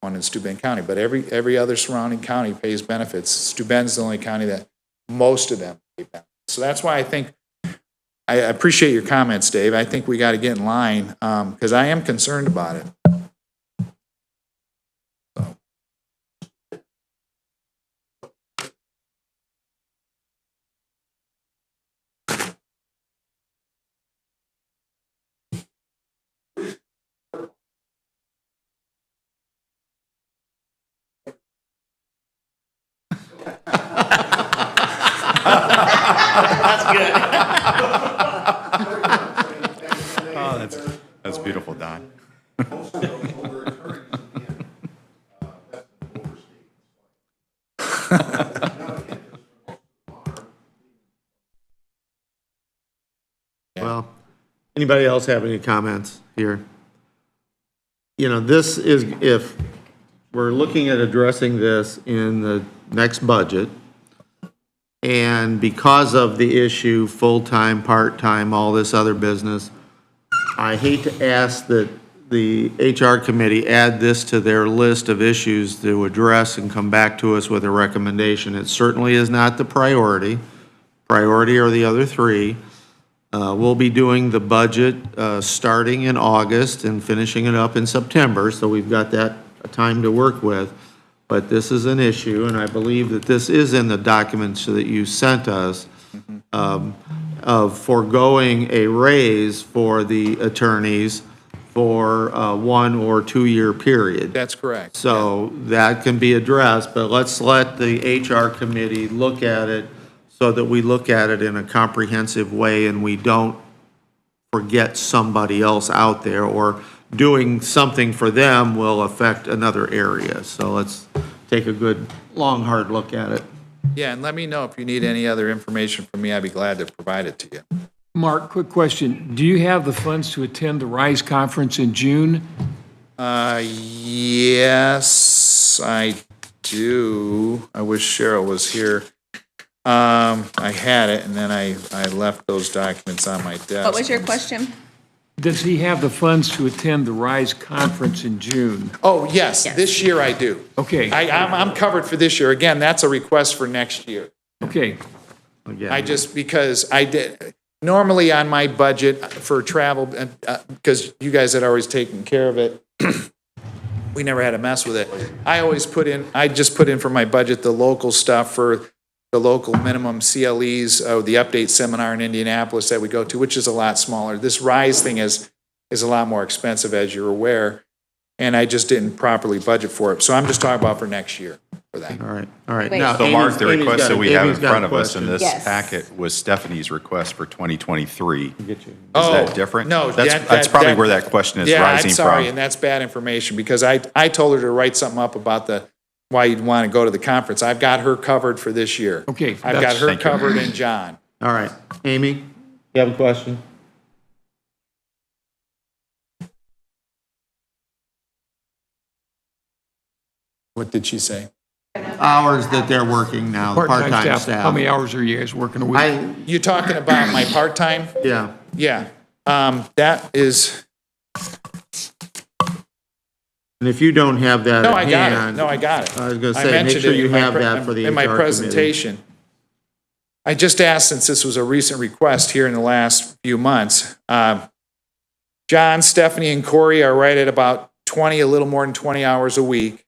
one in Steuben County. But every other surrounding county pays benefits. Steuben's the only county that most of them pay benefits. So that's why I think, I appreciate your comments, Dave. I think we got to get in line because I am concerned about it. That's beautiful, Don. Well, anybody else have any comments here? This is, if we're looking at addressing this in the next budget, and because of the issue, full-time, part-time, all this other business, I hate to ask that the HR committee add this to their list of issues to address and come back to us with a recommendation. It certainly is not the priority. Priority are the other three. We'll be doing the budget starting in August and finishing it up in September, so we've got that time to work with. But this is an issue, and I believe that this is in the documents that you sent us, of foregoing a raise for the attorneys for a 1 or 2 year period. That's correct. So that can be addressed, but let's let the HR committee look at it so that we look at it in a comprehensive way and we don't forget somebody else out there, or doing something for them will affect another area. So let's take a good, long, hard look at it. Yeah, and let me know if you need any other information from me. I'd be glad to provide it to you. Mark, quick question. Do you have the funds to attend the RISE conference in June? Yes, I do. I wish Cheryl was here. I had it, and then I left those documents on my desk. What was your question? Does he have the funds to attend the RISE conference in June? Oh, yes, this year I do. Okay, I'm covered for this year. Again, that's a request for next year. okay. I just, because I did, normally on my budget for travel, because you guys had always taken care of it, we never had to mess with it. I just put in for my budget the local stuff for the local minimum CLEs, the update seminar in Indianapolis that we go to, which is a lot smaller. This RISE thing is a lot more expensive, as you're aware, and I just didn't properly budget for it. So I'm just talking about for next year for that. All right, all right. Wait. Now, So Mark, the Amy's request got that a- we have in Amy's got a front of us in question. this Yes. packet was Stephanie's request for 2023. Is Oh, that different? no, That's probably where that question is Yeah, rising I'm sorry, from. and that's bad information, because I told her to write something up about why you'd want to go to the conference. I've got her covered for this year. Okay, I've got that's- her Thank you. covered and John. All right. Amy, you have a question? What did she say? Hours that they're working now, the part-time staff. How many hours are you guys working a week? You talking about my part-time? Yeah. Yeah, that is, And if you don't have that no, at I got it. hand. No, I got it. I was gonna I say, make mentioned sure it you in my have pre- that for the in my HR committee. presentation. I just asked, since this was a recent request here in the last few months, John, Stephanie, and Corey are right at about 20, a little more than 20 hours a week.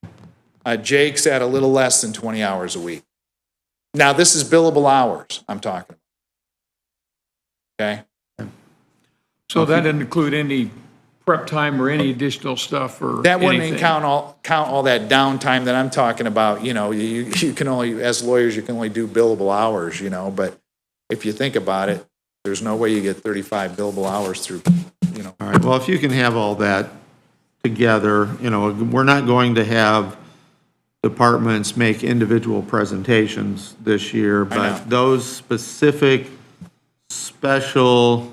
Jake's at a little less than 20 hours a week. Now, this is billable hours I'm talking about. Okay? So that didn't include any prep time or any additional stuff or That wouldn't anything? count all that downtime that I'm talking about. You know, you can only, as lawyers, you can only do billable hours, you know, but if you think about it, there's no way you get 35 billable hours through, you know. All right, well, if you can have all that together, you know, we're not going to have departments make individual presentations this year, know. but those specific, special,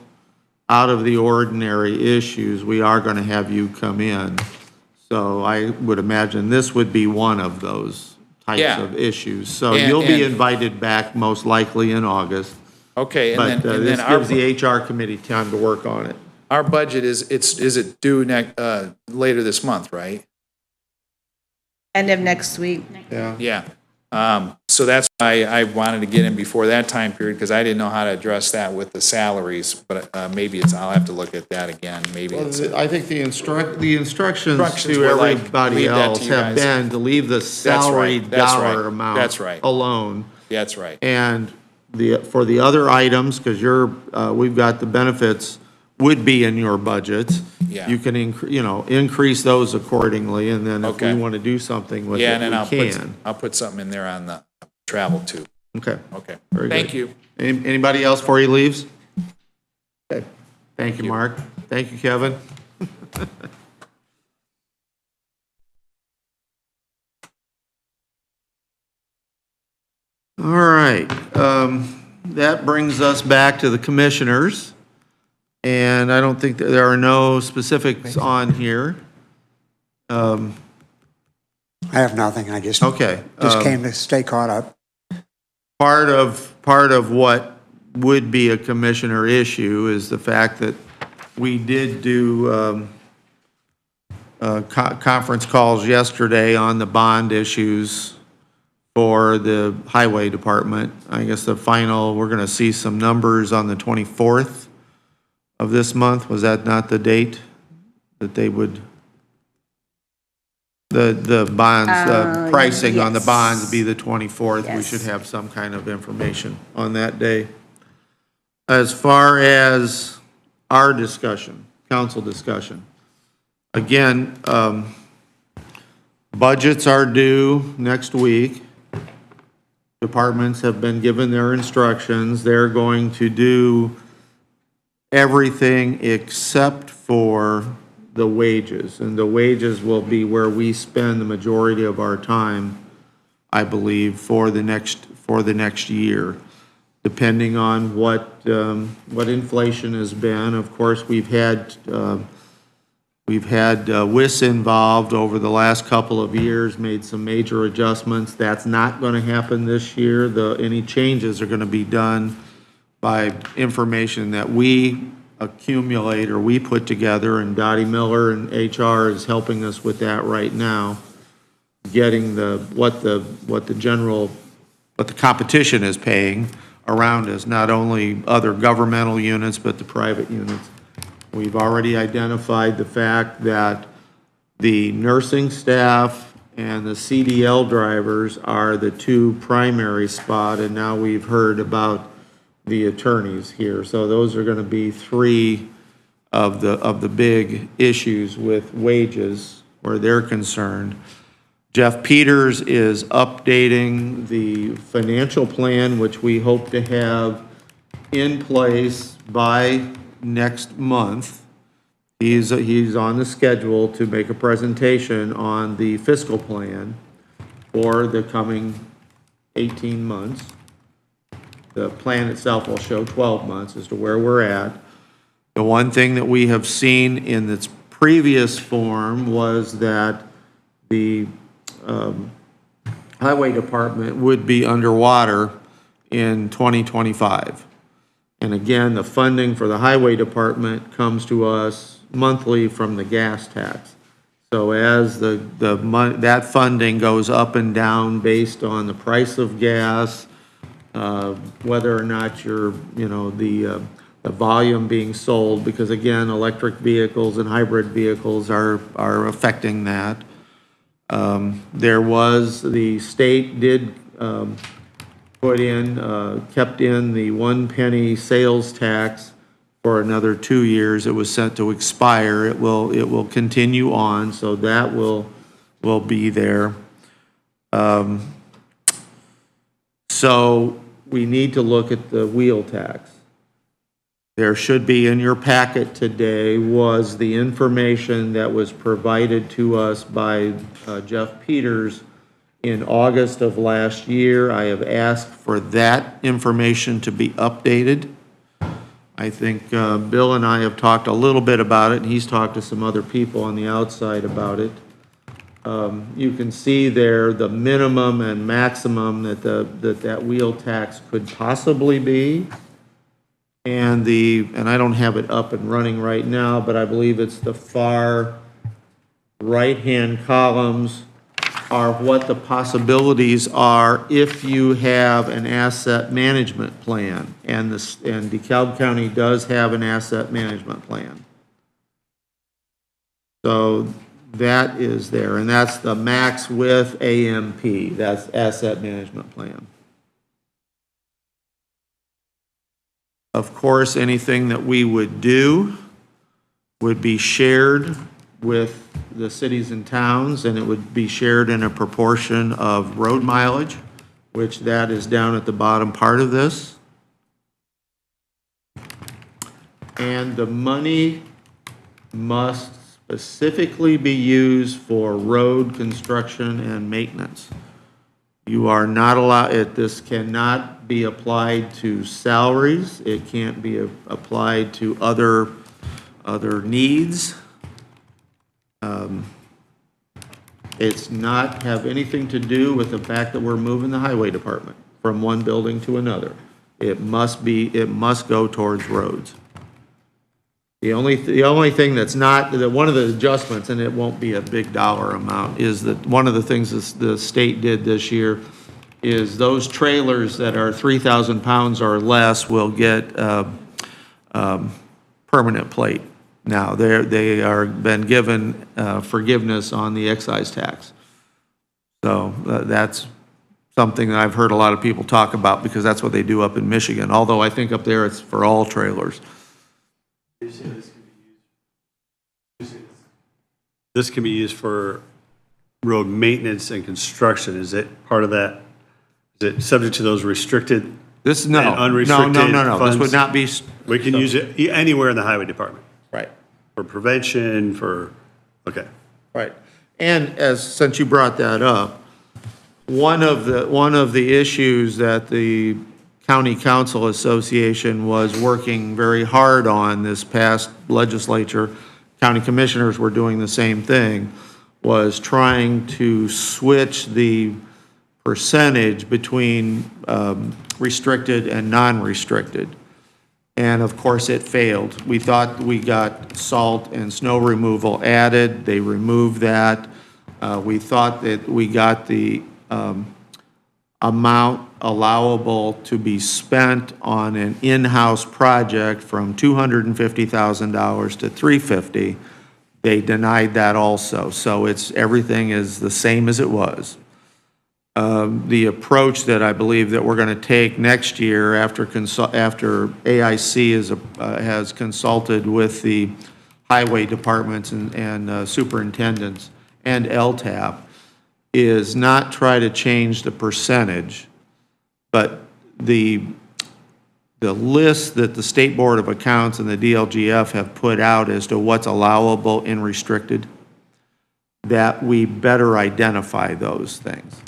out of the ordinary issues, we are going to have you come in. So I would imagine this would be one of those types Yeah. of issues. So And- you'll be and- invited back most likely in August. Okay, and But then this our, gives the HR committee time to work on it. our budget is it due later this month, right? End of next week. Yeah. Yeah. So that's why I wanted to get in before that time period, because I didn't know how to address that with the salaries, but maybe I'll have to look at that again. Maybe it's, I think the instructions Instructions to were like, everybody leave that to else you have guys. been to leave the salaried that's right, dollar amount that's right. alone. that's right. And for the other items, because we've got the benefits would be in your budget. Yeah. You can increase those accordingly, and then if we Okay. want to do something with Yeah, it, and then we can. I'll put something in there on the travel too. Okay. Okay. Very Thank good. you. Anybody else before he leaves? Okay. Thank you, Mark. Thank you, Kevin. All right, that brings us back to the commissioners. And I don't think that there are no specifics on here. I have nothing, I just Okay. came to stay caught up. Part of what would be a commissioner issue is the fact that we did do conference calls yesterday on the bond issues for the highway department. I guess we're going to see some numbers on the 24th of this month. Was that not the date that they would, the bonds, the pricing on the yes. bonds be the 24th? We Yes. should have some kind of information on that day. As far as our discussion, council discussion, again, budgets are due next week. Departments have been given their instructions. They're going to do everything except for the wages. And the wages will be where we spend the majority of our time I believe, for the next year, depending on what inflation has been. Of course, we've had WIS involved over the last couple of years, made some major adjustments. That's not going to happen this year. Any changes are going to be done by information that we accumulate or we put together, and Dottie Miller and HR is helping us with that right now, getting what the competition is paying around us, not only other governmental units, but the private units. We've already identified the fact that the nursing staff and the CDL drivers are the two primary spot, and now we've heard about the attorneys here. So those are going to be three of the big issues with wages where they're concerned. Jeff Peters is updating the financial plan, which we hope to have in place by next month. He's on the schedule to make a presentation on the fiscal plan for the coming 18 months. The plan itself will show 12 months as to where we're at. The one thing that we have seen in its previous form was that the highway department would be underwater in 2025. And again, the funding for the highway department comes to us monthly from the gas tax. So as that funding goes up and down based on the price of gas, whether or not the volume being sold, because again, electric vehicles and hybrid vehicles are affecting that. The state did kept in the 1 penny sales tax for another 2 years. It was set to expire. It will continue on, so that will be there. So we need to look at the wheel tax. There should be in your packet today was the information that was provided to us by Jeff Peters in August of last year. I have asked for that information to be updated. I think Bill and I have talked a little bit about it, and he's talked to some other people on the outside about it. You can see there the minimum and maximum that wheel tax could possibly be. And I don't have it up and running right now, but I believe it's the far right-hand columns are what the possibilities are if you have an asset management plan. And DeKalb County does have an asset management plan. So that is there, and that's the max with AMP, that's asset management plan. Of course, anything that we would do would be shared with the cities and towns, and it would be shared in a proportion of road mileage, which that is down at the bottom part of this. And the money must specifically be used for road construction and maintenance. You are not allowed, this cannot be applied to salaries. It can't be applied to other needs. It's not have anything to do with the fact that we're moving the highway department from one building to another. It must go towards roads. The only thing that's not, one of the adjustments, and it won't be a big dollar amount, is that one of the things the state did this year is those trailers that are 3,000 pounds or less will get permanent plate. Now, they are been given forgiveness on the excise tax. So that's something that I've heard a lot of people talk about because that's what they do up in Michigan, although I think up there it's for all trailers. This can be used for road maintenance and construction. Is it part of that? Is it subject to those restricted and unrestricted No. This funds? would not be. We can use it anywhere in the highway department. Right. For prevention, okay. Right. And since you brought that up, one of the issues that the County Council Association was working very hard on this past legislature, county commissioners were doing the same thing, was trying to switch the percentage between restricted and non-restricted. And of course, it failed. We thought we got salt and snow removal added. They removed that. We thought that we got the amount allowable to be spent on an in-house project from $250,000 to $350,000. They denied that also. So everything is the same as it was. The approach that I believe that we're going to take next year after AIC has consulted with the highway departments and superintendents and LTAP is not try to change the percentage, but the list that the State Board of Accounts and the DLGF have put out as to what's allowable in restricted, that we better identify those things.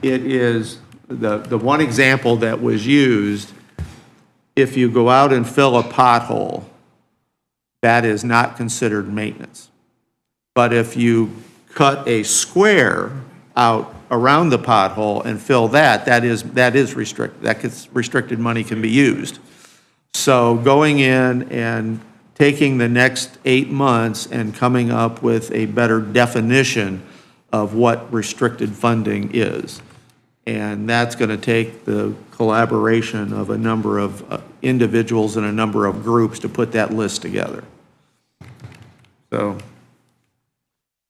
It is the one example that was used, if you go out and fill a pothole, that is not considered maintenance. But if you cut a square out around the pothole and fill that is restricted. Restricted money can be used. So going in and taking the next 8 months and coming up with a better definition of what restricted funding is. And that's going to take the collaboration of a number of individuals and a number of groups to put that list together. So,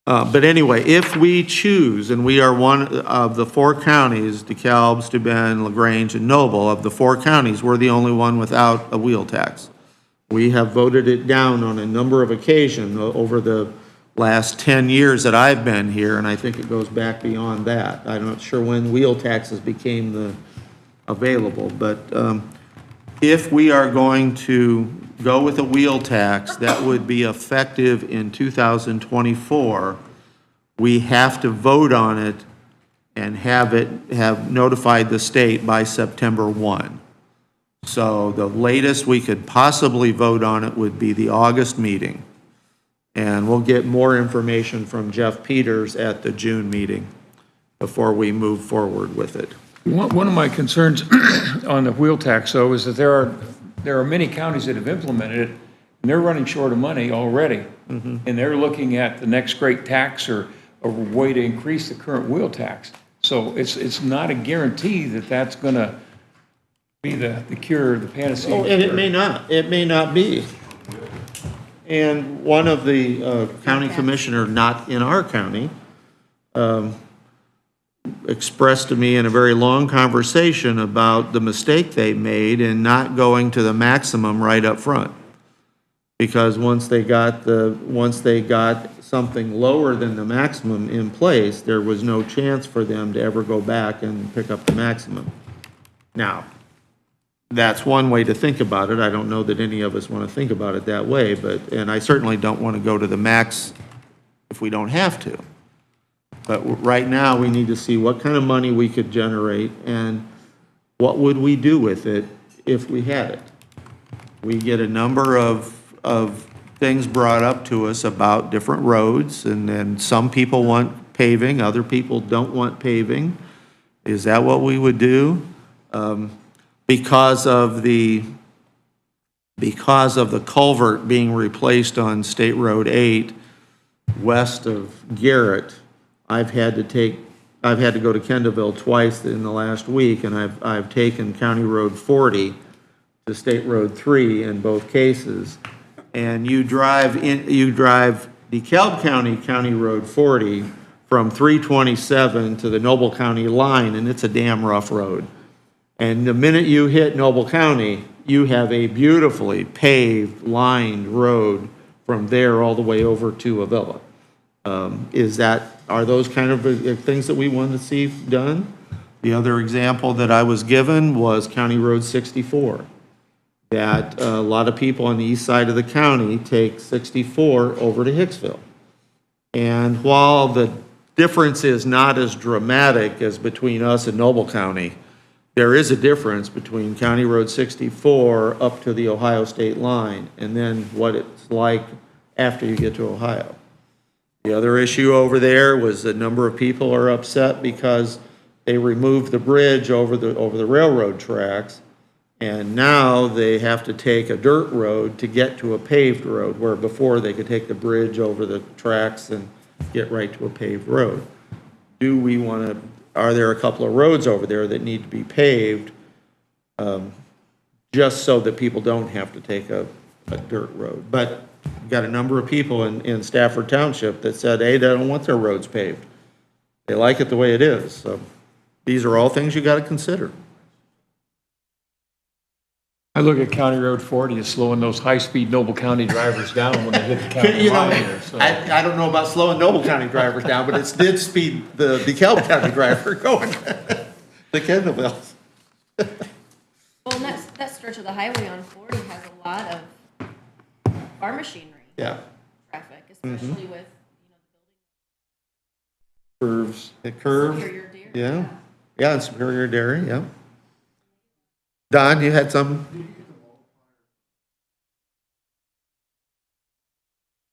but anyway, if we choose, and we are one of the 4 counties, DeKalb, Steuben, LaGrange, and Noble, of the 4 counties, we're the only one without a wheel tax. We have voted it down on a number of occasions over the last 10 years that I've been here, and I think it goes back beyond that. I'm not sure when wheel taxes became available, but if we are going to go with a wheel tax that would be effective in 2024, we have to vote on it and have notified the state by September 1. So the latest we could possibly vote on it would be the August meeting. And we'll get more information from Jeff Peters at the June meeting before we move forward with it. One of my concerns on the wheel tax, though, is that there are many counties that have implemented it, and they're running short of money already. And they're looking at the next great tax or a way to increase the current wheel tax. So it's not a guarantee that that's going to be the cure, the panacea. Oh, and it may not. It may not be. And one of the county commissioner, not in our county, expressed to me in a very long conversation about the mistake they made in not going to the maximum right up front. Because once they got something lower than the maximum in place, there was no chance for them to ever go back and pick up the maximum. Now, that's one way to think about it. I don't know that any of us want to think about it that way, and I certainly don't want to go to the max if we don't have to. But right now, we need to see what kind of money we could generate and what would we do with it if we had it. We get a number of things brought up to us about different roads, and then some people want paving, other people don't want paving. Is that what we would do? Because of the culvert being replaced on State Road 8 west of Garrett, I've had to go to Kendallville twice in the last week, and I've taken County Road 40 to State Road 3 in both cases. And you drive DeKalb County Road 40 from 327 to the Noble County line, and it's a damn rough road. And the minute you hit Noble County, you have a beautifully paved, lined road from there all the way over to Avila. Are those kind of things that we want to see done? The other example that I was given was County Road 64. That a lot of people on the east side of the county take 64 over to Hicksville. And while the difference is not as dramatic as between us and Noble County. There is a difference between County Road 64 up to the Ohio state line, and then what it's like after you get to Ohio. The other issue over there was a number of people are upset because they removed the bridge over the railroad tracks, and now they have to take a dirt road to get to a paved road, where before they could take the bridge over the tracks and get right to a paved road. Do we want to, are there a couple of roads over there that need to be paved, just so that people don't have to take a dirt road? But we've got a number of people in Stafford Township that said, hey, they don't want their roads paved. They like it the way it is. So these are all things you got to consider. I look at County Road 40 as slowing those high-speed Noble County drivers down when they hit the county line there. So. I don't know about slowing Noble County drivers down, but it did speed the DeKalb County driver going to Kendallville. Well, and that stretch of the highway on 40 has a lot of farm machinery. Yeah. Traffic, especially with, Curves. It curves. Superior Dairy. Yeah. Yeah, and Superior Dairy, yeah. Don, you had some?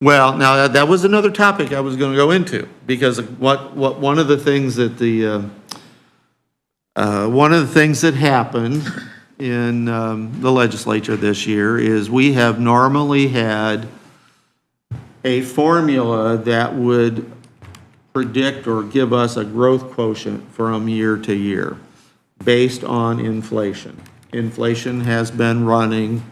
Well, now that was another topic I was going to go into, because one of the things that happened in the legislature this year is we have normally had a formula that would predict or give us a growth quotient from year to year based on inflation. Inflation has been running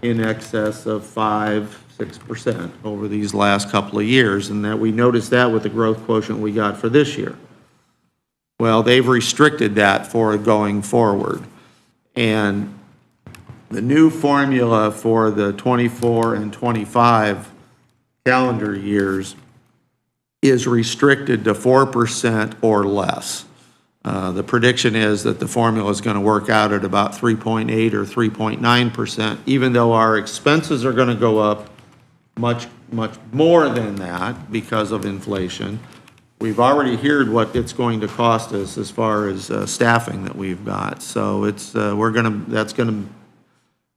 in excess of 5-6% over these last couple of years, and that we noticed that with the growth quotient we got for this year. Well, they've restricted that for going forward. And the new formula for the 24 and 25 calendar years is restricted to 4% or less. The prediction is that the formula is going to work out at about 3.8 or 3.9%, even though our expenses are going to go up much more than that because of inflation. We've already heard what it's going to cost us as far as staffing that we've got. So it's that's going to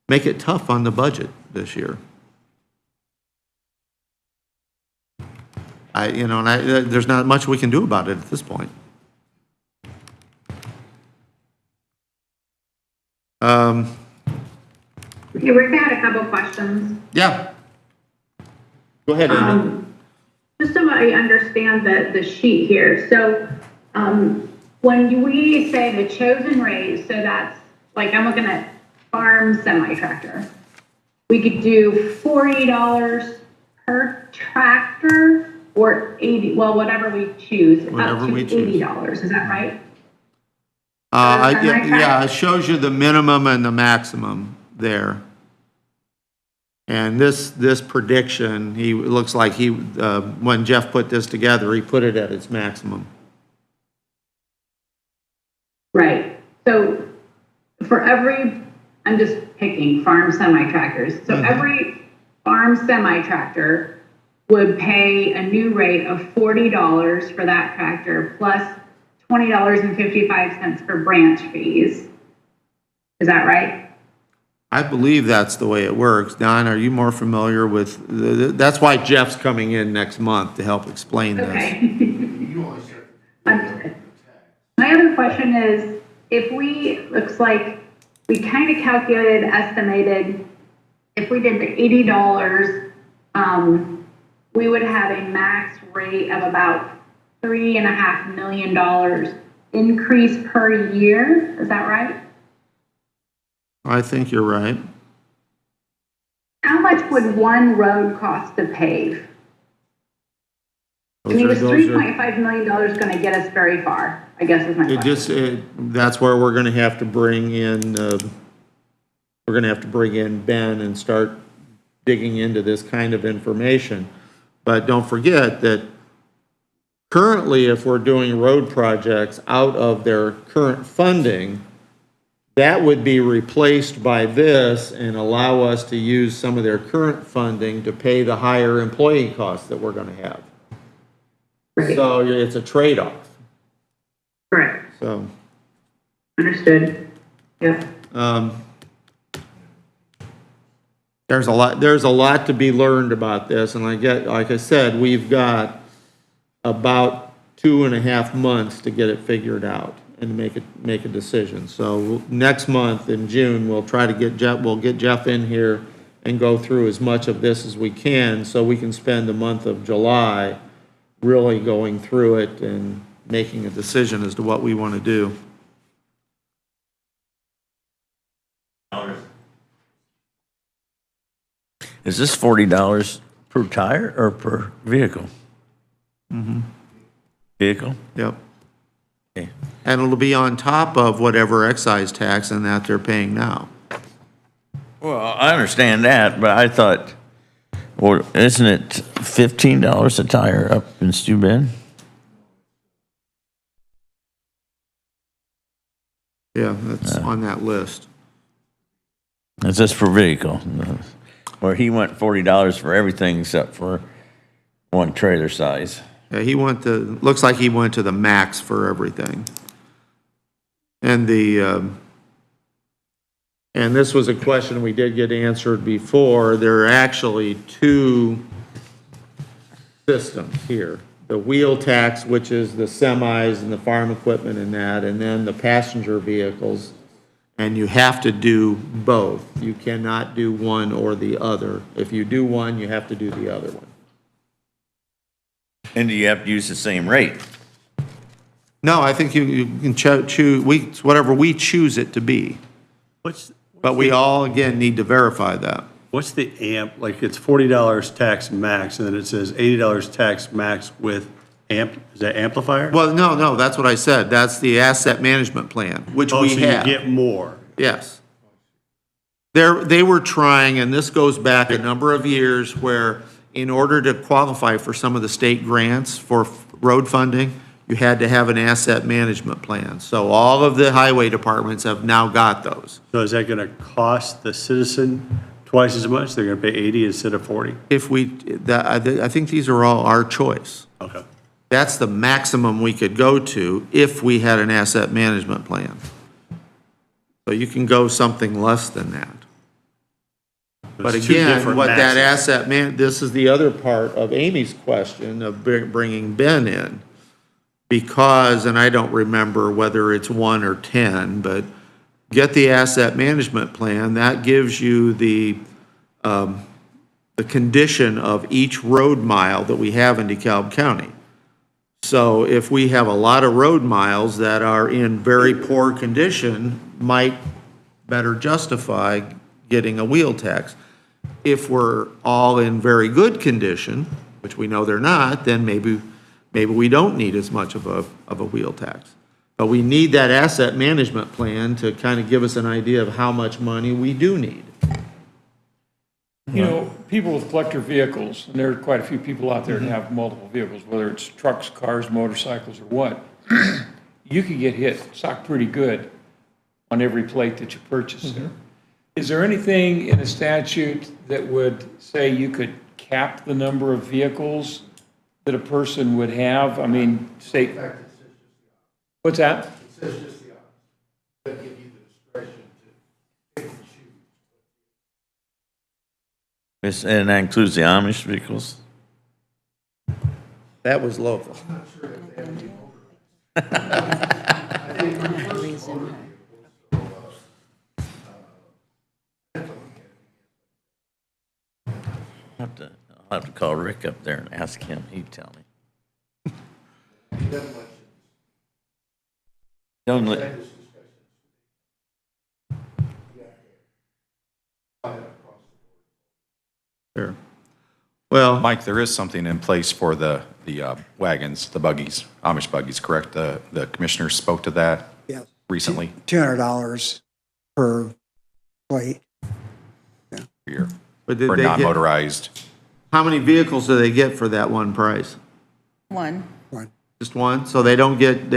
make it tough on the budget this year. There's not much we can do about it at this point. Okay, Rick, I had a couple questions. Yeah. Go ahead, Amy. Just so I understand the sheet here. So when we say the chosen rate, so that's like, I'm looking at farm semi-tractor. We could do $40 per tractor or 80, well, whatever we choose, Whatever up to we choose. $80. Is that right? Yeah, it shows you the minimum and the maximum there. And this prediction, it looks like when Jeff put this together, he put it at its maximum. Right. So for every, I'm just picking farm semi-tractors. So every farm semi-tractor would pay a new rate of $40 for that tractor plus $20.55 for branch fees. Is that right? I believe that's the way it works. Don, are you more familiar with, that's why Jeff's coming in next month to help explain this. Okay. Understood. My other question is, if we, looks like we kind of estimated, if we did the $80, we would have a max rate of about $3.5 million increase per year. Is that right? I think you're right. How much would one road cost to pave? I mean, is $3.5 million going to get us very far? I guess is my question. That's where we're going to have to bring in, Ben and start digging into this kind of information. But don't forget that currently, if we're doing road projects out of their current funding, that would be replaced by this and allow us to use some of their current funding to pay the higher employee costs that we're going to have. Right. So it's a trade-off, Correct. so. Understood. Yeah. There's a lot to be learned about this, and like I said, we've got about 2.5 months to get it figured out and make a decision. So next month in June, we'll try to get Jeff in here and go through as much of this as we can, so we can spend the month of July really going through it and making a decision as to what we want to do. Is this $40 per tire or per vehicle? Vehicle? Yep. Okay. And it'll be on top of whatever excise tax and that they're paying now. Well, I understand that, but I thought, well, isn't it $15 a tire up in Steuben? Yeah, that's on that list. Is this per vehicle? Where he went $40 for everything except for one trailer size. Yeah, looks like he went to the max for everything. And and this was a question we did get answered before. There are actually two systems here. The wheel tax, which is the semis and the farm equipment and that, and then the passenger vehicles. And you have to do both. You cannot do one or the other. If you do one, you have to do the other one. And do you have to use the same rate? No, I think you can choose, whatever we choose it to be. But we all, again, need to verify that. What's the amp, like it's $40 tax max, and then it says $80 tax max with is that amplifier? Well, no, that's what I said. That's the asset management plan, which we so have. you get more. Yes. They were trying, and this goes back a number of years, where in order to qualify for some of the state grants for road funding, you had to have an asset management plan. So all of the highway departments have now got those. So is that going to cost the citizen twice as much? They're going to pay 80 instead of 40? I think these are all our choice. Okay. That's the maximum we could go to if we had an asset management plan. So you can go something less than that. But It's two again, different what that maxes. this is the other part of Amy's question of bringing Ben in. Because, and I don't remember whether it's 1 or 10, but get the asset management plan, that gives you the condition of each road mile that we have in DeKalb County. So if we have a lot of road miles that are in very poor condition, might better justify getting a wheel tax. If we're all in very good condition, which we know they're not, then maybe we don't need as much of a wheel tax. But we need that asset management plan to kind of give us an idea of how much money we do need. You know, people with collector vehicles, and there are quite a few people out there that have multiple vehicles, whether it's trucks, cars, motorcycles, or what, you could get hit, sock pretty good on every plate that you purchase there. Is there anything in a statute that would say you could cap the number of vehicles that a person would have? I mean, say, what's that? It says just the opposite. They give you the discretion to pick and choose. And that includes the Amish vehicles? That was local. I'll have to call Rick up there and ask him. He'd tell me. Don't let. Sure. Well, Mike, there is something in place for the wagons, the buggies, Amish buggies, correct? The commissioner spoke to that Yeah. recently. $200 per plate. Year But did for they get- non-motorized. how many vehicles do they get for that one price? One. Just one? So they don't get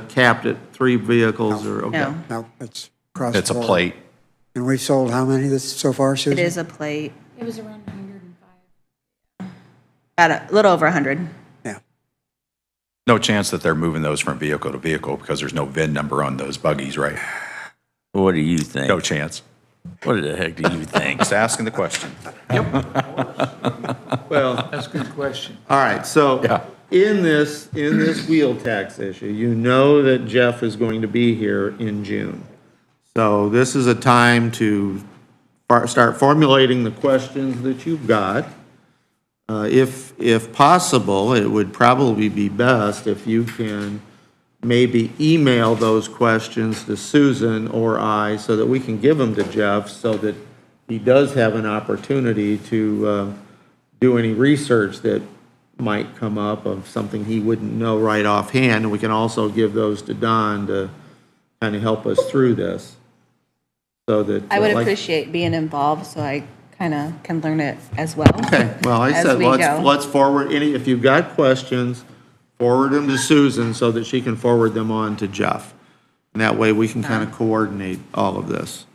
capped at 3 vehicles or, okay. No, No, it's across the It's a board. plate. And we've sold how many so far, Susan? it is a plate, It was around 105. about a little over 100. Yeah. No chance that they're moving those from vehicle to vehicle because there's no VIN number on those buggies, right? What do you think? No chance. What the heck do you think? Just asking the question. Well, That's a good question. all right, so Yeah. in this wheel tax issue, you know that Jeff is going to be here in June. So this is a time to start formulating the questions that you've got. If possible, it would probably be best if you can maybe email those questions to Susan or I so that we can give them to Jeff so that he does have an opportunity to do any research that might come up of something he wouldn't know right offhand. And we can also give those to Don to kind of help us through this. So that. I would like- appreciate being involved, so I kind of can learn it as well. Okay, well, I as said, we go. let's forward if you've got questions, forward them to Susan so that she can forward them on to Jeff. And that way we can kind of coordinate all of this.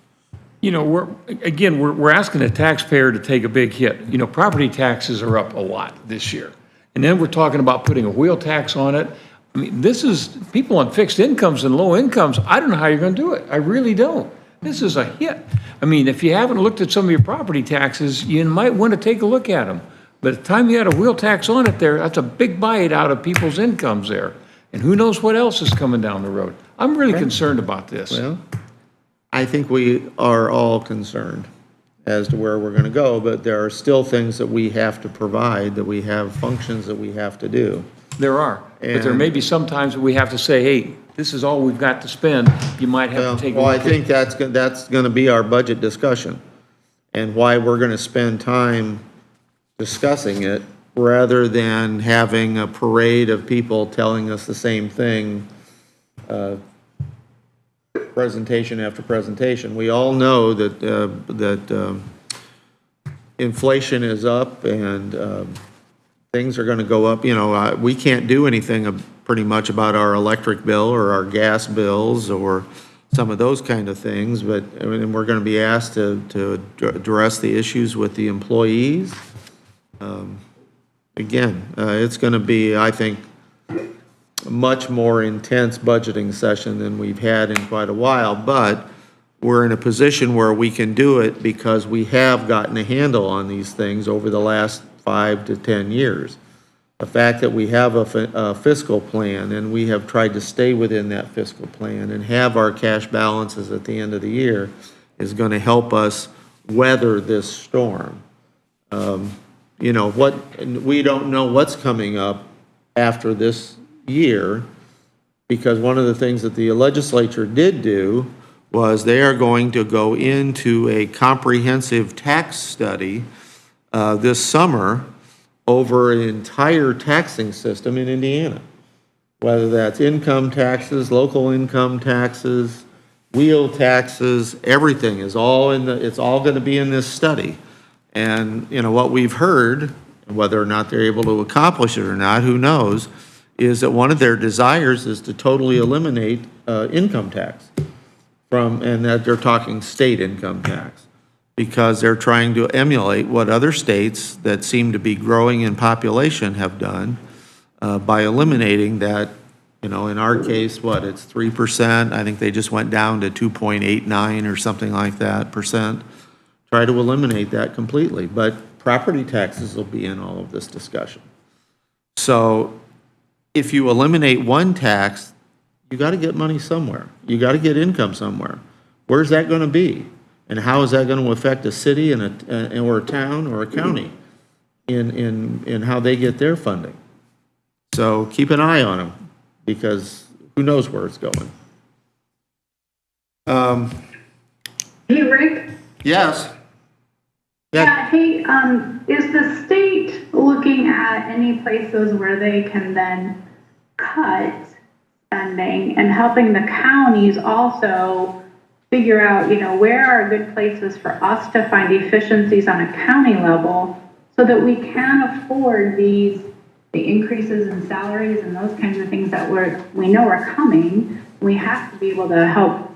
You know, we're asking the taxpayer to take a big hit. You know, property taxes are up a lot this year. And then we're talking about putting a wheel tax on it. I mean, this is, people on fixed incomes and low incomes, I don't know how you're going to do it. I really don't. This is a hit. I mean, if you haven't looked at some of your property taxes, you might want to take a look at them. But at the time you had a wheel tax on it there, that's a big bite out of people's incomes there. And who knows what else is coming down the road. I'm really concerned about this. Well, I think we are all concerned as to where we're going to go, but there are still things that we have to provide, that we have functions that we have to do. There are. But there may be some times that we have to say, hey, this is all we've got to spend. You might have to take a Well, look I at think that's going to be our budget discussion and why we're going to spend time discussing it rather than having a parade of people telling us the same thing, presentation after presentation. We all know that inflation is up and things are going to go up. You know, we can't do anything pretty much about our electric bill or our gas bills or some of those kind of things, but and we're going to be asked to address the issues with the employees. Again, it's going to be, I think, a much more intense budgeting session than we've had in quite a while, but we're in a position where we can do it because we have gotten a handle on these things over the last 5 to 10 years. The fact that we have a fiscal plan and we have tried to stay within that fiscal plan and have our cash balances at the end of the year is going to help us weather this storm. You know, we don't know what's coming up after this year, because one of the things that the legislature did do was they are going to go into a comprehensive tax study this summer over an entire taxing system in Indiana, whether that's income taxes, local income taxes, wheel taxes, everything is all it's all going to be in this study. And, you know, what we've heard, whether or not they're able to accomplish it or not, who knows, is that one of their desires is to totally eliminate income tax and that they're talking state income tax, because they're trying to emulate what other states that seem to be growing in population have done by eliminating that. You know, in our case, it's 3%. I think they just went down to 2.89 or something like that percent. Try to eliminate that completely, but property taxes will be in all of this discussion. So if you eliminate one tax, you got to get money somewhere. You got to get income somewhere. Where's that going to be? And how is that going to affect a city or a town or a county in how they get their funding? So keep an eye on them, because who knows where it's going. Hey, Rick? Yes. Yeah, hey, is the state looking at any places where they can then cut spending and helping the counties also figure out, you know, where are good places for us to find efficiencies on a county level so that we can afford the increases in salaries and those kinds of things that we know are coming. We have to be able to help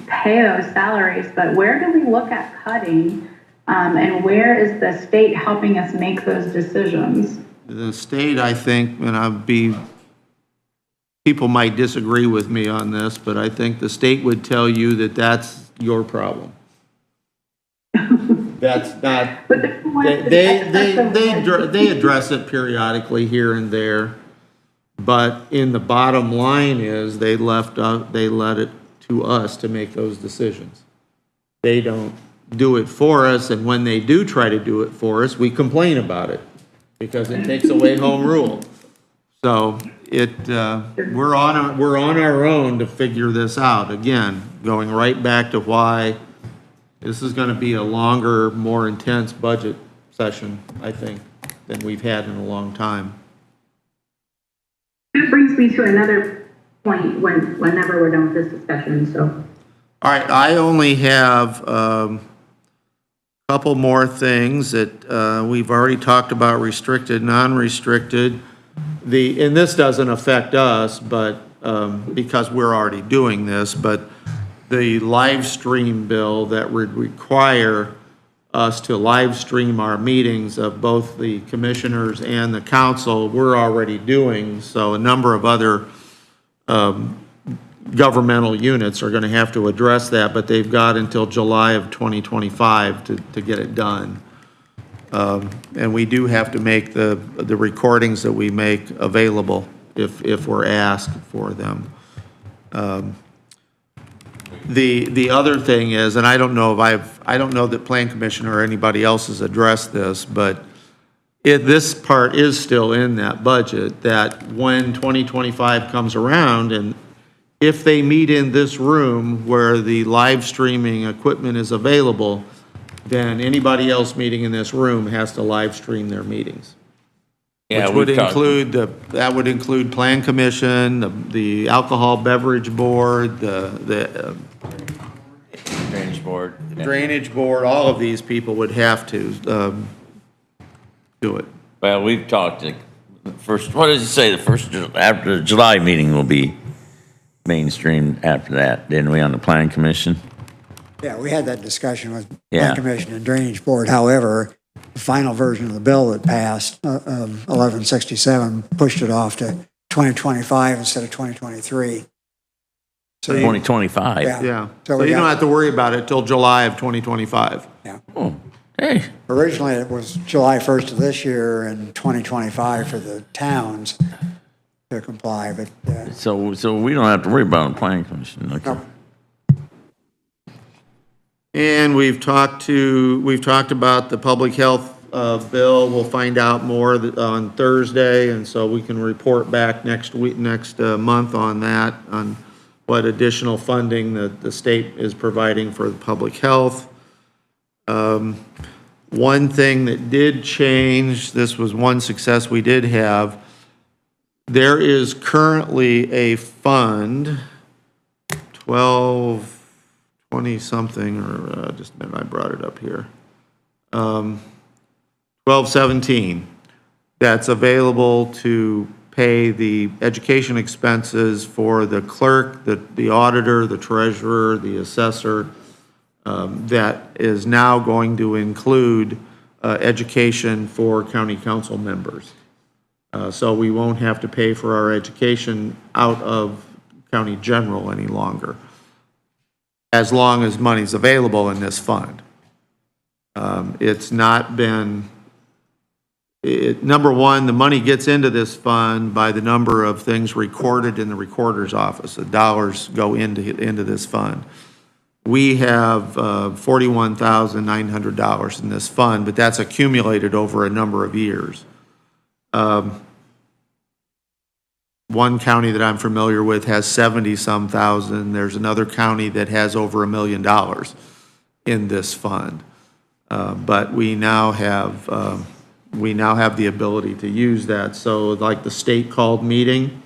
pay those salaries, but where do we look at cutting, and where is the state helping us make those decisions? the state, I think, and people might disagree with me on this, but I think the state would tell you that that's your problem. That's not, they address it periodically here and there, but in the bottom line is they let it to us to make those decisions. They don't do it for us, and when they do try to do it for us, we complain about it because it takes away home rule. So we're on our own to figure this out. Again, going right back to why this is going to be a longer, more intense budget session, I think, than we've had in a long time. That brings me to another point whenever we're done with this discussion, so. All right, I only have a couple more things that we've already talked about: restricted, non-restricted. And this doesn't affect us, but because we're already doing this, but the live stream bill that would require us to live stream our meetings of both the commissioners and the council, we're already doing. So a number of other governmental units are going to have to address that, but they've got until July of 2025 to get it done. And we do have to make the recordings that we make available if we're asked for them. The other thing is, and I don't know that Plan Commission or anybody else has addressed this, but this part is still in that budget, that when 2025 comes around, and if they meet in this room where the live streaming equipment is available, then anybody else meeting in this room has to live stream their meetings. Yeah, Which would include that would include Plan Commission, the Alcohol Beverage Board, the Drainage Board, all of these people would have to do it. Well, we've talked, first, what does he say, after the July meeting will be mainstream after that, didn't we, on the Planning Commission? Yeah, we had that discussion with Yeah. Plan Commission and Drainage Board. However, the final version of the bill that passed, 1167, pushed it off to 2025 instead of 2023. So 2025? Yeah, So so we you don't got- have to worry about it till July of 2025. Yeah. Oh, hey. Originally, it was July 1st of this year and 2025 for the towns to comply, but So we don't have to worry about the Planning Commission, okay? no. And we've talked about the public health bill. We'll find out more on Thursday, and so we can report back next month on that, on what additional funding that the state is providing for the public health. One thing that did change, this was one success we did have, there is currently a fund, 20-something, or just a minute, I brought it up here. 1217, that's available to pay the education expenses for the clerk, the auditor, the treasurer, the assessor. That is now going to include education for county council members. So we won't have to pay for our education out of county general any longer, as long as money's available in this fund. It's not been, number one, the money gets into this fund by the number of things recorded in the recorder's office. The dollars go into this fund. We have $41,900 in this fund, but that's accumulated over a number of years. One county that I'm familiar with has 70-some thousand. There's another county that has over $1 million in this fund. But we now have the ability to use that. So like the state called meeting,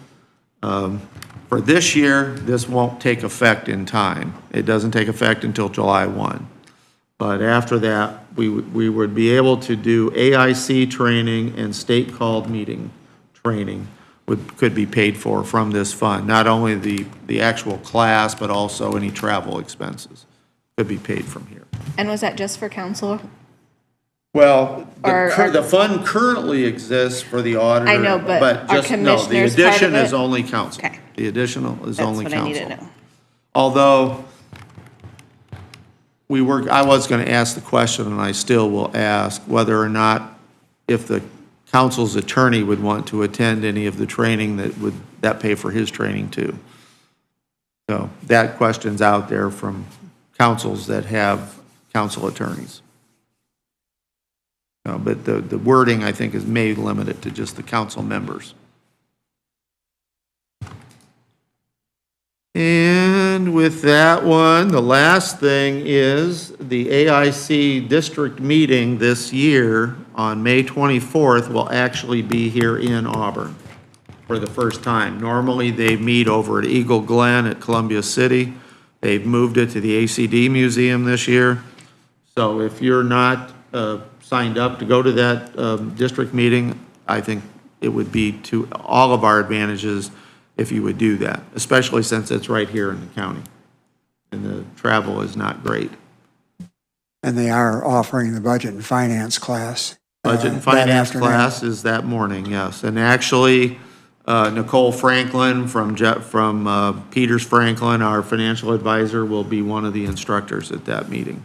for this year, this won't take effect in time. It doesn't take effect until July 1. But after that, we would be able to do AIC training and state called meeting training could be paid for from this fund. Not only the actual class, but also any travel expenses could be paid from here. And was that just for council? Well, Or- the fund currently exists for the auditor. I know, but are just no, the commissioners part of addition is it? only council. Okay. The additional is That's only what I need to council. know. Although, I was gonna ask the question, and I still will ask, whether or not, if the council's attorney would want to attend any of the training, that pay for his training too. So that question's out there from councils that have council attorneys. But the wording, I think, is may limit it to just the council members. And with that one, the last thing is the AIC district meeting this year on May 24th will actually be here in Auburn for the first time. Normally, they meet over at Eagle Glen at Columbia City. They've moved it to the ACD Museum this year. So if you're not signed up to go to that district meeting, I think it would be to all of our advantages if you would do that, especially since it's right here in the county and the travel is not great. And they are offering the budget and finance class. Budget and that finance afternoon. class is that morning, yes. And actually, Nicole Franklin from Peters Franklin, our financial advisor, will be one of the instructors at that meeting.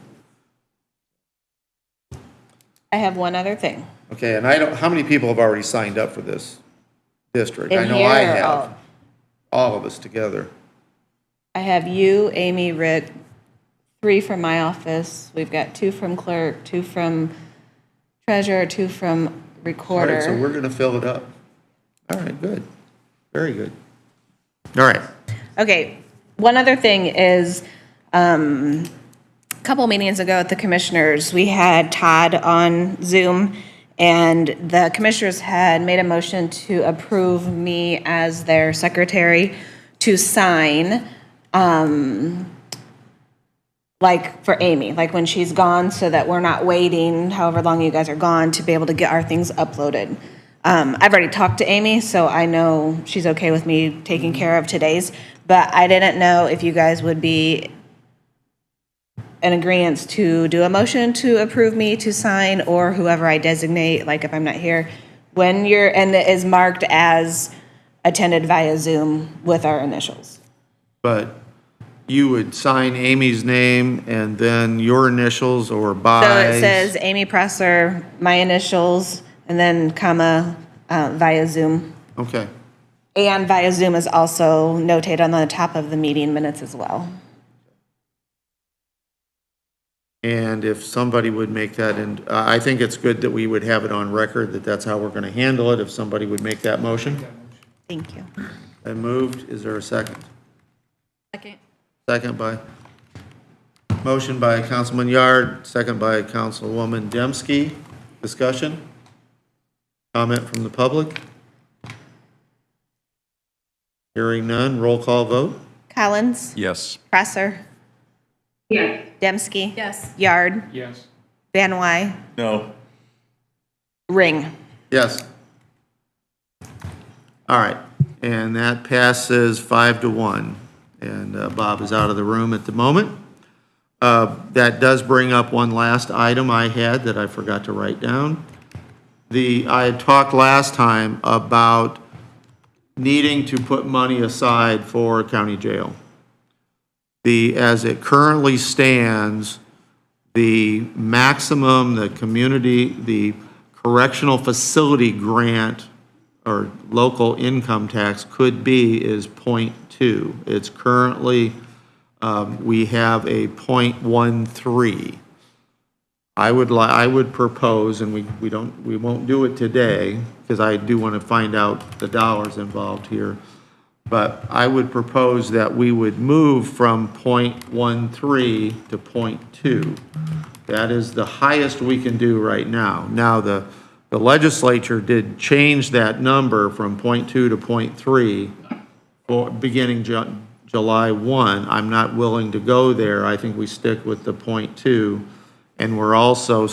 I have one other thing. Okay, and how many people have already signed up for this district? I In know I here, have, all of us together. I have you, Amy, Rick, 3 from my office. We've got 2 from clerk, 2 from treasurer, 2 from All recorder. right, so we're going to fill it up. All right, good. Very good. All right. Okay, one other thing is, a couple meetings ago at the commissioners, we had Todd on Zoom, and the commissioners had made a motion to approve me as their secretary to sign, like for Amy, like when she's gone, so that we're not waiting however long you guys are gone to be able to get our things uploaded. I've already talked to Amy, so I know she's okay with me taking care of today's, but I didn't know if you guys would be in agreement to do a motion to approve me to sign, or whoever I designate, like if I'm not here, and it is marked as attended via Zoom with our initials. But you would sign Amy's name and then your initials or by. So it says Amy Presser, my initials, and then comma, via Zoom. Okay. And via Zoom is also notated on the top of the meeting minutes as well. And if somebody would make that, and I think it's good that we would have it on record that that's how we're going to handle it, if somebody would make that motion. Thank you. And moved, is there a second? Second. Second motion by Councilman Yard, second by Councilwoman Dembski. Discussion? Comment from the public? Hearing none, roll call vote. Collins? Yes. Presser? Yes. Dembski? Yes. Yard? Yes. Van Wy? No. Ring? Yes. All right, and that passes 5-1. And Bob is out of the room at the moment. That does bring up one last item I had that I forgot to write down. I had talked last time about needing to put money aside for county jail. As it currently stands, the maximum, the correctional facility grant or local income tax could be is 0.2. It's currently, we have a 0.13. I would propose, and we won't do it today, because I do want to find out the dollars involved here, but I would propose that we would move from 0.13 to 0.2. That is the highest we can do right now. Now, the legislature did change that number from 0.2 to 0.3 for beginning July 1. I'm not willing to go there. I think we stick with the 0.2. And we're also,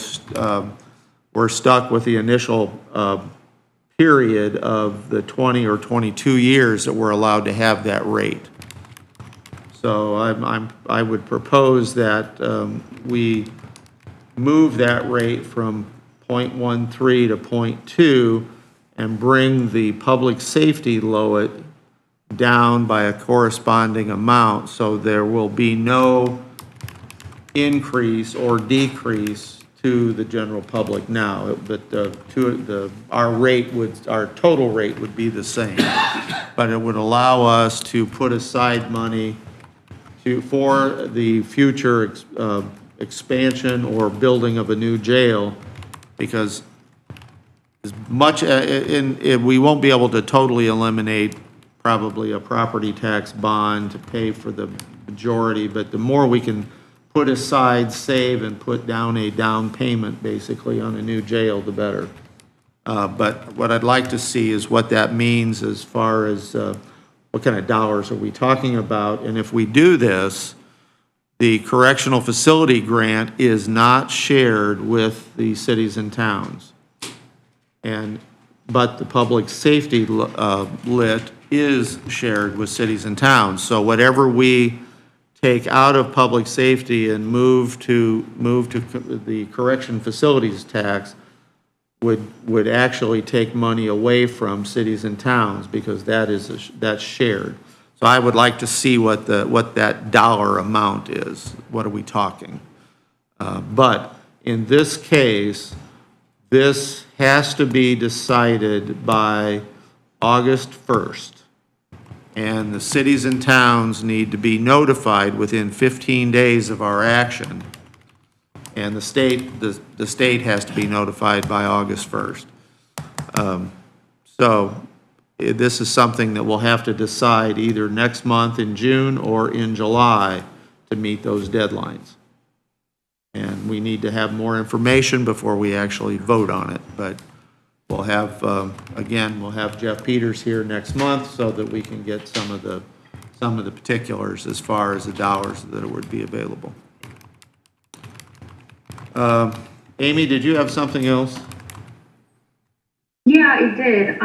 we're stuck with the initial period of the 20 or 22 years that we're allowed to have that rate. So I would propose that we move that rate from .13 to .2 and bring the public safety LOIT down by a corresponding amount, so there will be no increase or decrease to the general public now, but our total rate would be the same. But it would allow us to put aside money for the future expansion or building of a new jail, because as much, we won't be able to totally eliminate probably a property tax bond to pay for the majority, but the more we can put aside, save, and put down a down payment basically on a new jail, the better. But what I'd like to see is what that means as far as what kind of dollars are we talking about. And if we do this, the correctional facility grant is not shared with the cities and towns. But the public safety lit is shared with cities and towns. So whatever we take out of public safety and move to the correction facilities tax would actually take money away from cities and towns, because that's shared. So I would like to see what that dollar amount is. What are we talking? But in this case, this has to be decided by August 1st. And the cities and towns need to be notified within 15 days of our action. And the state has to be notified by August 1st. This is something that we'll have to decide either next month in June or in July to meet those deadlines. And we need to have more information before we actually vote on it. But we'll have, again, we'll have Jeff Peters here next month so that we can get some of the particulars as far as the dollars that would be available. Amy, did you have something else? Yeah, I did.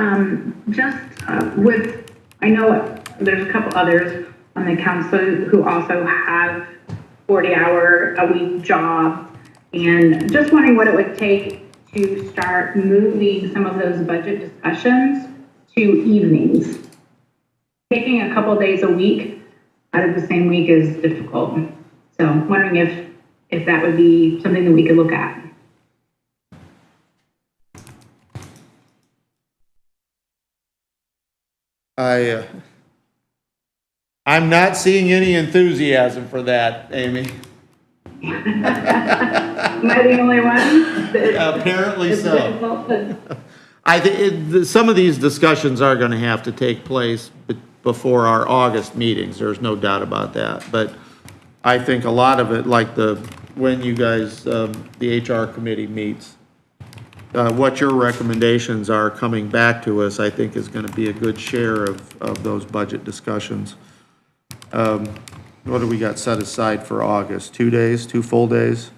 I know there's a couple others on the council who also have 40-hour-a-week jobs, and just wondering what it would take to start moving some of those budget discussions to evenings. Taking a couple days a week out of the same week is difficult. So wondering if that would be something that we could look at. I'm not seeing any enthusiasm for that, Amy. Am I the only one? Apparently so. I think some of these discussions are going to have to take place before our August meetings. There's no doubt about that. But I think a lot of it, like when you guys, the HR committee meets, what your recommendations are coming back to us, I think is going to be a good share of those budget discussions. What do we got set aside for August? 2 days, 2 full days?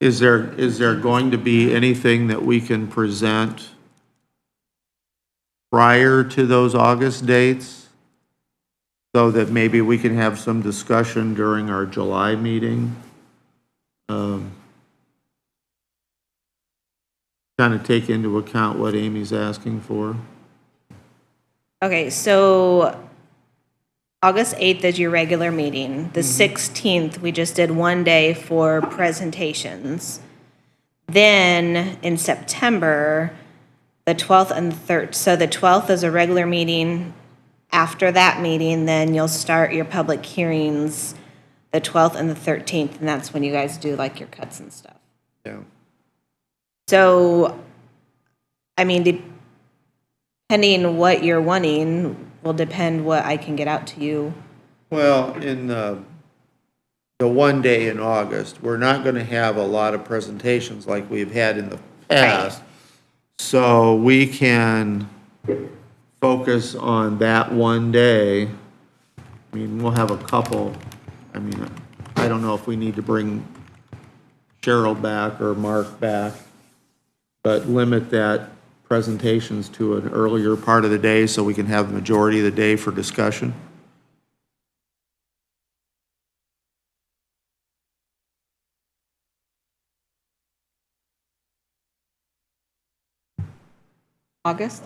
Is there going to be anything that we can present prior to those August dates, so that maybe we can have some discussion during our July meeting? Kind of take into account what Amy's asking for. Okay, so August 8th is your regular meeting. The 16th, we just did 1 day for presentations. Then in September, the 12th and the 3rd. So the 12th is a regular meeting. After that meeting, then you'll start your public hearings the 12th and the 13th, and that's when you guys do like your cuts and stuff. Yeah. So, I mean, depending what you're wanting will depend what I can get out to you. Well, in the 1 day in August, we're not going to have a lot of presentations like we've had in the past. Right. So we can focus on that 1 day. I mean, we'll have a couple. I mean, I don't know if we need to bring Cheryl back or Mark back, but limit that presentations to an earlier part of the day so we can have the majority of the day for discussion. August?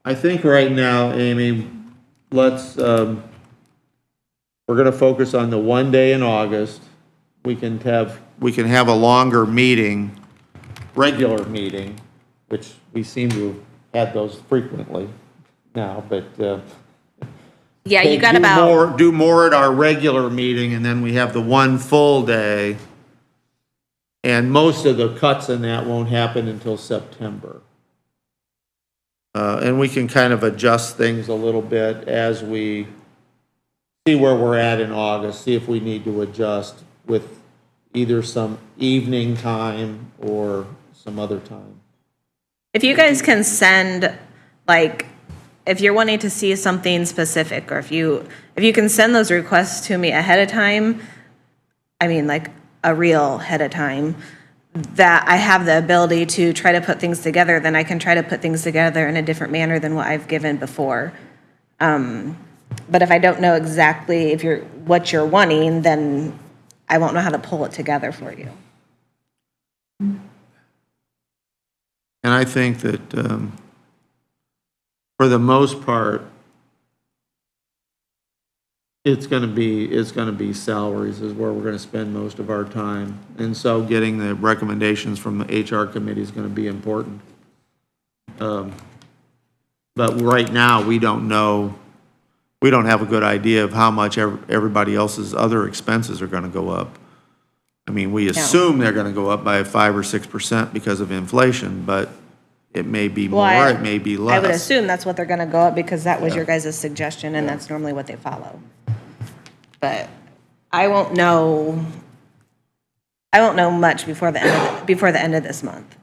I think right now, Amy, let's, we're gonna focus on the one day in August. We can have a longer meeting, regular meeting, which we seem to have had those frequently now, but, Yeah, you got about, do more at our regular meeting, and then we have the one full day. And most of the cuts in that won't happen until September. And we can kind of adjust things a little bit as we see where we're at in August, see if we need to adjust with either some evening time or some other time. if you guys can send, like, if you're wanting to see something specific, or if you can send those requests to me ahead of time, I mean, like, a real ahead of time, that I have the ability to try to put things together, then I can try to put things together in a different manner than what I've given before. But if I don't know exactly what you're wanting, then I won't know how to pull it together for you. And I think that, for the most part, it's gonna be salaries is where we're gonna spend most of our time. And so getting the recommendations from the HR committee is gonna be important. But right now, we don't know, we don't have a good idea of how much everybody else's other expenses are gonna go up. I mean, we assume they're gonna go up by 5 or 6% because of inflation, but it may be more, it may be less. I would assume that's what they're gonna go up, because that was your guys' suggestion, and that's normally what they follow. But I won't know much before the end of this month.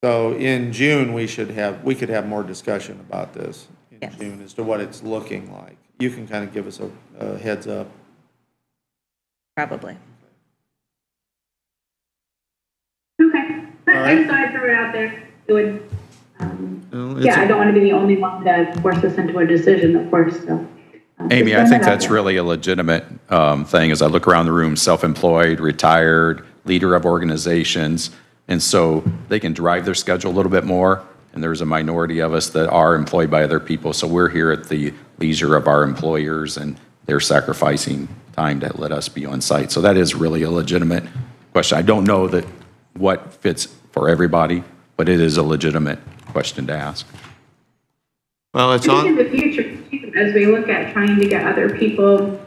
So in June, we could have more discussion about this in Yes. June as to what it's looking like. You can kind of give us a heads up. Probably. Okay. I just thought I'd throw it out there. It would, It's I don't want to be the only one to force us into a decision, of course, so. Amy, just I throwing think that out that's there. really a legitimate thing. As I look around the room, self-employed, retired, leader of organizations, and so they can drive their schedule a little bit more, and there's a minority of us that are employed by other people, so we're here at the leisure of our employers, and they're sacrificing time to let us be on site. So that is really a legitimate question. I don't know that what fits for everybody, but it is a legitimate question to ask. Well, it's I think in on, the future, too, as we look at trying to get other people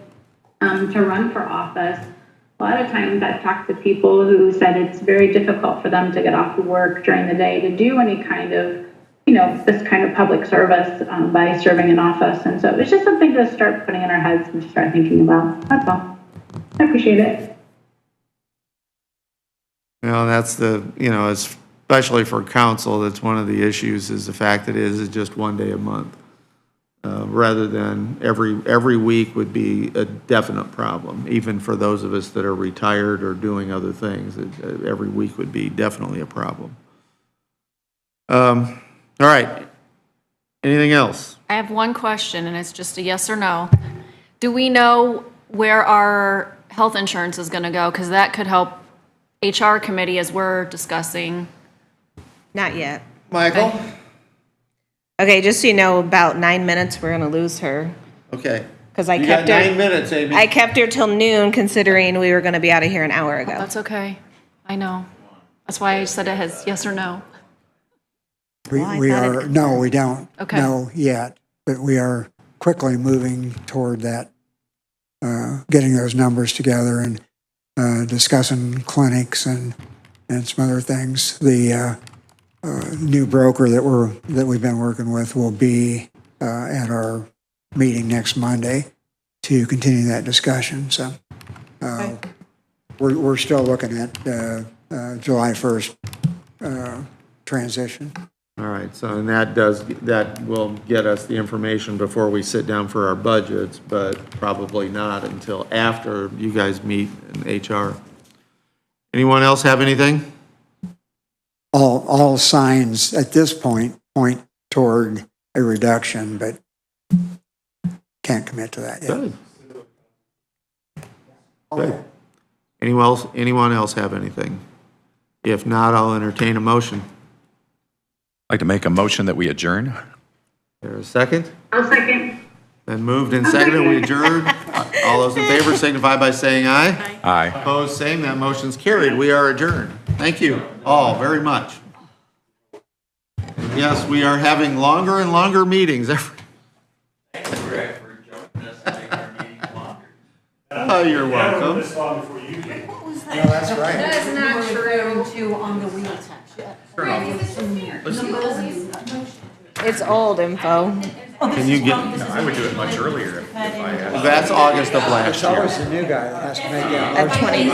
to run for office, a lot of times I've talked to people who said it's very difficult for them to get off of work during the day to do any kind of, this kind of public service by serving in office. And so it's just something to start putting in our heads and start thinking about. That's all. I appreciate it. that's especially for council, that's one of the issues, is the fact that it is just one day a month. Rather than every week would be a definite problem, even for those of us that are retired or doing other things. Every week would be definitely a problem. All right. Anything else? I have one question, and it's just a yes or no. Do we know where our health insurance is gonna go? Because that could help HR committee as we're discussing. Not yet. Michael? Okay, just so you know, about 9 minutes, we're gonna lose her. Okay. Because I You kept got her. 9 minutes, Amy. I kept her till noon, considering we were gonna be out of here an hour ago. That's okay. I know. That's why I said it as yes or no. We Well, I we thought are, no, we don't Okay. know yet, but we are quickly moving toward that, getting those numbers together and discussing clinics and some other things. The new broker that we've been working with will be at our meeting next Monday to continue that discussion. So we're still looking at July 1st transition. All right, so and that will get us the information before we sit down for our budgets, but probably not until after you guys meet in HR. Anyone else have anything? All signs at this point point toward a reduction, but can't commit to that yet. Good. Good. Anyone else have anything? If not, I'll entertain a motion. I'd like to make a motion that we adjourn. There a second? I'll second. Then moved and seconded, we adjourn. All those in favor signify by saying aye. Aye. Opposed, same. That motion's carried. We are adjourned. Thank you all very much. Yes, we are having longer and longer meetings every. Oh, you're welcome. That's right. That is not true. To on the wheel tax. It's old info. Can you get, I would do it much earlier if I had. that's August of last It's year. always the new guy that has to make that At 22.